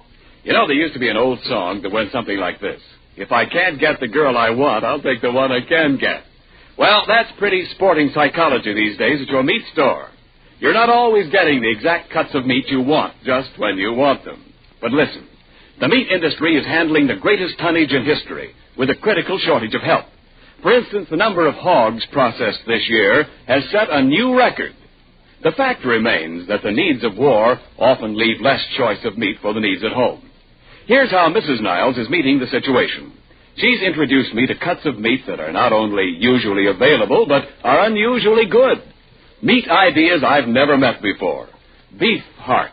You know, there used to be an old song that went something like this. If I can't get the girl I want, I'll take the one I can get. Well, that's pretty sporting psychology these days at your meat store. You're not always getting the exact cuts of meat you want, just when you want them. But listen, the meat industry is handling the greatest tonnage in history, with a critical shortage of help. For instance, the number of hogs processed this year has set a new record. The fact remains that the needs of war often leave less choice of meat for the needs at home. Here's how Mrs. Niles is meeting the situation. She's introduced me to cuts of meat that are not only usually available, but are unusually good. Meat ideas I've never met before. Beef heart,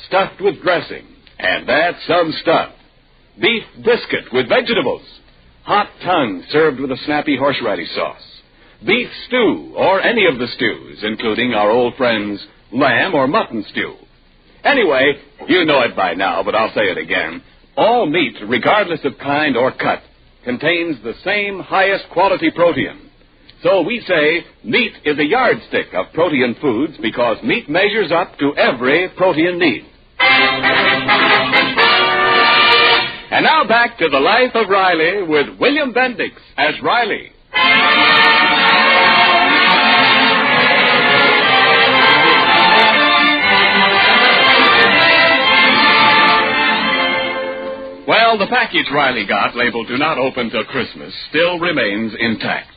stuffed with dressing, and that's some stuff. Beef biscuit with vegetables. Hot tongue served with a snappy horseradish sauce. Beef stew, or any of the stews, including our old friends' lamb or mutton stew. Anyway, you know it by now, but I'll say it again. All meat, regardless of kind or cut, contains the same highest quality protein. So we say meat is a yardstick of protein foods because meat measures up to every protein need. And now back to the life of Riley with William Bendix as Riley. Well, the package Riley got, labeled "Do Not Open Till Christmas," still remains intact.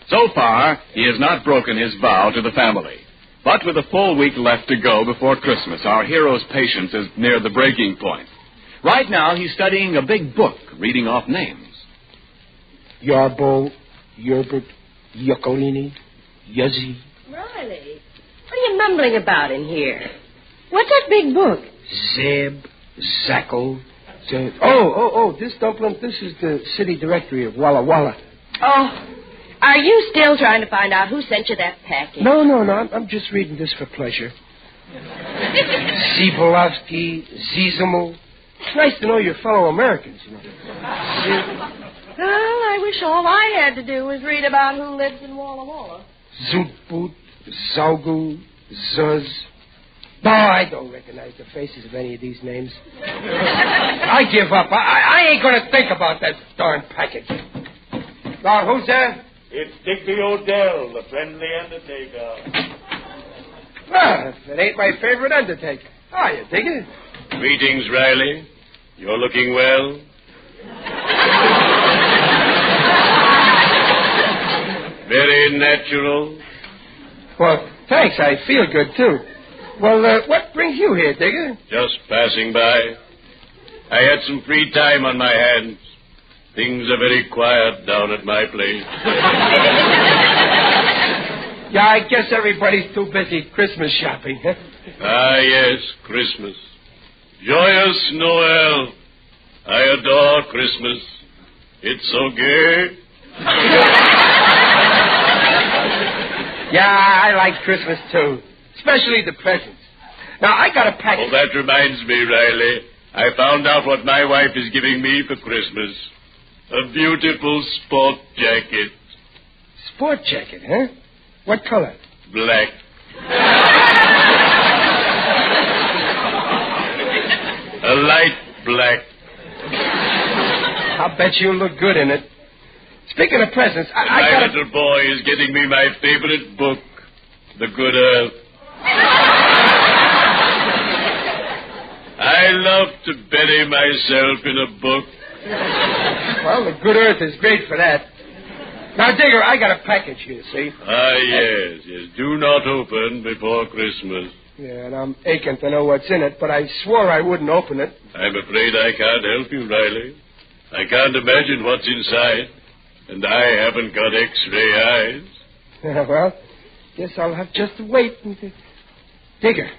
So far, he has not broken his vow to the family. But with a full week left to go before Christmas, our hero's patience is near the breaking point. Right now, he's studying a big book, reading off names. Yarbo, Yerbert, Yuccolini, Yuzzy. Riley, what are you mumbling about in here? What's that big book? Zeb, Zacko. Oh, this dumpling, this is the city directory of Walla Walla. Oh, are you still trying to find out who sent you that package? No, I'm just reading this for pleasure. Zibolovsky, Zizimo. It's nice to know your fellow Americans, you know. Well, I wish all I had to do was read about who lives in Walla Walla. Zutboot, Zaugu, Zuz. No, I don't recognize the faces of any of these names. I give up. I ain't going to think about that darn package. Who's there? It's Digby Odell, the friendly undertaker. Well, it ain't my favorite undertaker. How are you, Diggy? Greetings, Riley. You're looking well. Very natural. Well, thanks. I feel good, too. Well, what brings you here, Digger? Just passing by. I had some free time on my hands. Things are very quiet down at my place. Yeah, I guess everybody's too busy Christmas shopping. Huh? Ah, yes, Christmas. Joyous Noel. I adore Christmas. It's so gay. Yeah, I like Christmas, too. Especially the presents. Now, I got a package. Oh, that reminds me, Riley. I found out what my wife is giving me for Christmas. A beautiful sport jacket. Sport jacket, huh? What color? Black. A light black. I'll bet you'll look good in it. Speaking of presents, my little boy is getting me my favorite book, The Good Earth. I love to bury myself in a book. Well, The Good Earth is great for that. Now, Digger, I got a package here, see? Ah, yes. Do not open before Christmas. Yeah, and I'm aching to know what's in it, but I swore I wouldn't open it. I'm afraid I can't help you, Riley. I can't imagine what's inside, and I haven't got X-ray eyes. Well, guess I'll have just to wait. Digger,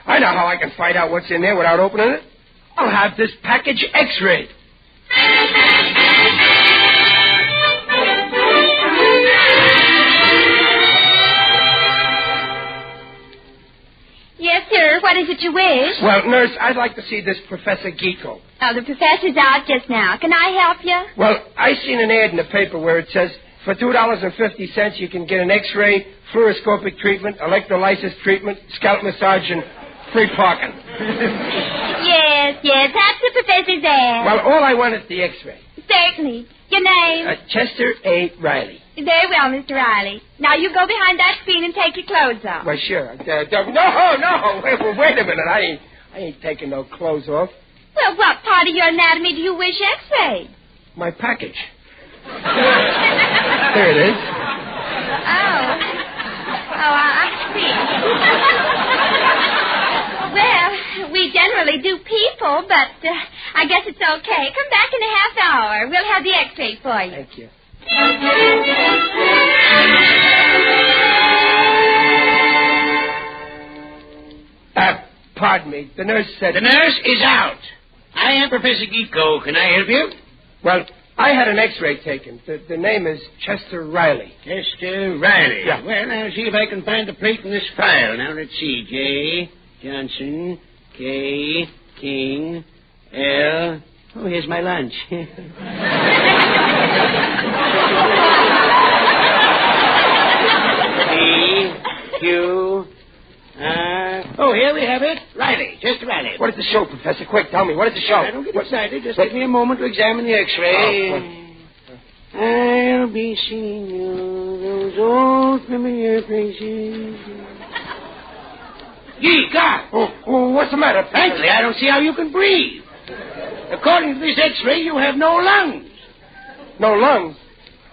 I know how I can find out what's in there without opening it. I'll have this package X-rayed. Yes, sir. What is it you wish? Well, nurse, I'd like to see this Professor Geeko. Oh, the professor's out just now. Can I help you? Well, I seen an ad in the paper where it says for $2.50 you can get an X-ray, fluoroscopic treatment, electrolysis treatment, scalp massage, and free parking. Yes, that's the professor's ad. Well, all I want is the X-ray. Certainly. Your name? Chester A. Riley. Very well, Mr. Riley. Now you go behind that screen and take your clothes off. Well, sure. No. Wait a minute. I ain't taking no clothes off. Well, what part of your anatomy do you wish X-rayed? My package. There it is. Oh, I see. Well, we generally do people, but I guess it's okay. Come back in a half hour. We'll have the X-ray for you. Thank you. pardon me. The nurse said... The nurse is out. I am Professor Geeko. Can I help you? Well, I had an X-ray taken. The name is Chester Riley. Chester Riley. Yeah. Well, I'll see if I can find the plate in this file. Now, let's see. J. Johnson, K. King, L. Oh, here's my lunch. P. Q. Oh, here we have it. Riley. Chester Riley. What does it show, Professor? Quick, tell me. What does it show? Don't get excited. Just give me a moment to examine the X-ray. I'll be seeing you, those old familiar faces. Gee, God! Oh, what's the matter, Professor? Frankly, I don't see how you can breathe. According to this X-ray, you have no lungs. No lungs?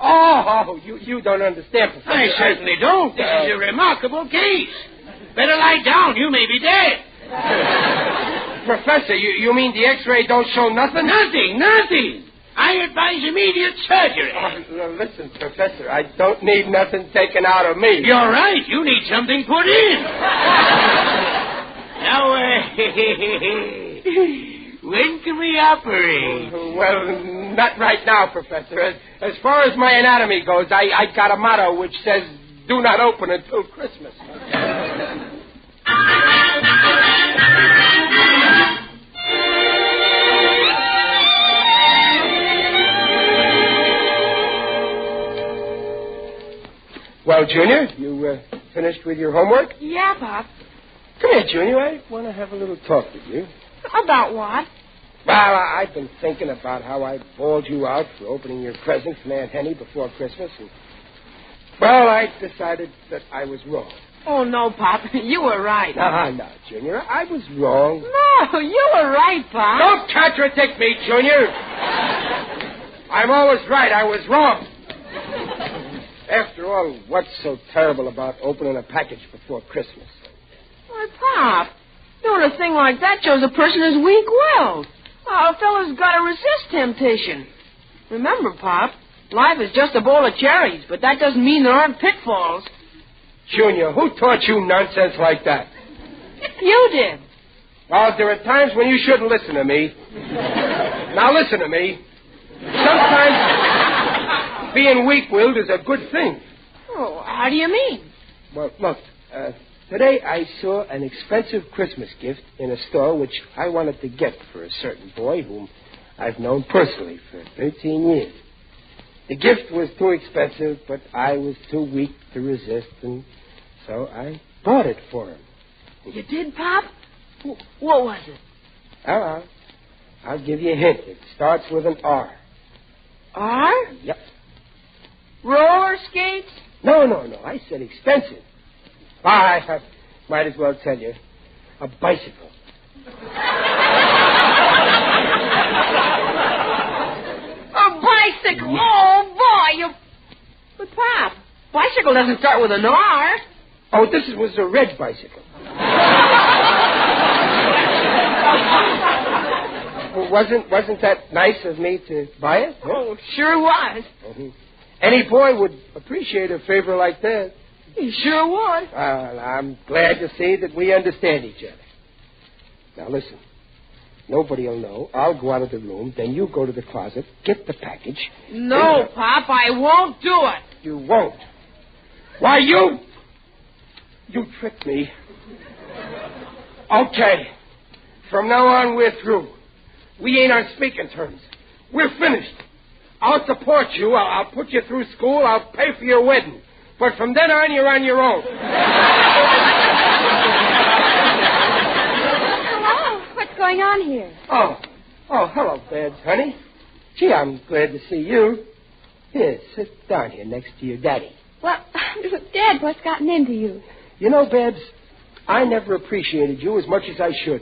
Oh, you don't understand, Professor. I certainly don't. This is a remarkable case. Better lie down. You may be dead. Professor, you mean the X-ray don't show nothing? Nothing. I advise immediate surgery. Listen, Professor, I don't need nothing taken out of me. You're right. You need something put in. Now, when can we operate? Well, not right now, Professor. As far as my anatomy goes, I got a motto which says, do not open until Christmas. Well, Junior, you finished with your homework? Yeah, Pop. Come here, Junior. I want to have a little talk with you. About what? Well, I've been thinking about how I bawled you out for opening your present from Aunt Henny before Christmas. And, well, I decided that I was wrong. Oh, no, Pop. You were right. No, Junior. I was wrong. No, you were right, Pop. Don't contradict me, Junior. I'm always right. I was wrong. After all, what's so terrible about opening a package before Christmas? Why, Pop, doing a thing like that shows a person is weak-willed. A fella's got to resist temptation. Remember, Pop, life is just a bowl of cherries, but that doesn't mean there aren't pitfalls. Junior, who taught you nonsense like that? You did. Well, there are times when you shouldn't listen to me. Now listen to me. Sometimes being weak-willed is a good thing. Oh, how do you mean? Well, look, today I saw an expensive Christmas gift in a store which I wanted to get for a certain boy whom I've known personally for 13 years. The gift was too expensive, but I was too weak to resist, and so I bought it for him. You did, Pop? What was it? I'll give you a hint. It starts with an R. R? Yep. Roller skates? No. I said expensive. I might as well tell you. A bicycle. A bicycle? Oh, boy, you... But, Pop, bicycle doesn't start with an R. Oh, this was a red bicycle. Wasn't that nice of me to buy it? Oh, sure was. Mm-hmm. Any boy would appreciate a favor like that. He sure would. Well, I'm glad to see that we understand each other. Now, listen. Nobody will know. I'll go out of the room. Then you go to the closet, get the package. No, Pop, I won't do it. You won't. Why, you tricked me. Okay. From now on, we're through. We ain't on speaking terms. We're finished. I'll support you. I'll put you through school. I'll pay for your wedding. But from then on, you're on your own. Hello. What's going on here? Oh, hello, Babs, honey. Gee, I'm glad to see you. Here, sit down here next to your daddy. Well, Dad, what's gotten into you? You know, Babs, I never appreciated you as much as I should.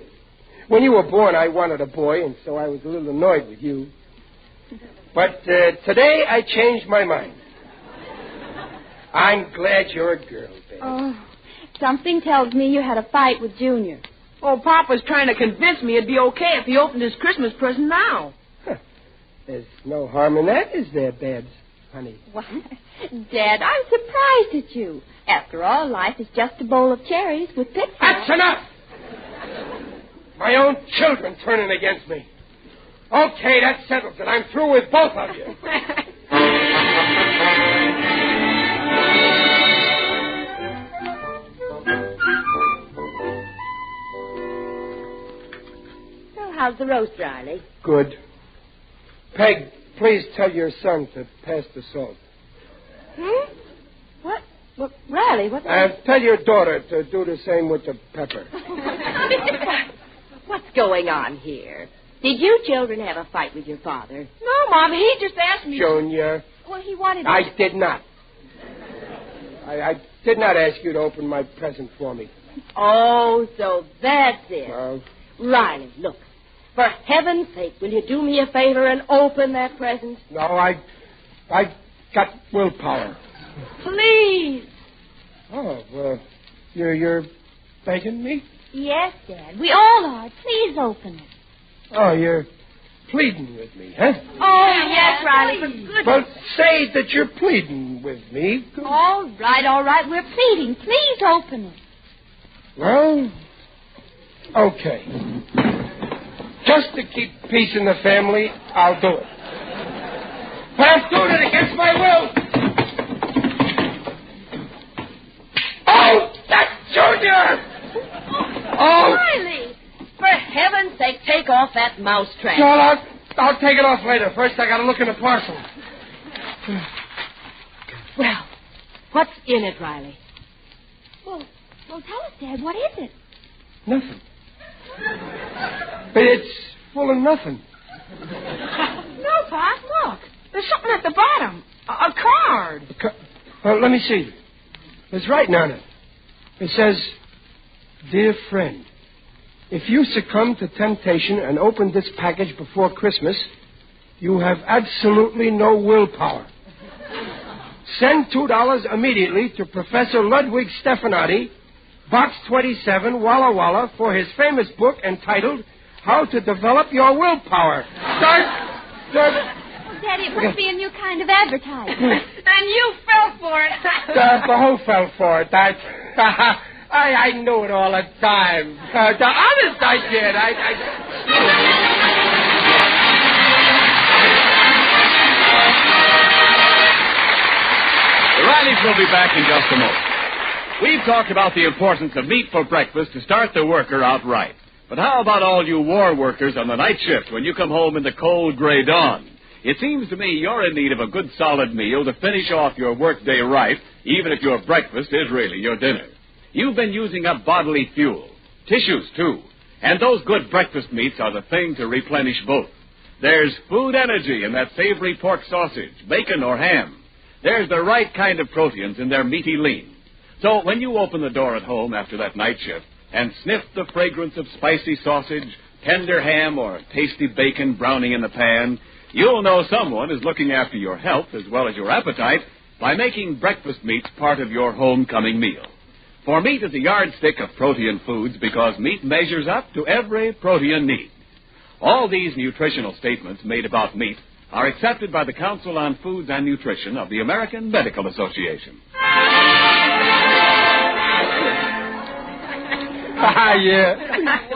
When you were born, I wanted a boy, and so I was a little annoyed with you. But today, I changed my mind. I'm glad you're a girl, Babs. Oh, something tells me you had a fight with Junior. Oh, Papa's trying to convince me it'd be okay if he opened his Christmas present now. There's no harm in that, is there, Babs, honey? Why, Dad, I'm surprised at you. After all, life is just a bowl of cherries with pitfalls. That's enough! My own children turning against me. Okay, that settles it. I'm through with both of you. Well, how's the roast, Riley? Good. Peg, please tell your son to pass the salt. What? Well, Riley, what? Tell your daughter to do the same with the pepper. What's going on here? Did you children have a fight with your father? No, Mom, he just asked me. Junior, Well, he wanted to... I did not. I did not ask you to open my present for me. Oh, so that's it. Riley, look. For heaven's sake, will you do me a favor and open that present? No, I got willpower. Please. Oh, well, you're begging me? Yes, Dad. We all are. Please open it. Oh, you're pleading with me, huh? Oh, yes, Riley, for goodness Well, say that you're pleading with me. All right. We're pleading. Please open it. Well, okay. Just to keep peace in the family, I'll do it. But I'm doing it against my will. Oh, that's Junior! Oh! Riley, for heaven's sake, take off that mousetrap. No, I'll take it off later. First, I got to look in the parcel. Well, what's in it, Riley? Well, tell us, Dad. What is it? Nothing. But it's full of nothing. No, Pop, look. There's something at the bottom. A card. Let me see. There's writing on it. It says, Dear friend, if you succumb to temptation and open this package before Christmas, you have absolutely no willpower. Send $2 immediately to Professor Ludwig Stefanati, Box 27, Walla Walla, for his famous book entitled How to Develop Your Willpower. Daddy, it must be a new kind of advertising. And you fell for it. Who fell for it? I knew it all the time. Honest, I did. The Rileys will be back in just a moment. We've talked about the importance of meat for breakfast to start the worker out right. But how about all you war workers on the night shift when you come home in the cold gray dawn? It seems to me you're in need of a good solid meal to finish off your workday right, even if your breakfast is really your dinner. You've been using up bodily fuel, tissues too, and those good breakfast meats are the thing to replenish both. There's food energy in that savory pork sausage, bacon, or ham. There's the right kind of proteins in their meaty lean. So when you open the door at home after that night shift and sniff the fragrance of spicy sausage, tender ham, or tasty bacon browning in the pan, you'll know someone is looking after your health as well as your appetite by making breakfast meats part of your homecoming meal. For meat is a yardstick of protein foods because meat measures up to every protein need. All these nutritional statements made about meat are accepted by the Council on Foods and Nutrition of the American Medical Association. Yeah.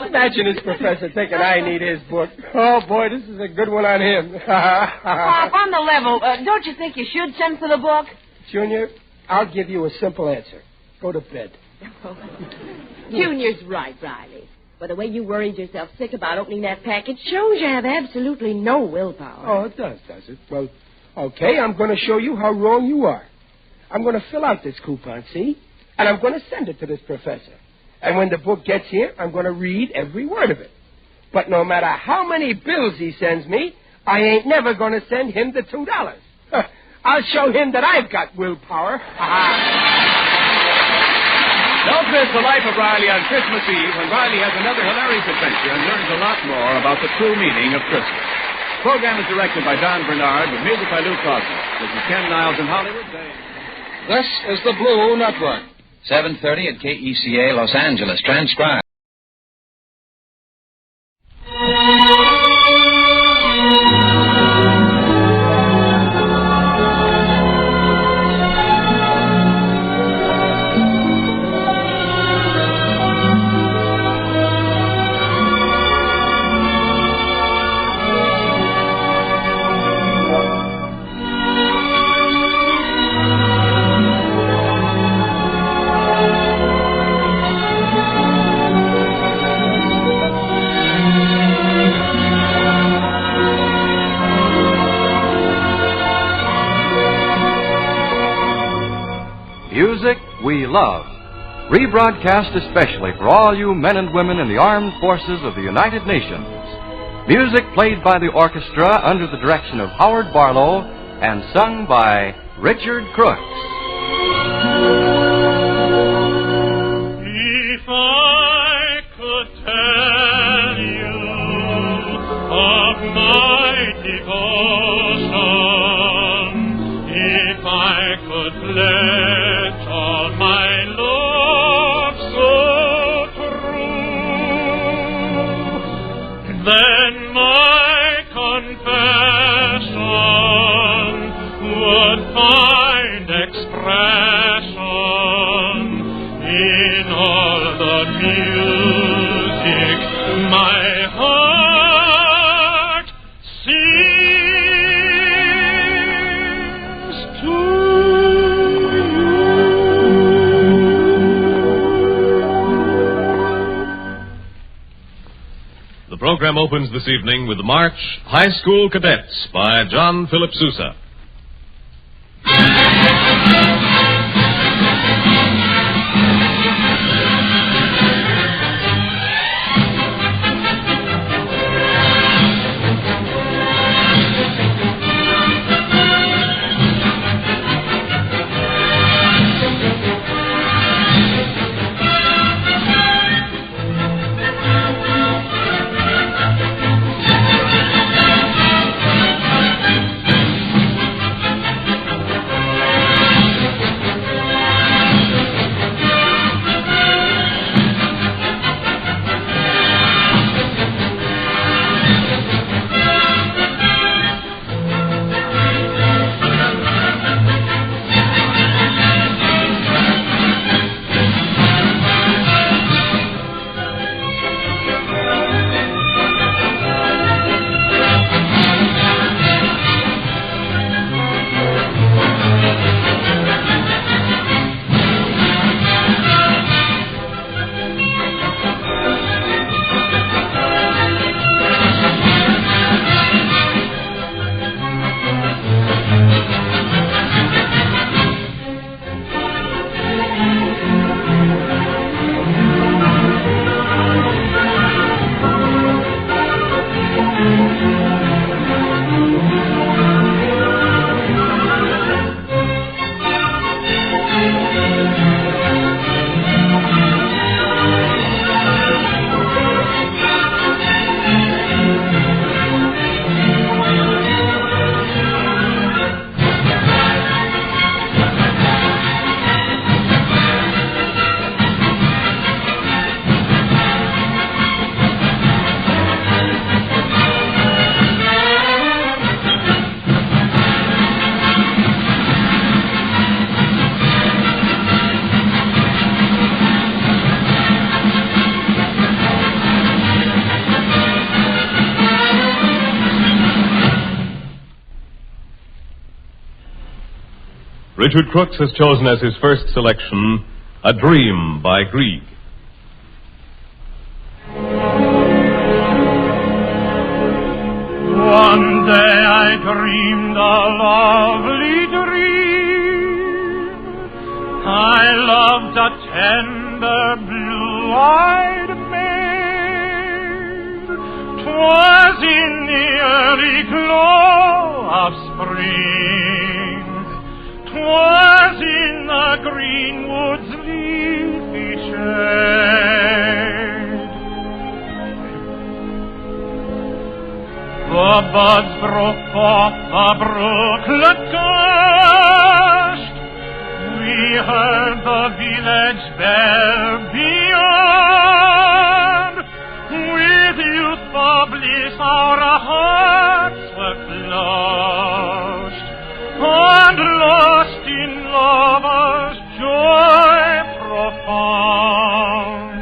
Imagine this professor thinking I need his book. Oh, boy, this is a good one on him. Pop, on the level, don't you think you should send for the book? Junior, I'll give you a simple answer. Go to bed. Junior's right, Riley. But the way you worried yourself sick about opening that package shows you have absolutely no willpower. Oh, it does it? Well, okay, I'm going to show you how wrong you are. I'm going to fill out this coupon, see? And I'm going to send it to this professor. And when the book gets here, I'm going to read every word of it. But no matter how many bills he sends me, I ain't never going to send him the $2. I'll show him that I've got willpower. Don't miss The Life of Riley on Christmas Eve when Riley has another hilarious adventure and learns a lot more about the true meaning of Christmas. The program is directed by Don Bernard with music by Lou Crosby. This is Ken Niles in Hollywood. This is the Blue Network. 7:30 at KECA, Los Angeles. Transcribed. we love. Rebroadcast especially for all you men and women in the armed forces of the United Nations. Music played by the orchestra under the direction of Howard Barlow and sung by Richard Crooks. If I could tell you of my devotion, if I could pledge all my love so true, then my confession would find expression in all the music my heart sings to The program opens this evening with the march High School Cadets by John Philip Sousa. Richard Crooks has chosen as his first selection, A Dream by Grieg. One day I dreamed a lovely dream. I loved a tender blue-eyed maid. 'Twas in the early glow of spring. 'Twas in the greenwood's leafy shade. The buds broke forth, the brooklet gushed. We heard the village bell beyond. With youthful bliss our hearts were flushed, and lost in lovers' joy profound.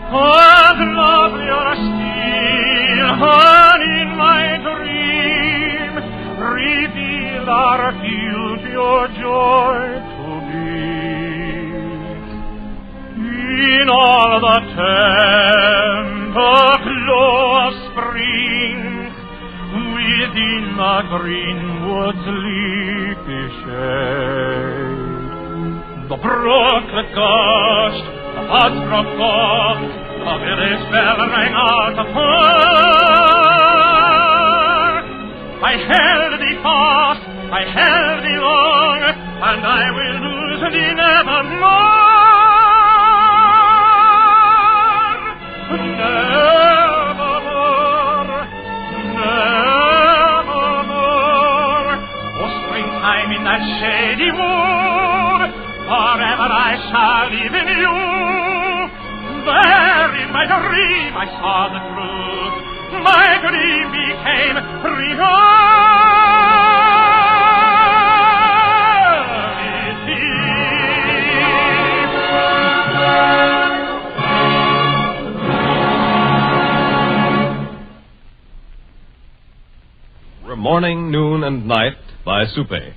And lovelier still, and in my dream, revealed our future joy to be. In all the tender glow of spring, with in the greenwood's leafy shade. The brook that gushed, the buds broke off, the village bell rang out afar. I held thee fast, I held thee long, and I will lose thee nevermore. Nevermore, nevermore. Oh, springtime in that shady wood, forever I shall live in you. There in my dream I saw the truth. My dream became Morning, Noon, and Night by Soupe.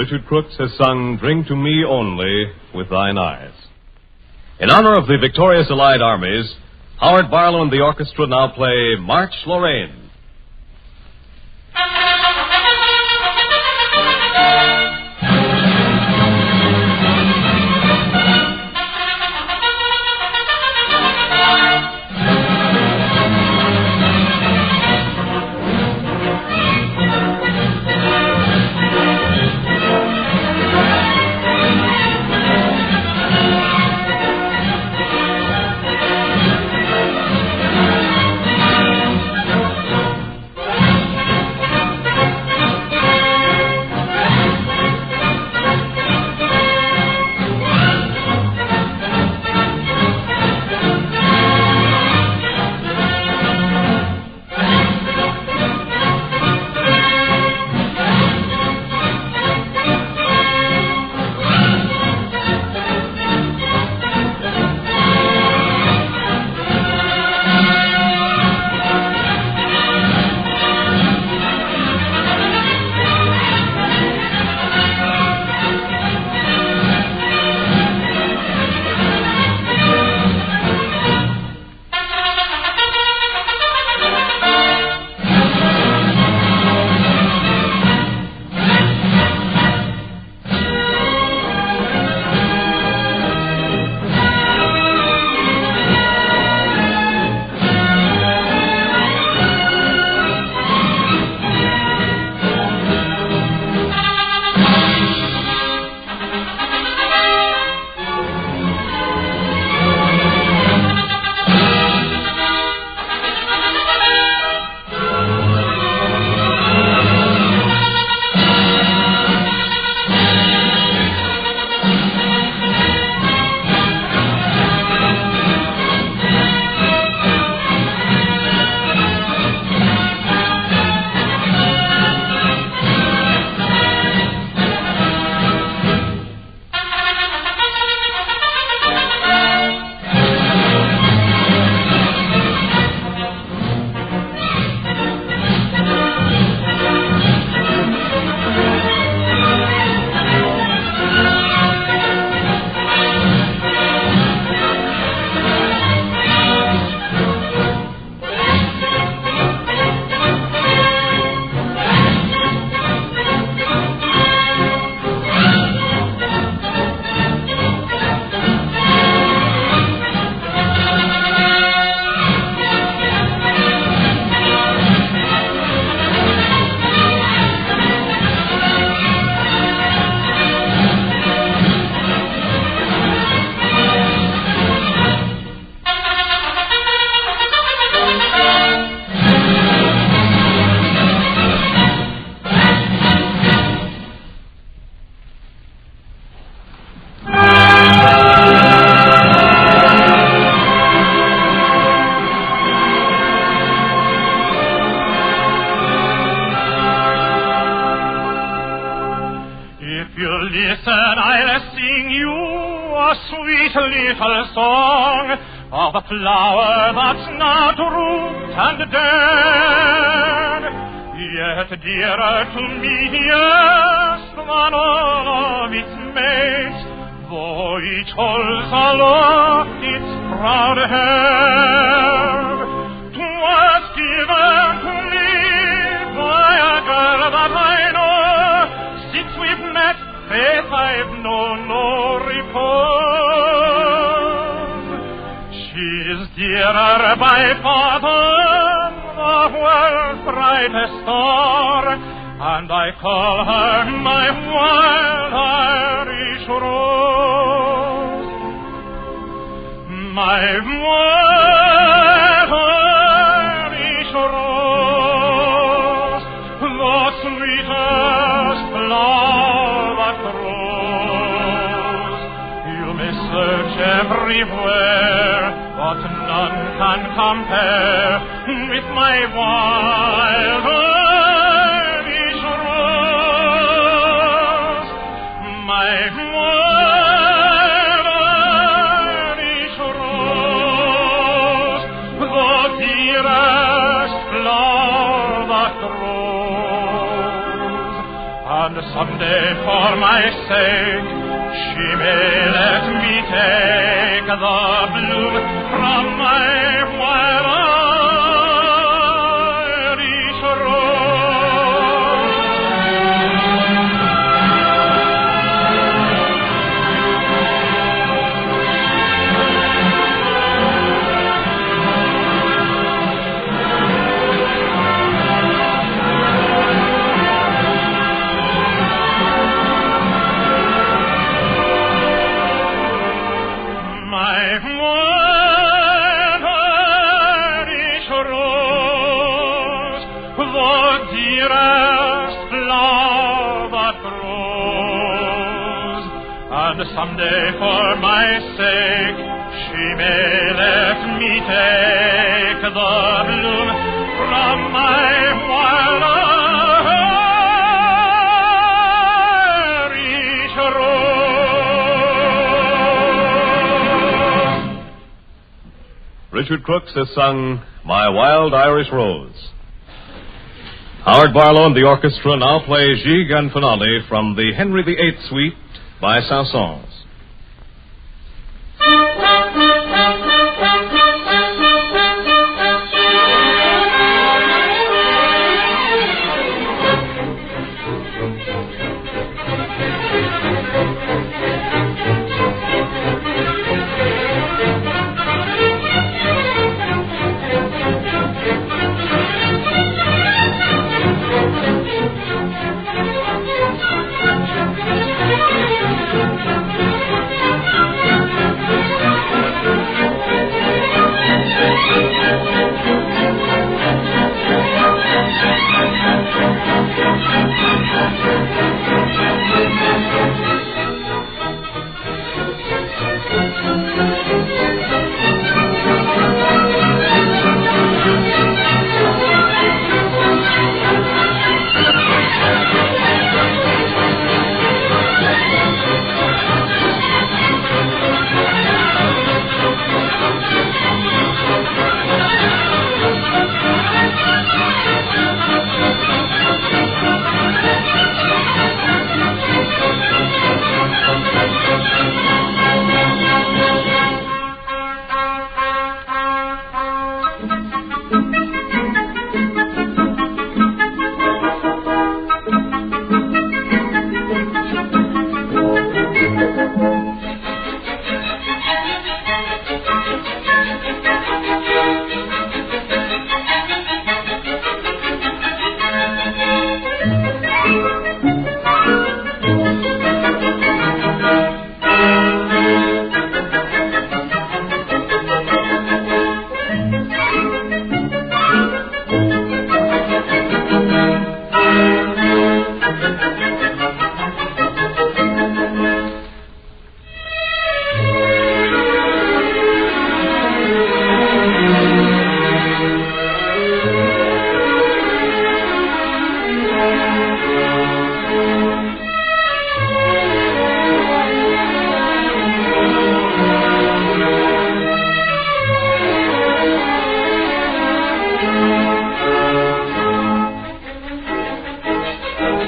Richard Crooks has sung Drink to Me Only with Thine Eyes. In honor of the victorious Allied armies, Howard Barlow and the orchestra now play March Lorraine. Listen, I'll sing you a sweet little song of a flower that's not root and dead, yet dearer to me, yes, than all of its mates, though each holds aloft its proud head. 'Twas given to me by a girl that I know. Since we've met, faith, I've known no repose. She's dearer by far than the world's brightest star, and I call her my wild Irish rose. My wild Irish rose, the sweetest flower that grows. You may search everywhere, but none can compare with my wild Irish rose. My wild Irish rose, the dearest flower that grows. And someday, for my sake, she may let me take the bloom from my wild Irish someday, for my sake, she may let me take the bloom from my wild Irish rose. Richard Crooks has sung My Wild Irish Rose. Howard Barlow and the orchestra now play Gigue and Finale from the Henry VIII Suite by Saint-Saëns.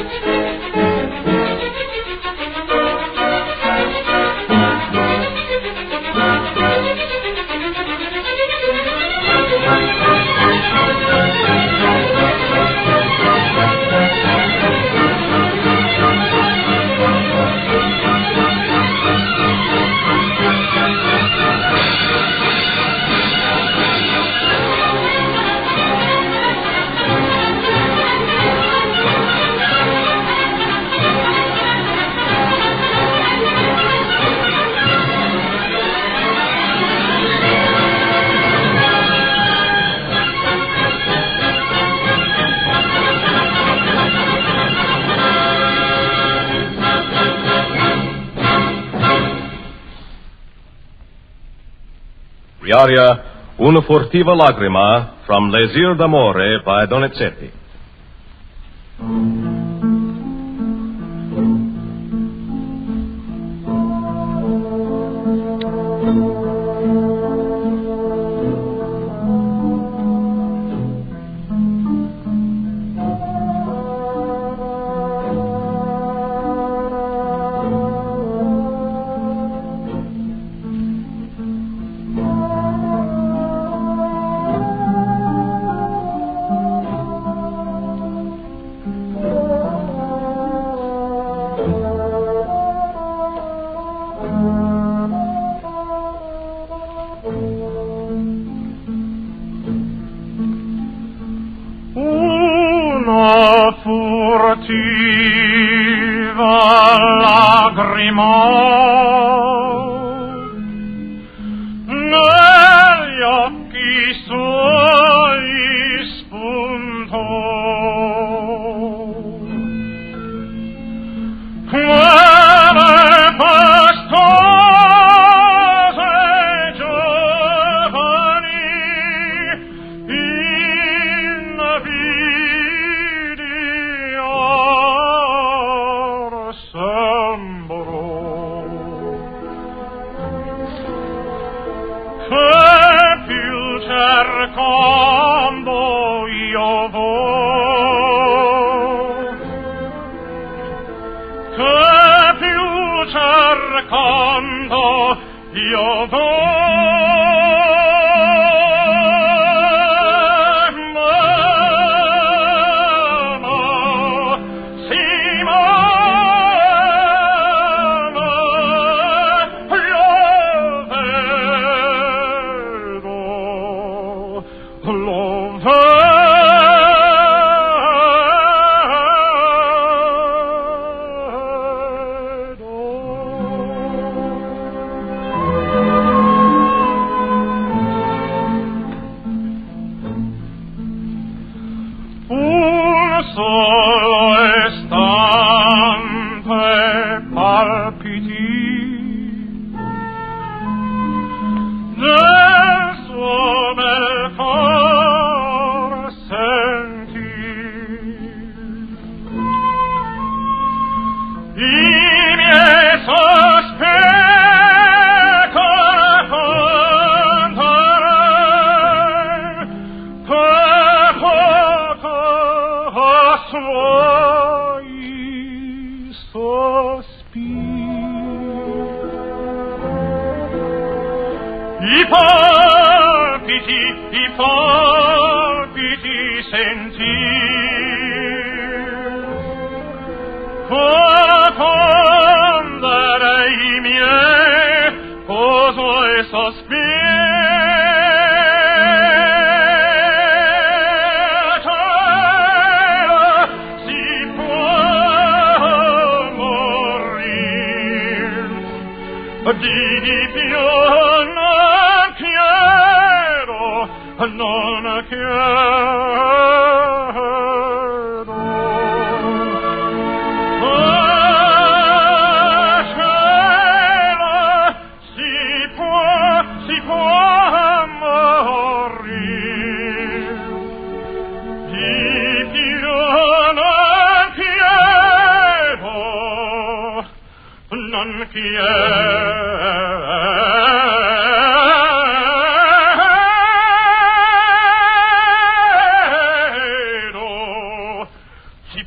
The aria Una furtiva lagrima from Les Îles d'Amore by Donizetti.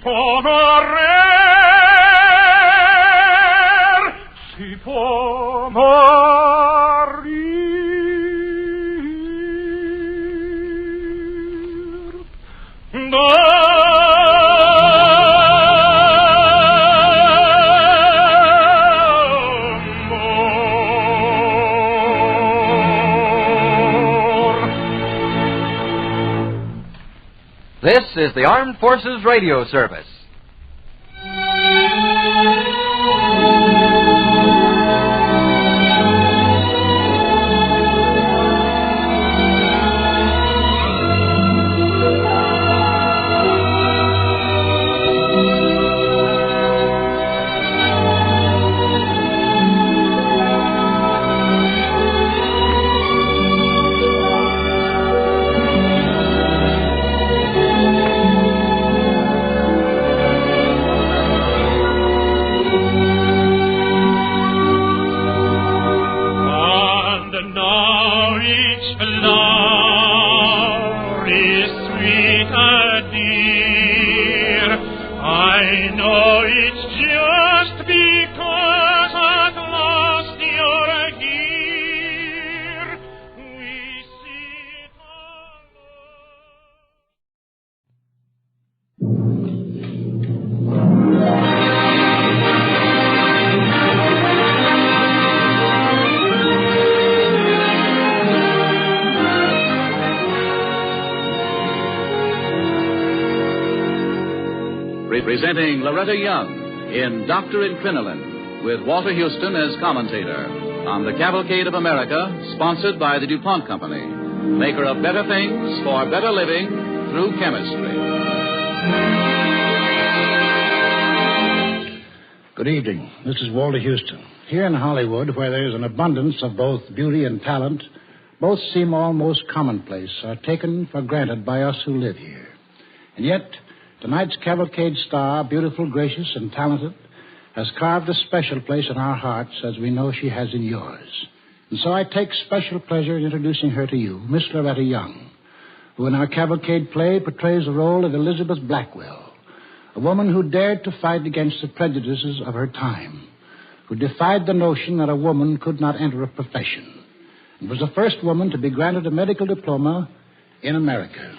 Por morir si può morir. This is the Armed Forces Radio Service. Presenting Loretta Young in Doctor in Crinoline, with Walter Houston as commentator on the Cavalcade of America, sponsored by the DuPont Company, maker of better things for better living through chemistry. Good evening. This is Walter Houston. Here in Hollywood, where there's an abundance of both beauty and talent, both seem almost commonplace, are taken for granted by us who live here. And yet, tonight's Cavalcade star, beautiful, gracious, and talented, has carved a special place in our hearts, as we know she has in yours. And so I take special pleasure in introducing her to you, Miss Loretta Young, who in our Cavalcade play portrays the role of Elizabeth Blackwell, a woman who dared to fight against the prejudices of her time, who defied the notion that a woman could not enter a profession, and was the first woman to be granted a medical diploma in America.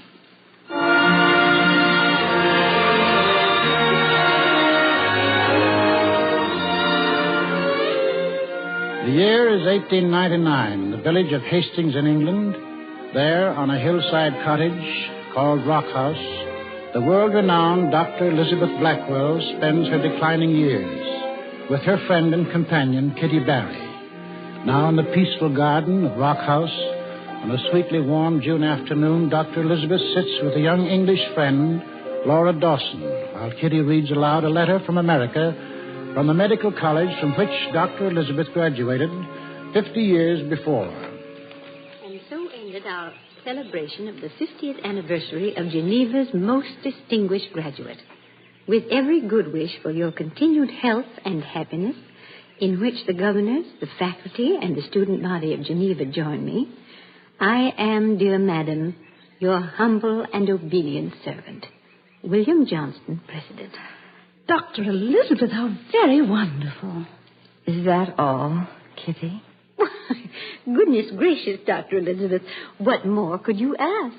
The year is 1899, the village of Hastings in England. There, on a hillside cottage called Rock House, the world-renowned Dr. Elizabeth Blackwell spends her declining years with her friend and companion, Kitty Barry. Now in the peaceful garden of Rock House, on a sweetly warm June afternoon, Dr. Elizabeth sits with a young English friend, Laura Dawson, while Kitty reads aloud a letter from America, from the medical college from which Dr. Elizabeth graduated 50 years before. And so ended our celebration of the 50th anniversary of Geneva's most distinguished graduate. With every good wish for your continued health and happiness, in which the governors, the faculty, and the student body of Geneva join me, I am, dear madam, your humble and obedient servant, William Johnston, President. Dr. Elizabeth, how very wonderful. Is that all, Kitty? Goodness gracious, Dr. Elizabeth, what more could you ask?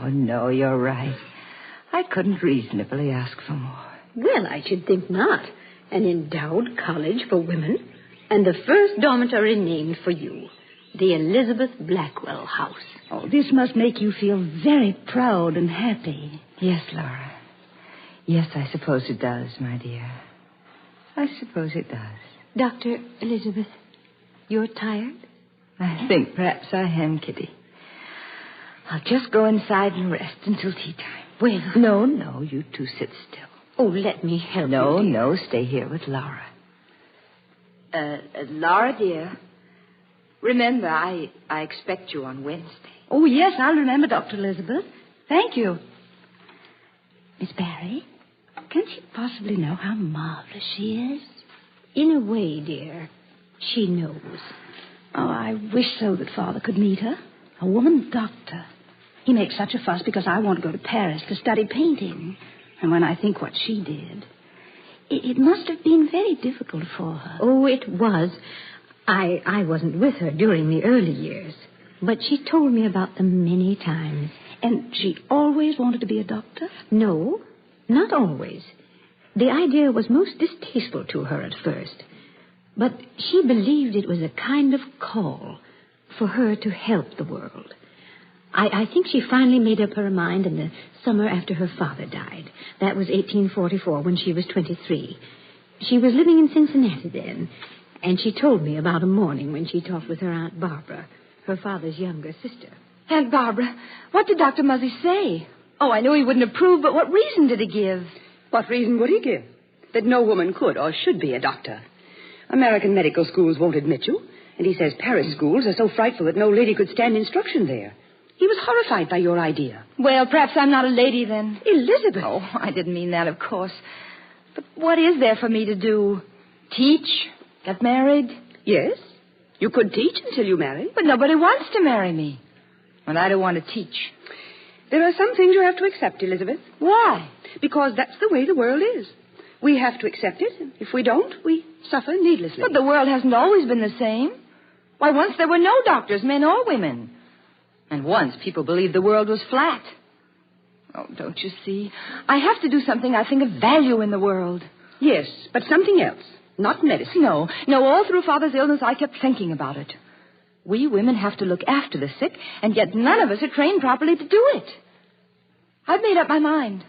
Oh, no, you're right. I couldn't reasonably ask for more. Well, I should think not. An endowed college for women, and the first dormitory named for you, the Elizabeth Blackwell House. Oh, this must make you feel very proud and happy. Yes, Laura. Yes, I suppose it does, my dear. I suppose it does. Dr. Elizabeth, you're tired? I think perhaps I am, Kitty. I'll just go inside and rest until tea time. Well... No, you two sit still. Oh, let me help you. No, stay here with Laura. Laura, dear, remember, I expect you on Wednesday. Oh, yes, I'll remember, Dr. Elizabeth. Thank you. Miss Barry, can she possibly know how marvelous she is? In a way, dear, she knows. Oh, I wish so that Father could meet her. A woman doctor. He makes such a fuss because I want to go to Paris to study painting. And when I think what she did, It must have been very difficult for her. Oh, it was. I wasn't with her during the early years, but she told me about them many times. And she always wanted to be a doctor? No, not always. The idea was most distasteful to her at first, but she believed it was a kind of call for her to help the world. I think she finally made up her mind in the summer after her father died. That was 1844, when she was 23. She was living in Cincinnati then, and she told me about a morning when she talked with her Aunt Barbara, her father's younger sister. Aunt Barbara, what did Dr. Muzzy say? Oh, I know he wouldn't approve, but what reason did he give? What reason would he give? That no woman could or should be a doctor. American medical schools won't admit you, and he says Paris schools are so frightful that no lady could stand instruction there. He was horrified by your idea. Well, perhaps I'm not a lady then. Elizabeth. Oh, I didn't mean that, of course. But what is there for me to do? Teach? Get married? Yes. You could teach until you marry. But nobody wants to marry me. And I don't want to teach. There are some things you have to accept, Elizabeth. Why? Because that's the way the world is. We have to accept it. And if we don't, we suffer needlessly. But the world hasn't always been the same. Why, once there were no doctors, men or women. And once people believed the world was flat. Oh, don't you see? I have to do something I think of value in the world. Yes, but something else. Not medicine. No, all through Father's illness, I kept thinking about it. We women have to look after the sick, and yet none of us are trained properly to do it. I've made up my mind.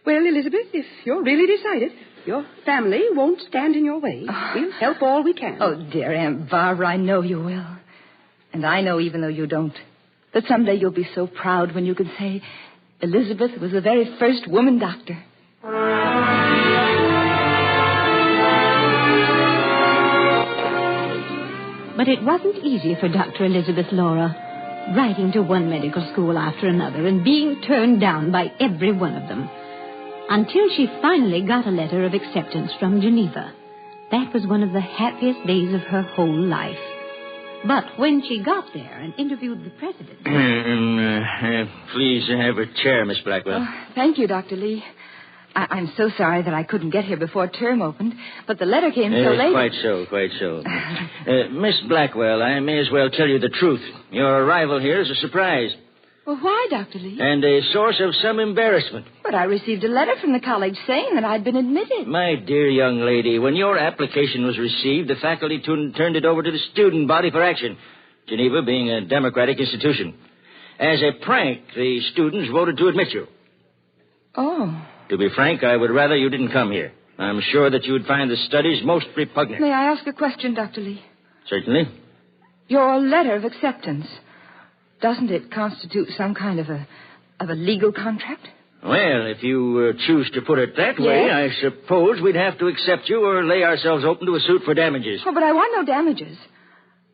Well, Elizabeth, if you're really decided, your family won't stand in your way. We'll help all we can. Oh, dear Aunt Barbara, I know you will. And I know, even though you don't, that someday you'll be so proud when you can say, Elizabeth was the very first woman doctor. But it wasn't easy for Dr. Elizabeth Laura, writing to one medical school after another and being turned down by every one of them, until she finally got a letter of acceptance from Geneva. That was one of the happiest days of her whole life. But when she got there and interviewed the president... Please have a chair, Miss Blackwell. Oh, thank you, Dr. Lee. I'm so sorry that I couldn't get here before term opened, but the letter came so late. Quite so. Miss Blackwell, I may as well tell you the truth. Your arrival here is a surprise. Well, why, Dr. Lee? And a source of some embarrassment. But I received a letter from the college saying that I'd been admitted. My dear young lady, when your application was received, the faculty turned it over to the student body for action, Geneva being a democratic institution. As a prank, the students voted to admit you. Oh. To be frank, I would rather you didn't come here. I'm sure that you would find the studies most repugnant. May I ask a question, Dr. Lee? Certainly. Your letter of acceptance, doesn't it constitute some kind of a legal contract? Well, if you choose to put it that way, Yes. I suppose we'd have to accept you or lay ourselves open to a suit for damages. Oh, but I want no damages.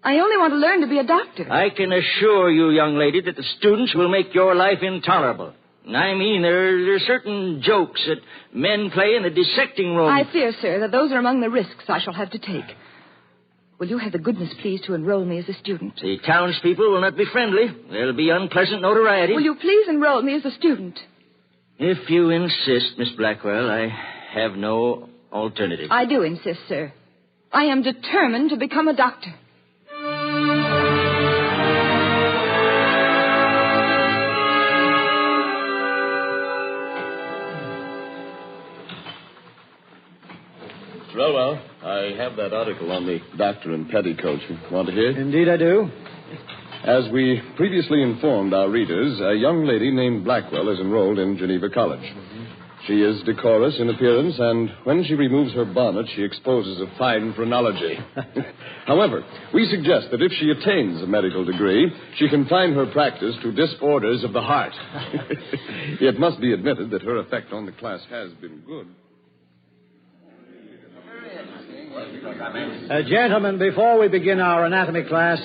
I only want to learn to be a doctor. I can assure you, young lady, that the students will make your life intolerable. I mean, there are certain jokes that men play in the dissecting room. I fear, sir, that those are among the risks I shall have to take. Will you have the goodness, please, to enroll me as a student? The townspeople will not be friendly. There'll be unpleasant notoriety. Will you please enroll me as a student? If you insist, Miss Blackwell, I have no alternative. I do insist, sir. I am determined to become a doctor. Well, I have that article on the doctor in petticoats. You want to hear? Indeed, I do. As we previously informed our readers, a young lady named Blackwell is enrolled in Geneva College. She is decorous in appearance, and when she removes her bonnet, she exposes a fine phrenology. However, we suggest that if she attains a medical degree, she confine her practice to disorders of the heart. It must be admitted that her effect on the class has been good. Gentlemen, before we begin our anatomy class,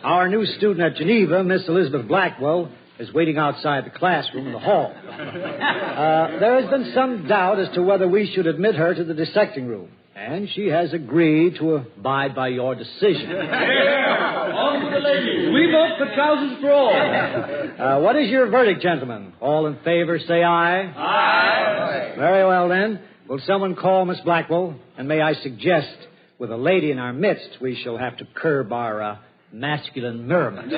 our new student at Geneva, Miss Elizabeth Blackwell, is waiting outside the classroom in the hall. There has been some doubt as to whether we should admit her to the dissecting room, and she has agreed to abide by your decision. On with the ladies. We vote for trousers for all. What is your verdict, gentlemen? All in favor, say aye. Aye. Very well, then. Will someone call Miss Blackwell? And may I suggest, with a lady in our midst, we shall have to curb our masculine merriment.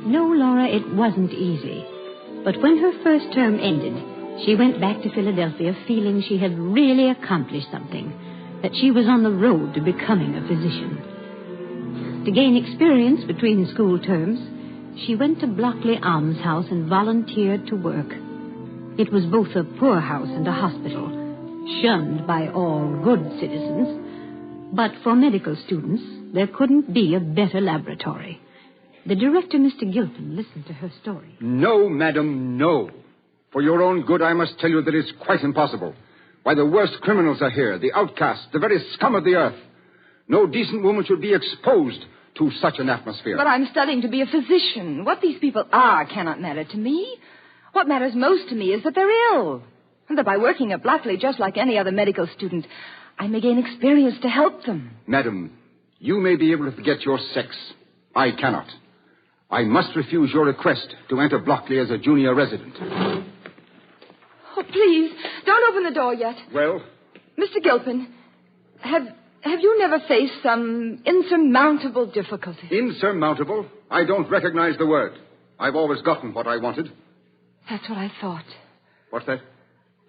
No, Laura, it wasn't easy. But when her first term ended, she went back to Philadelphia feeling she had really accomplished something, that she was on the road to becoming a physician. To gain experience between school terms, she went to Blockley Almshouse and volunteered to work. It was both a poorhouse and a hospital, shunned by all good citizens. But for medical students, there couldn't be a better laboratory. The director, Mr. Gilpin, listened to her story. No, madam, no. For your own good, I must tell you that it's quite impossible. Why, the worst criminals are here, the outcasts, the very scum of the earth. No decent woman should be exposed to such an atmosphere. But I'm studying to be a physician. What these people are cannot matter to me. What matters most to me is that they're ill. And that by working at Blockley, just like any other medical student, I may gain experience to help them. Madam, you may be able to forget your sex. I cannot. I must refuse your request to enter Blockley as a junior resident. Oh, please, don't open the door yet. Well? Mr. Gilpin, have you never faced some insurmountable difficulty? Insurmountable? I don't recognize the word. I've always gotten what I wanted. That's what I thought. What's that?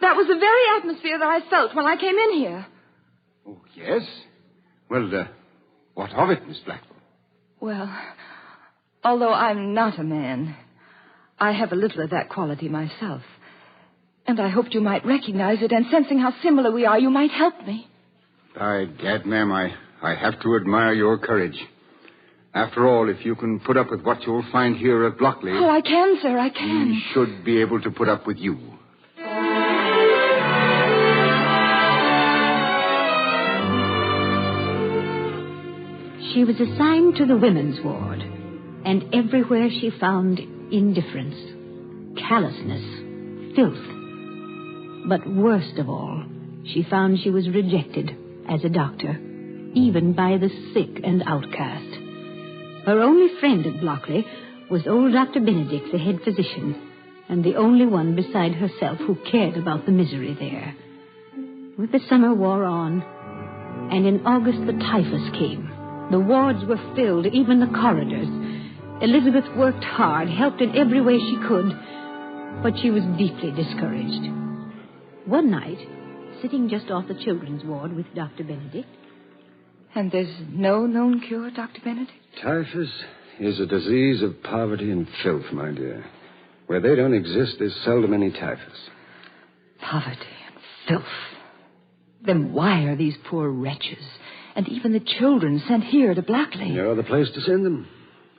That was the very atmosphere that I felt when I came in here. Oh, yes? Well, what of it, Miss Blackwell? Well, although I'm not a man, I have a little of that quality myself. And I hoped you might recognize it, and sensing how similar we are, you might help me. By gad, ma'am, I have to admire your courage. After all, if you can put up with what you'll find here at Blockley... Oh, I can, sir, I can. We should be able to put up with you. She was assigned to the women's ward, and everywhere she found indifference, callousness, filth. But worst of all, she found she was rejected as a doctor, even by the sick and outcast. Her only friend at Blockley was old Dr. Benedict, the head physician, and the only one beside herself who cared about the misery there. With the summer wore on, and in August the typhus came. The wards were filled, even the corridors. Elizabeth worked hard, helped in every way she could, but she was deeply discouraged. One night, sitting just off the children's ward with Dr. Benedict. And there's no known cure, Dr. Benedict? Typhus is a disease of poverty and filth, my dear. Where they don't exist, there's seldom any typhus. Poverty and filth. Then why are these poor wretches, and even the children, sent here to Blockley? You're the place to send them.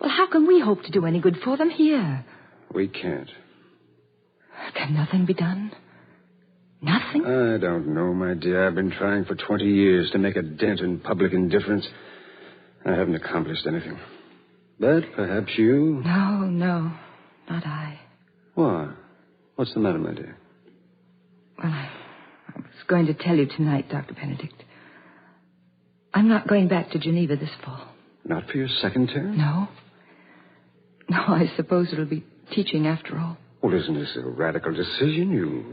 Well, how can we hope to do any good for them here? We can't. Can nothing be done? Nothing? I don't know, my dear. I've been trying for 20 years to make a dent in public indifference. I haven't accomplished anything. But perhaps you... No, not I. Why? What's the matter, my dear? Well, I was going to tell you tonight, Dr. Benedict. I'm not going back to Geneva this fall. Not for your second term? No, I suppose it'll be teaching after all. Well, isn't this a radical decision?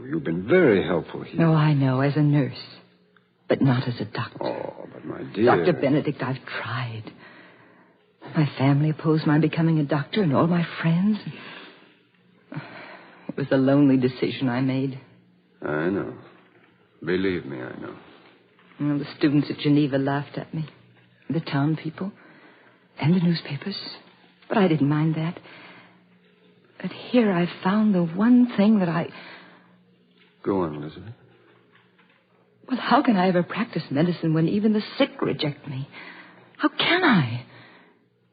You've been very helpful here. No, I know, as a nurse. But not as a doctor. Oh, but my dear... Dr. Benedict, I've tried. My family opposed my becoming a doctor, and all my friends. It was a lonely decision I made. I know. Believe me, I know. Well, the students at Geneva laughed at me. The town people. And the newspapers. But I didn't mind that. But here I found the one thing that I... Go on, Elizabeth. Well, how can I ever practice medicine when even the sick reject me? How can I?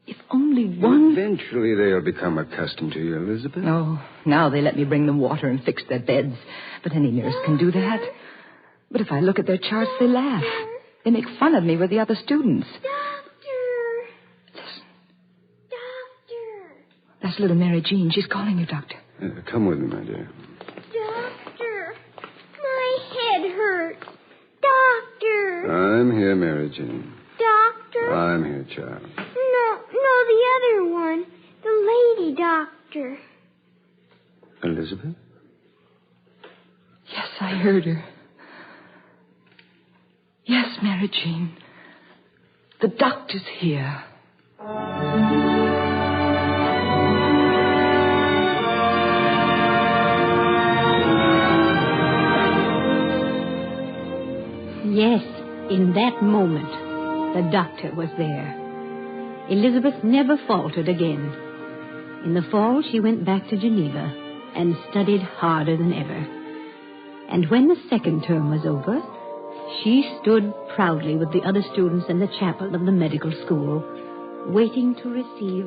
If only one... Eventually they'll become accustomed to you, Elizabeth. Oh, now they let me bring them water and fix their beds. But any nurse can do that. But if I look at their charts, they laugh. They make fun of me with the other students. That's little Mary Jean. She's calling you, Doctor. Come with me, my dear. Doctor, my head hurts. Doctor. I'm here, Mary Jean. Doctor. I'm here, child. No, the other one. The lady doctor. Elizabeth? Yes, I heard her. Yes, Mary Jean. The doctor's here. Yes, in that moment, the doctor was there. Elizabeth never faltered again. In the fall, she went back to Geneva and studied harder than ever. And when the second term was over, she stood proudly with the other students in the chapel of the medical school, waiting to receive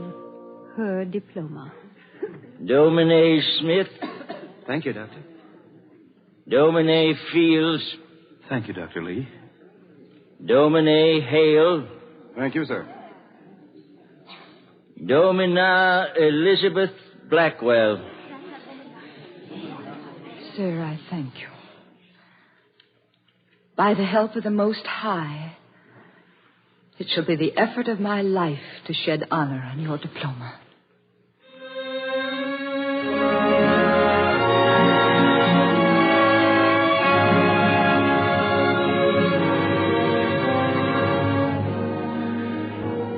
her diploma. Domine Smith. Thank you, Doctor. Domine Fields. Thank you, Dr. Lee. Domine Hale. Thank you, sir. Domina Elizabeth Blackwell. Sir, I thank you. By the help of the Most High, it shall be the effort of my life to shed honor on your diploma.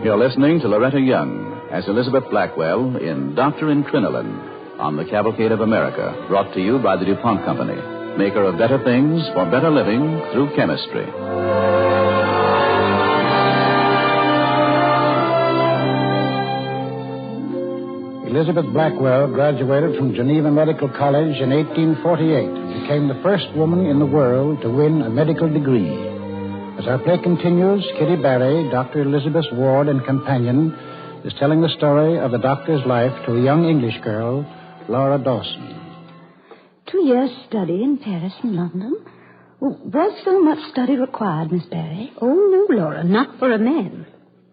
You're listening to Loretta Young as Elizabeth Blackwell in Doctor in Crinoline on the Cavalcade of America, brought to you by the DuPont Company, maker of better things for better living through chemistry. Elizabeth Blackwell graduated from Geneva Medical College in 1848 and became the first woman in the world to win a medical degree. As our play continues, Kitty Barry, Dr. Elizabeth's ward and companion, is telling the story of the doctor's life to a young English girl, Laura Dawson. 2 years' study in Paris and London. Was so much study required, Miss Barry? Oh, no, Laura, not for a man.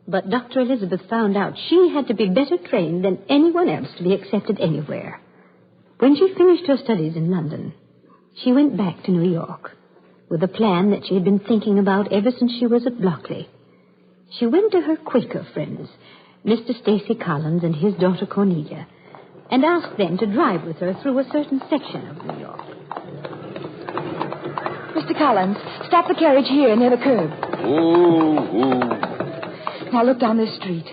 But Dr. Elizabeth found out she had to be better trained than anyone else to be accepted anywhere. When she finished her studies in London, she went back to New York with a plan that she had been thinking about ever since she was at Blockley. She went to her Quaker friends, Mr. Stacy Collins and his daughter Cornelia, and asked them to drive with her through a certain section of New York. Mr. Collins, stop the carriage here near the curb. Ooh. Now look down this street.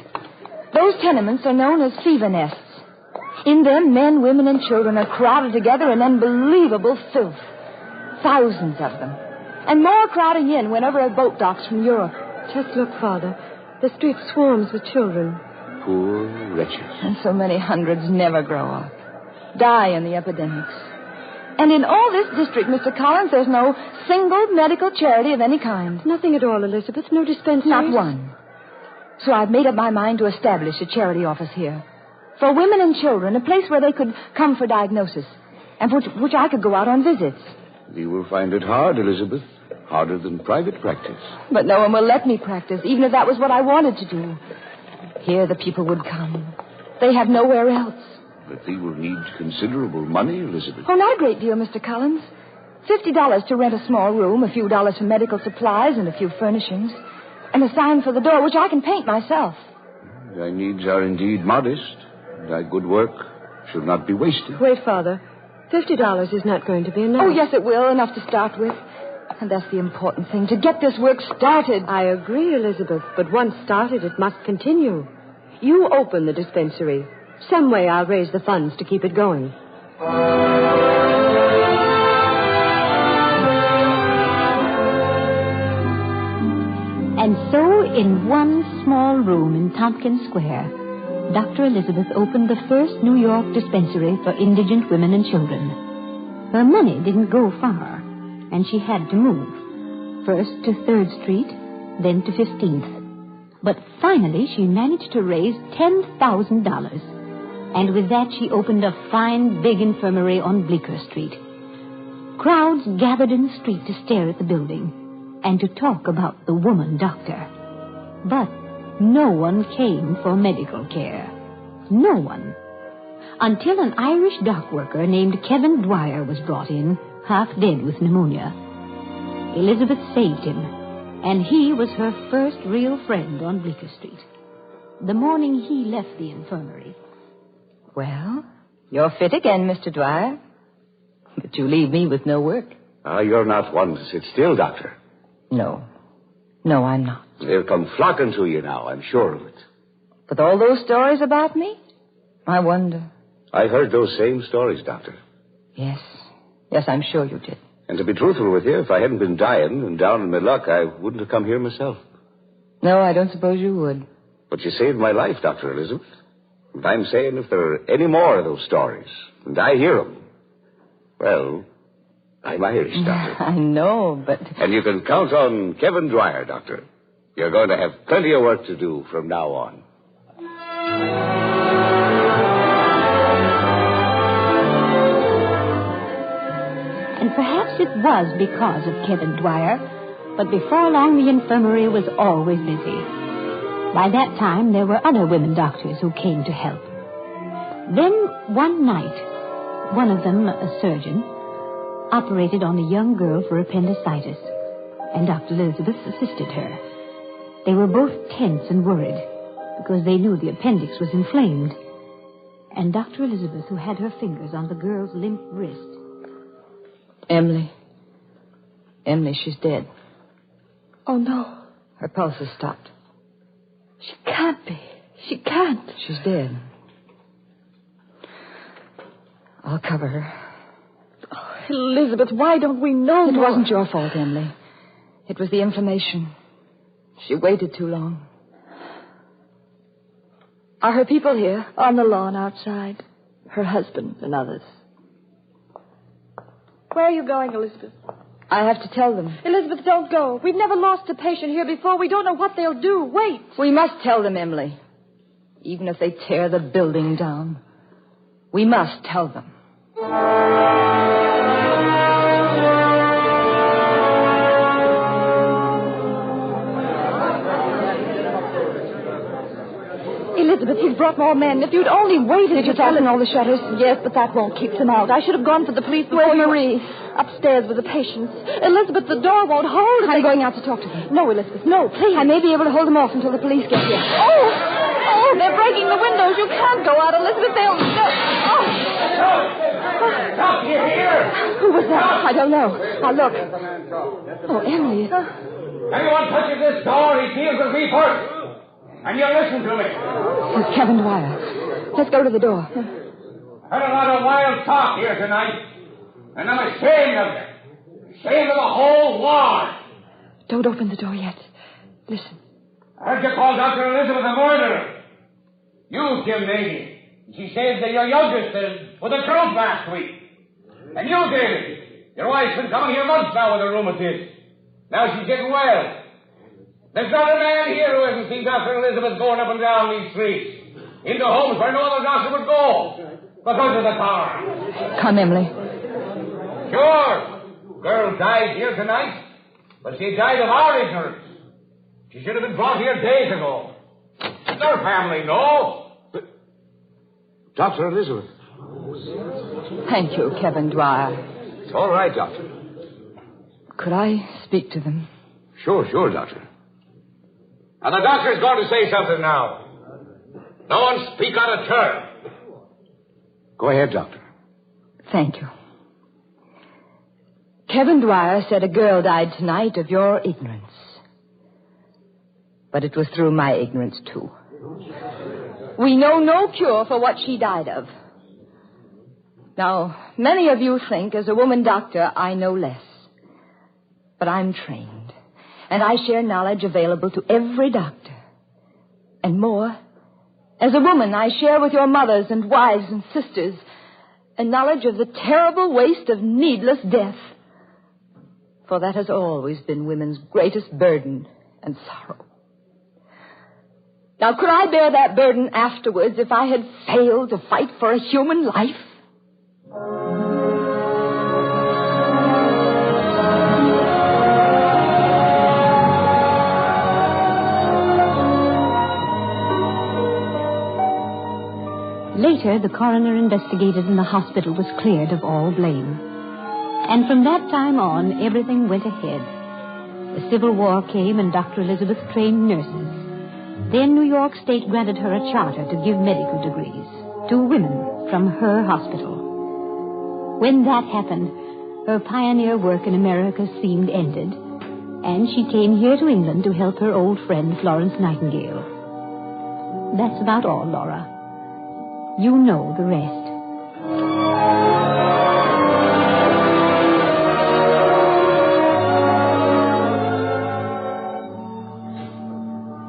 Those tenements are known as fever nests. In them, men, women, and children are crowded together in unbelievable filth. Thousands of them. And more crowding in whenever a boat docks from Europe. Just look, Father. The street swarms with children. Poor wretches. And so many hundreds never grow up. Die in the epidemics. And in all this district, Mr. Collins, there's no single medical charity of any kind. Nothing at all, Elizabeth. No dispensaries. Not one. So I've made up my mind to establish a charity office here. For women and children, a place where they could come for diagnosis. And which I could go out on visits. You will find it hard, Elizabeth. Harder than private practice. But no one will let me practice, even if that was what I wanted to do. Here the people would come. They have nowhere else. But they will need considerable money, Elizabeth. Oh, not a great deal, Mr. Collins. $50 to rent a small room, a few dollars for medical supplies and a few furnishings, and a sign for the door, which I can paint myself. Thy needs are indeed modest. Thy good work should not be wasted. Wait, Father. $50 is not going to be enough. Oh, yes, it will. Enough to start with. And that's the important thing, to get this work started. I agree, Elizabeth, but once started, it must continue. You open the dispensary. Some way I'll raise the funds to keep it going. And so, in one small room in Tompkins Square, Dr. Elizabeth opened the first New York dispensary for indigent women and children. Her money didn't go far, and she had to move. First to 3rd Street, then to 15th. But finally, she managed to raise $10,000. And with that, she opened a fine, big infirmary on Bleecker Street. Crowds gathered in the street to stare at the building and to talk about the woman doctor. But no one came for medical care. No one. Until an Irish dock worker named Kevin Dwyer was brought in, half dead with pneumonia. Elizabeth saved him, and he was her first real friend on Bleecker Street. The morning he left the infirmary, Well, you're fit again, Mr. Dwyer. But you leave me with no work. You're not one to sit still, Doctor. No. No, I'm not. They'll come flocking to you now, I'm sure of it. With all those stories about me? I wonder. I heard those same stories, Doctor. Yes. Yes, I'm sure you did. And to be truthful with you, if I hadn't been dying and down in my luck, I wouldn't have come here myself. No, I don't suppose you would. But you saved my life, Dr. Elizabeth. And I'm saying if there are any more of those stories, and I hear them, well, I'm Irish, Doctor. I know, but... And you can count on Kevin Dwyer, Doctor. You're going to have plenty of work to do from now on. And perhaps it was because of Kevin Dwyer, but before long the infirmary was always busy. By that time, there were other women doctors who came to help. Then, one night, one of them, a surgeon, operated on a young girl for appendicitis, and Dr. Elizabeth assisted her. They were both tense and worried because they knew the appendix was inflamed. And Dr. Elizabeth, who had her fingers on the girl's limp wrist... Emily, she's dead. Oh, no. Her pulse has stopped. She can't be. She can't. She's dead. I'll cover her. Oh, Elizabeth, why don't we know It more? wasn't your fault, Emily. It was the inflammation. She waited too long. Are her people here? On the lawn outside. Her husband and others. Where are you going, Elizabeth? I have to tell them. Elizabeth, don't go. We've never lost a patient here before. We don't know what they'll do. Wait. We must tell them, Emily. Even if they tear the building down. We must tell them. Elizabeth, he's brought more men. If you'd only waited... Did you fasten all the shutters? Yes, but that won't keep them out. I should have gone for the police before... Where's Marie? Upstairs with the patients. Elizabeth, the door won't hold. I'm going out to talk to them. No, Elizabeth, no, please. I may be able to hold them off until the police get here. Oh, they're breaking the windows. You can't go out, Elizabeth. They'll... Oh. Stop, you here! Who was that? I don't know. Now, look. Oh, Emily. Anyone touches this door, he deals with me first. And you listen to me. It's Kevin Dwyer. Let's go to the door. Heard a lot of wild talk here tonight. And I'm ashamed of you. Ashamed of the whole ward. Don't open the door yet. Listen. I heard you call Dr. Elizabeth a murderer. You killed Lady. She said that your youngest with a croup last week. And you did it. Your wife's been coming here months now with her rheumatism. Now she's getting well. There's not a man here who hasn't seen Dr. Elizabeth going up and down these streets. Into homes where no other doctor would go. Because of the car. Come, Emily. Sure. Girl died here tonight. But she died of our ignorance. She should have been brought here days ago. Their family, no. But, Dr. Elizabeth. Thank you, Kevin Dwyer. It's all right, Doctor. Could I speak to them? Sure, Doctor. And the doctor's going to say something now. No one speak out of turn. Go ahead, Doctor. Thank you. Kevin Dwyer said a girl died tonight of your ignorance. But it was through my ignorance, too. We know no cure for what she died of. Now, many of you think, as a woman doctor, I know less. But I'm trained, and I share knowledge available to every doctor. And more, as a woman, I share with your mothers and wives and sisters a knowledge of the terrible waste of needless death. For that has always been women's greatest burden and sorrow. Now, could I bear that burden afterwards if I had failed to fight for a human life? Later, the coroner investigated and the hospital was cleared of all blame. And from that time on, everything went ahead. The Civil War came and Dr. Elizabeth trained nurses. Then New York State granted her a charter to give medical degrees. 2 women from her hospital. When that happened, her pioneer work in America seemed ended, and she came here to England to help her old friend Florence Nightingale. That's about all, Laura. You know the rest.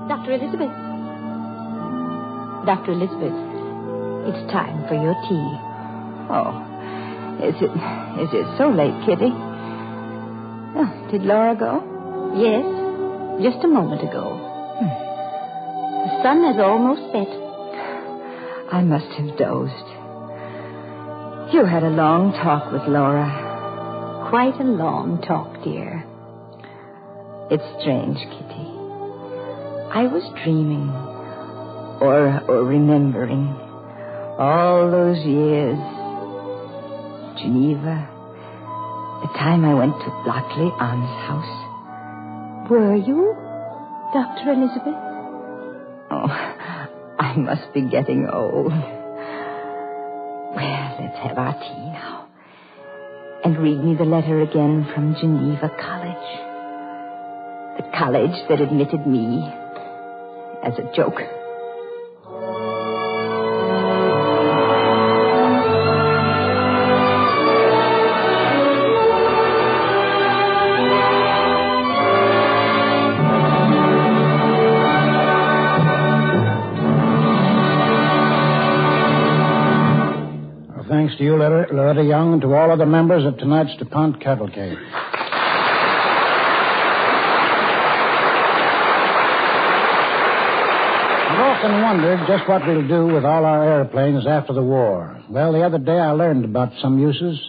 Dr. Elizabeth. Dr. Elizabeth, it's time for your tea. Oh, is it so late, Kitty? Oh, did Laura go? Yes, just a moment ago. The sun has almost set. I must have dozed. You had a long talk with Laura. Quite a long talk, dear. It's strange, Kitty. I was dreaming, or remembering, all those years. Geneva, the time I went to Blockley Ann's house. Were you, Dr. Elizabeth? Oh, I must be getting old. Well, let's have our tea now. And read me the letter again from Geneva College. The college that admitted me as a joke. Thanks to you, Loretta Young, and to all other members of tonight's DuPont Cavalcade. I've often wondered just what we'll do with all our airplanes after the war. Well, the other day I learned about some uses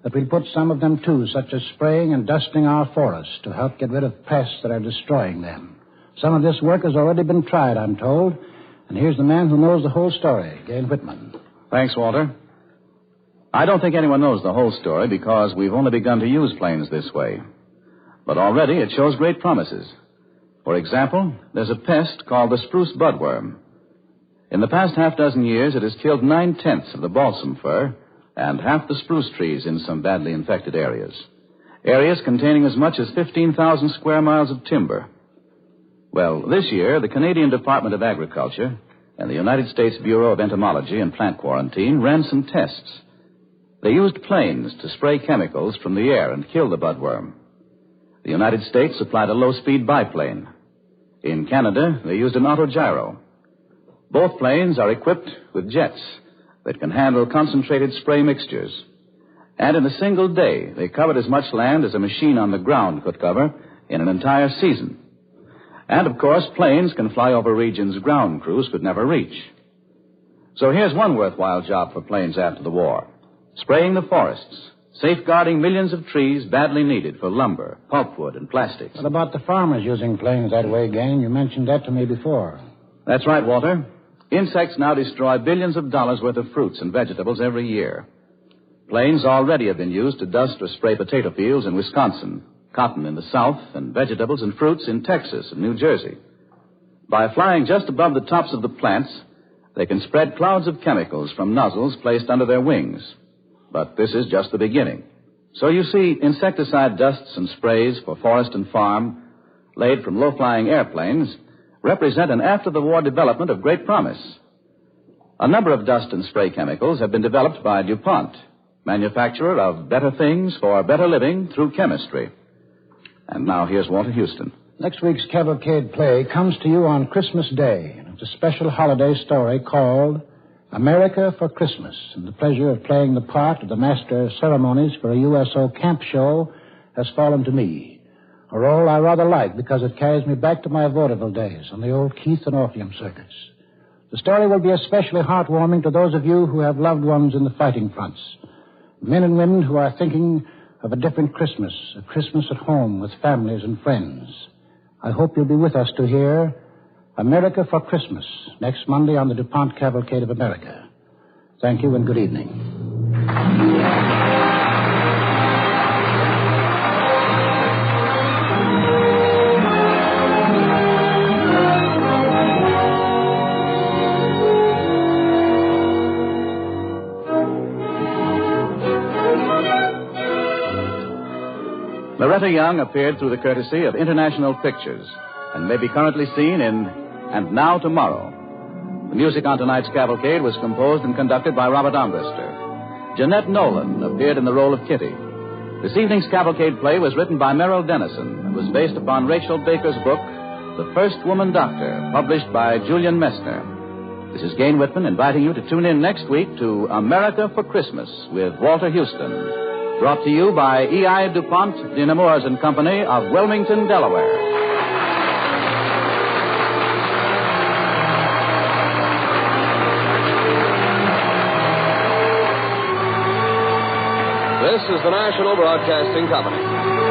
that we'll put some of them to, such as spraying and dusting our forests to help get rid of pests that are destroying them. Some of this work has already been tried, I'm told, and here's the man who knows the whole story, Gail Whitman. Thanks, Walter. I don't think anyone knows the whole story because we've only begun to use planes this way. But already it shows great promises. For example, there's a pest called the spruce budworm. In the past half-dozen years, it has killed 9/10 of the balsam fir and half the spruce trees in some badly infected areas. Areas containing as much as 15,000 square miles of timber. Well, this year, the Canadian Department of Agriculture and the United States Bureau of Entomology and Plant Quarantine ran some tests. They used planes to spray chemicals from the air and kill the budworm. The United States supplied a low-speed biplane. In Canada, they used an autogyro. Both planes are equipped with jets that can handle concentrated spray mixtures. And in a single day, they covered as much land as a machine on the ground could cover in an entire season. And, of course, planes can fly over regions ground crews could never reach. So here's one worthwhile job for planes after the war. Spraying the forests, safeguarding millions of trees badly needed for lumber, pulpwood, and plastics. What about the farmers using planes that way, Gain? You mentioned that to me before. That's right, Walter. Insects now destroy billions of dollars worth of fruits and vegetables every year. Planes already have been used to dust or spray potato fields in Wisconsin, cotton in the South, and vegetables and fruits in Texas and New Jersey. By flying just above the tops of the plants, they can spread clouds of chemicals from nozzles placed under their wings. But this is just the beginning. So you see, insecticide dusts and sprays for forest and farm, laid from low-flying airplanes, represent an after-the-war development of great promise. A number of dust and spray chemicals have been developed by DuPont, manufacturer of better things for better living through chemistry. And now here's Walter Houston. Next week's Cavalcade play comes to you on Christmas Day. It's a special holiday story called America for Christmas, and the pleasure of playing the part of the master of ceremonies for a USO camp show has fallen to me. A role I rather like because it carries me back to my vaudeville days on the old Keith and Orpheum circuits. The story will be especially heartwarming to those of you who have loved ones in the fighting fronts, men and women who are thinking of a different Christmas, a Christmas at home with families and friends. I hope you'll be with us to hear America for Christmas, next Monday on the DuPont Cavalcade of America. Thank you and good evening. Loretta Young appeared through the courtesy of International Pictures and may be currently seen in And Now Tomorrow. The music on tonight's cavalcade was composed and conducted by Robert Armbruster. Jeanette Nolan appeared in the role of Kitty. This evening's cavalcade play was written by Merrill Dennison and was based upon Rachel Baker's book, The First Woman Doctor, published by Julian Messner. This is Gane Whitman inviting you to tune in next week to America for Christmas with Walter Houston. Brought to you by E.I. DuPont de Nemours and Company of Wilmington, Delaware. This is the National Broadcasting Company.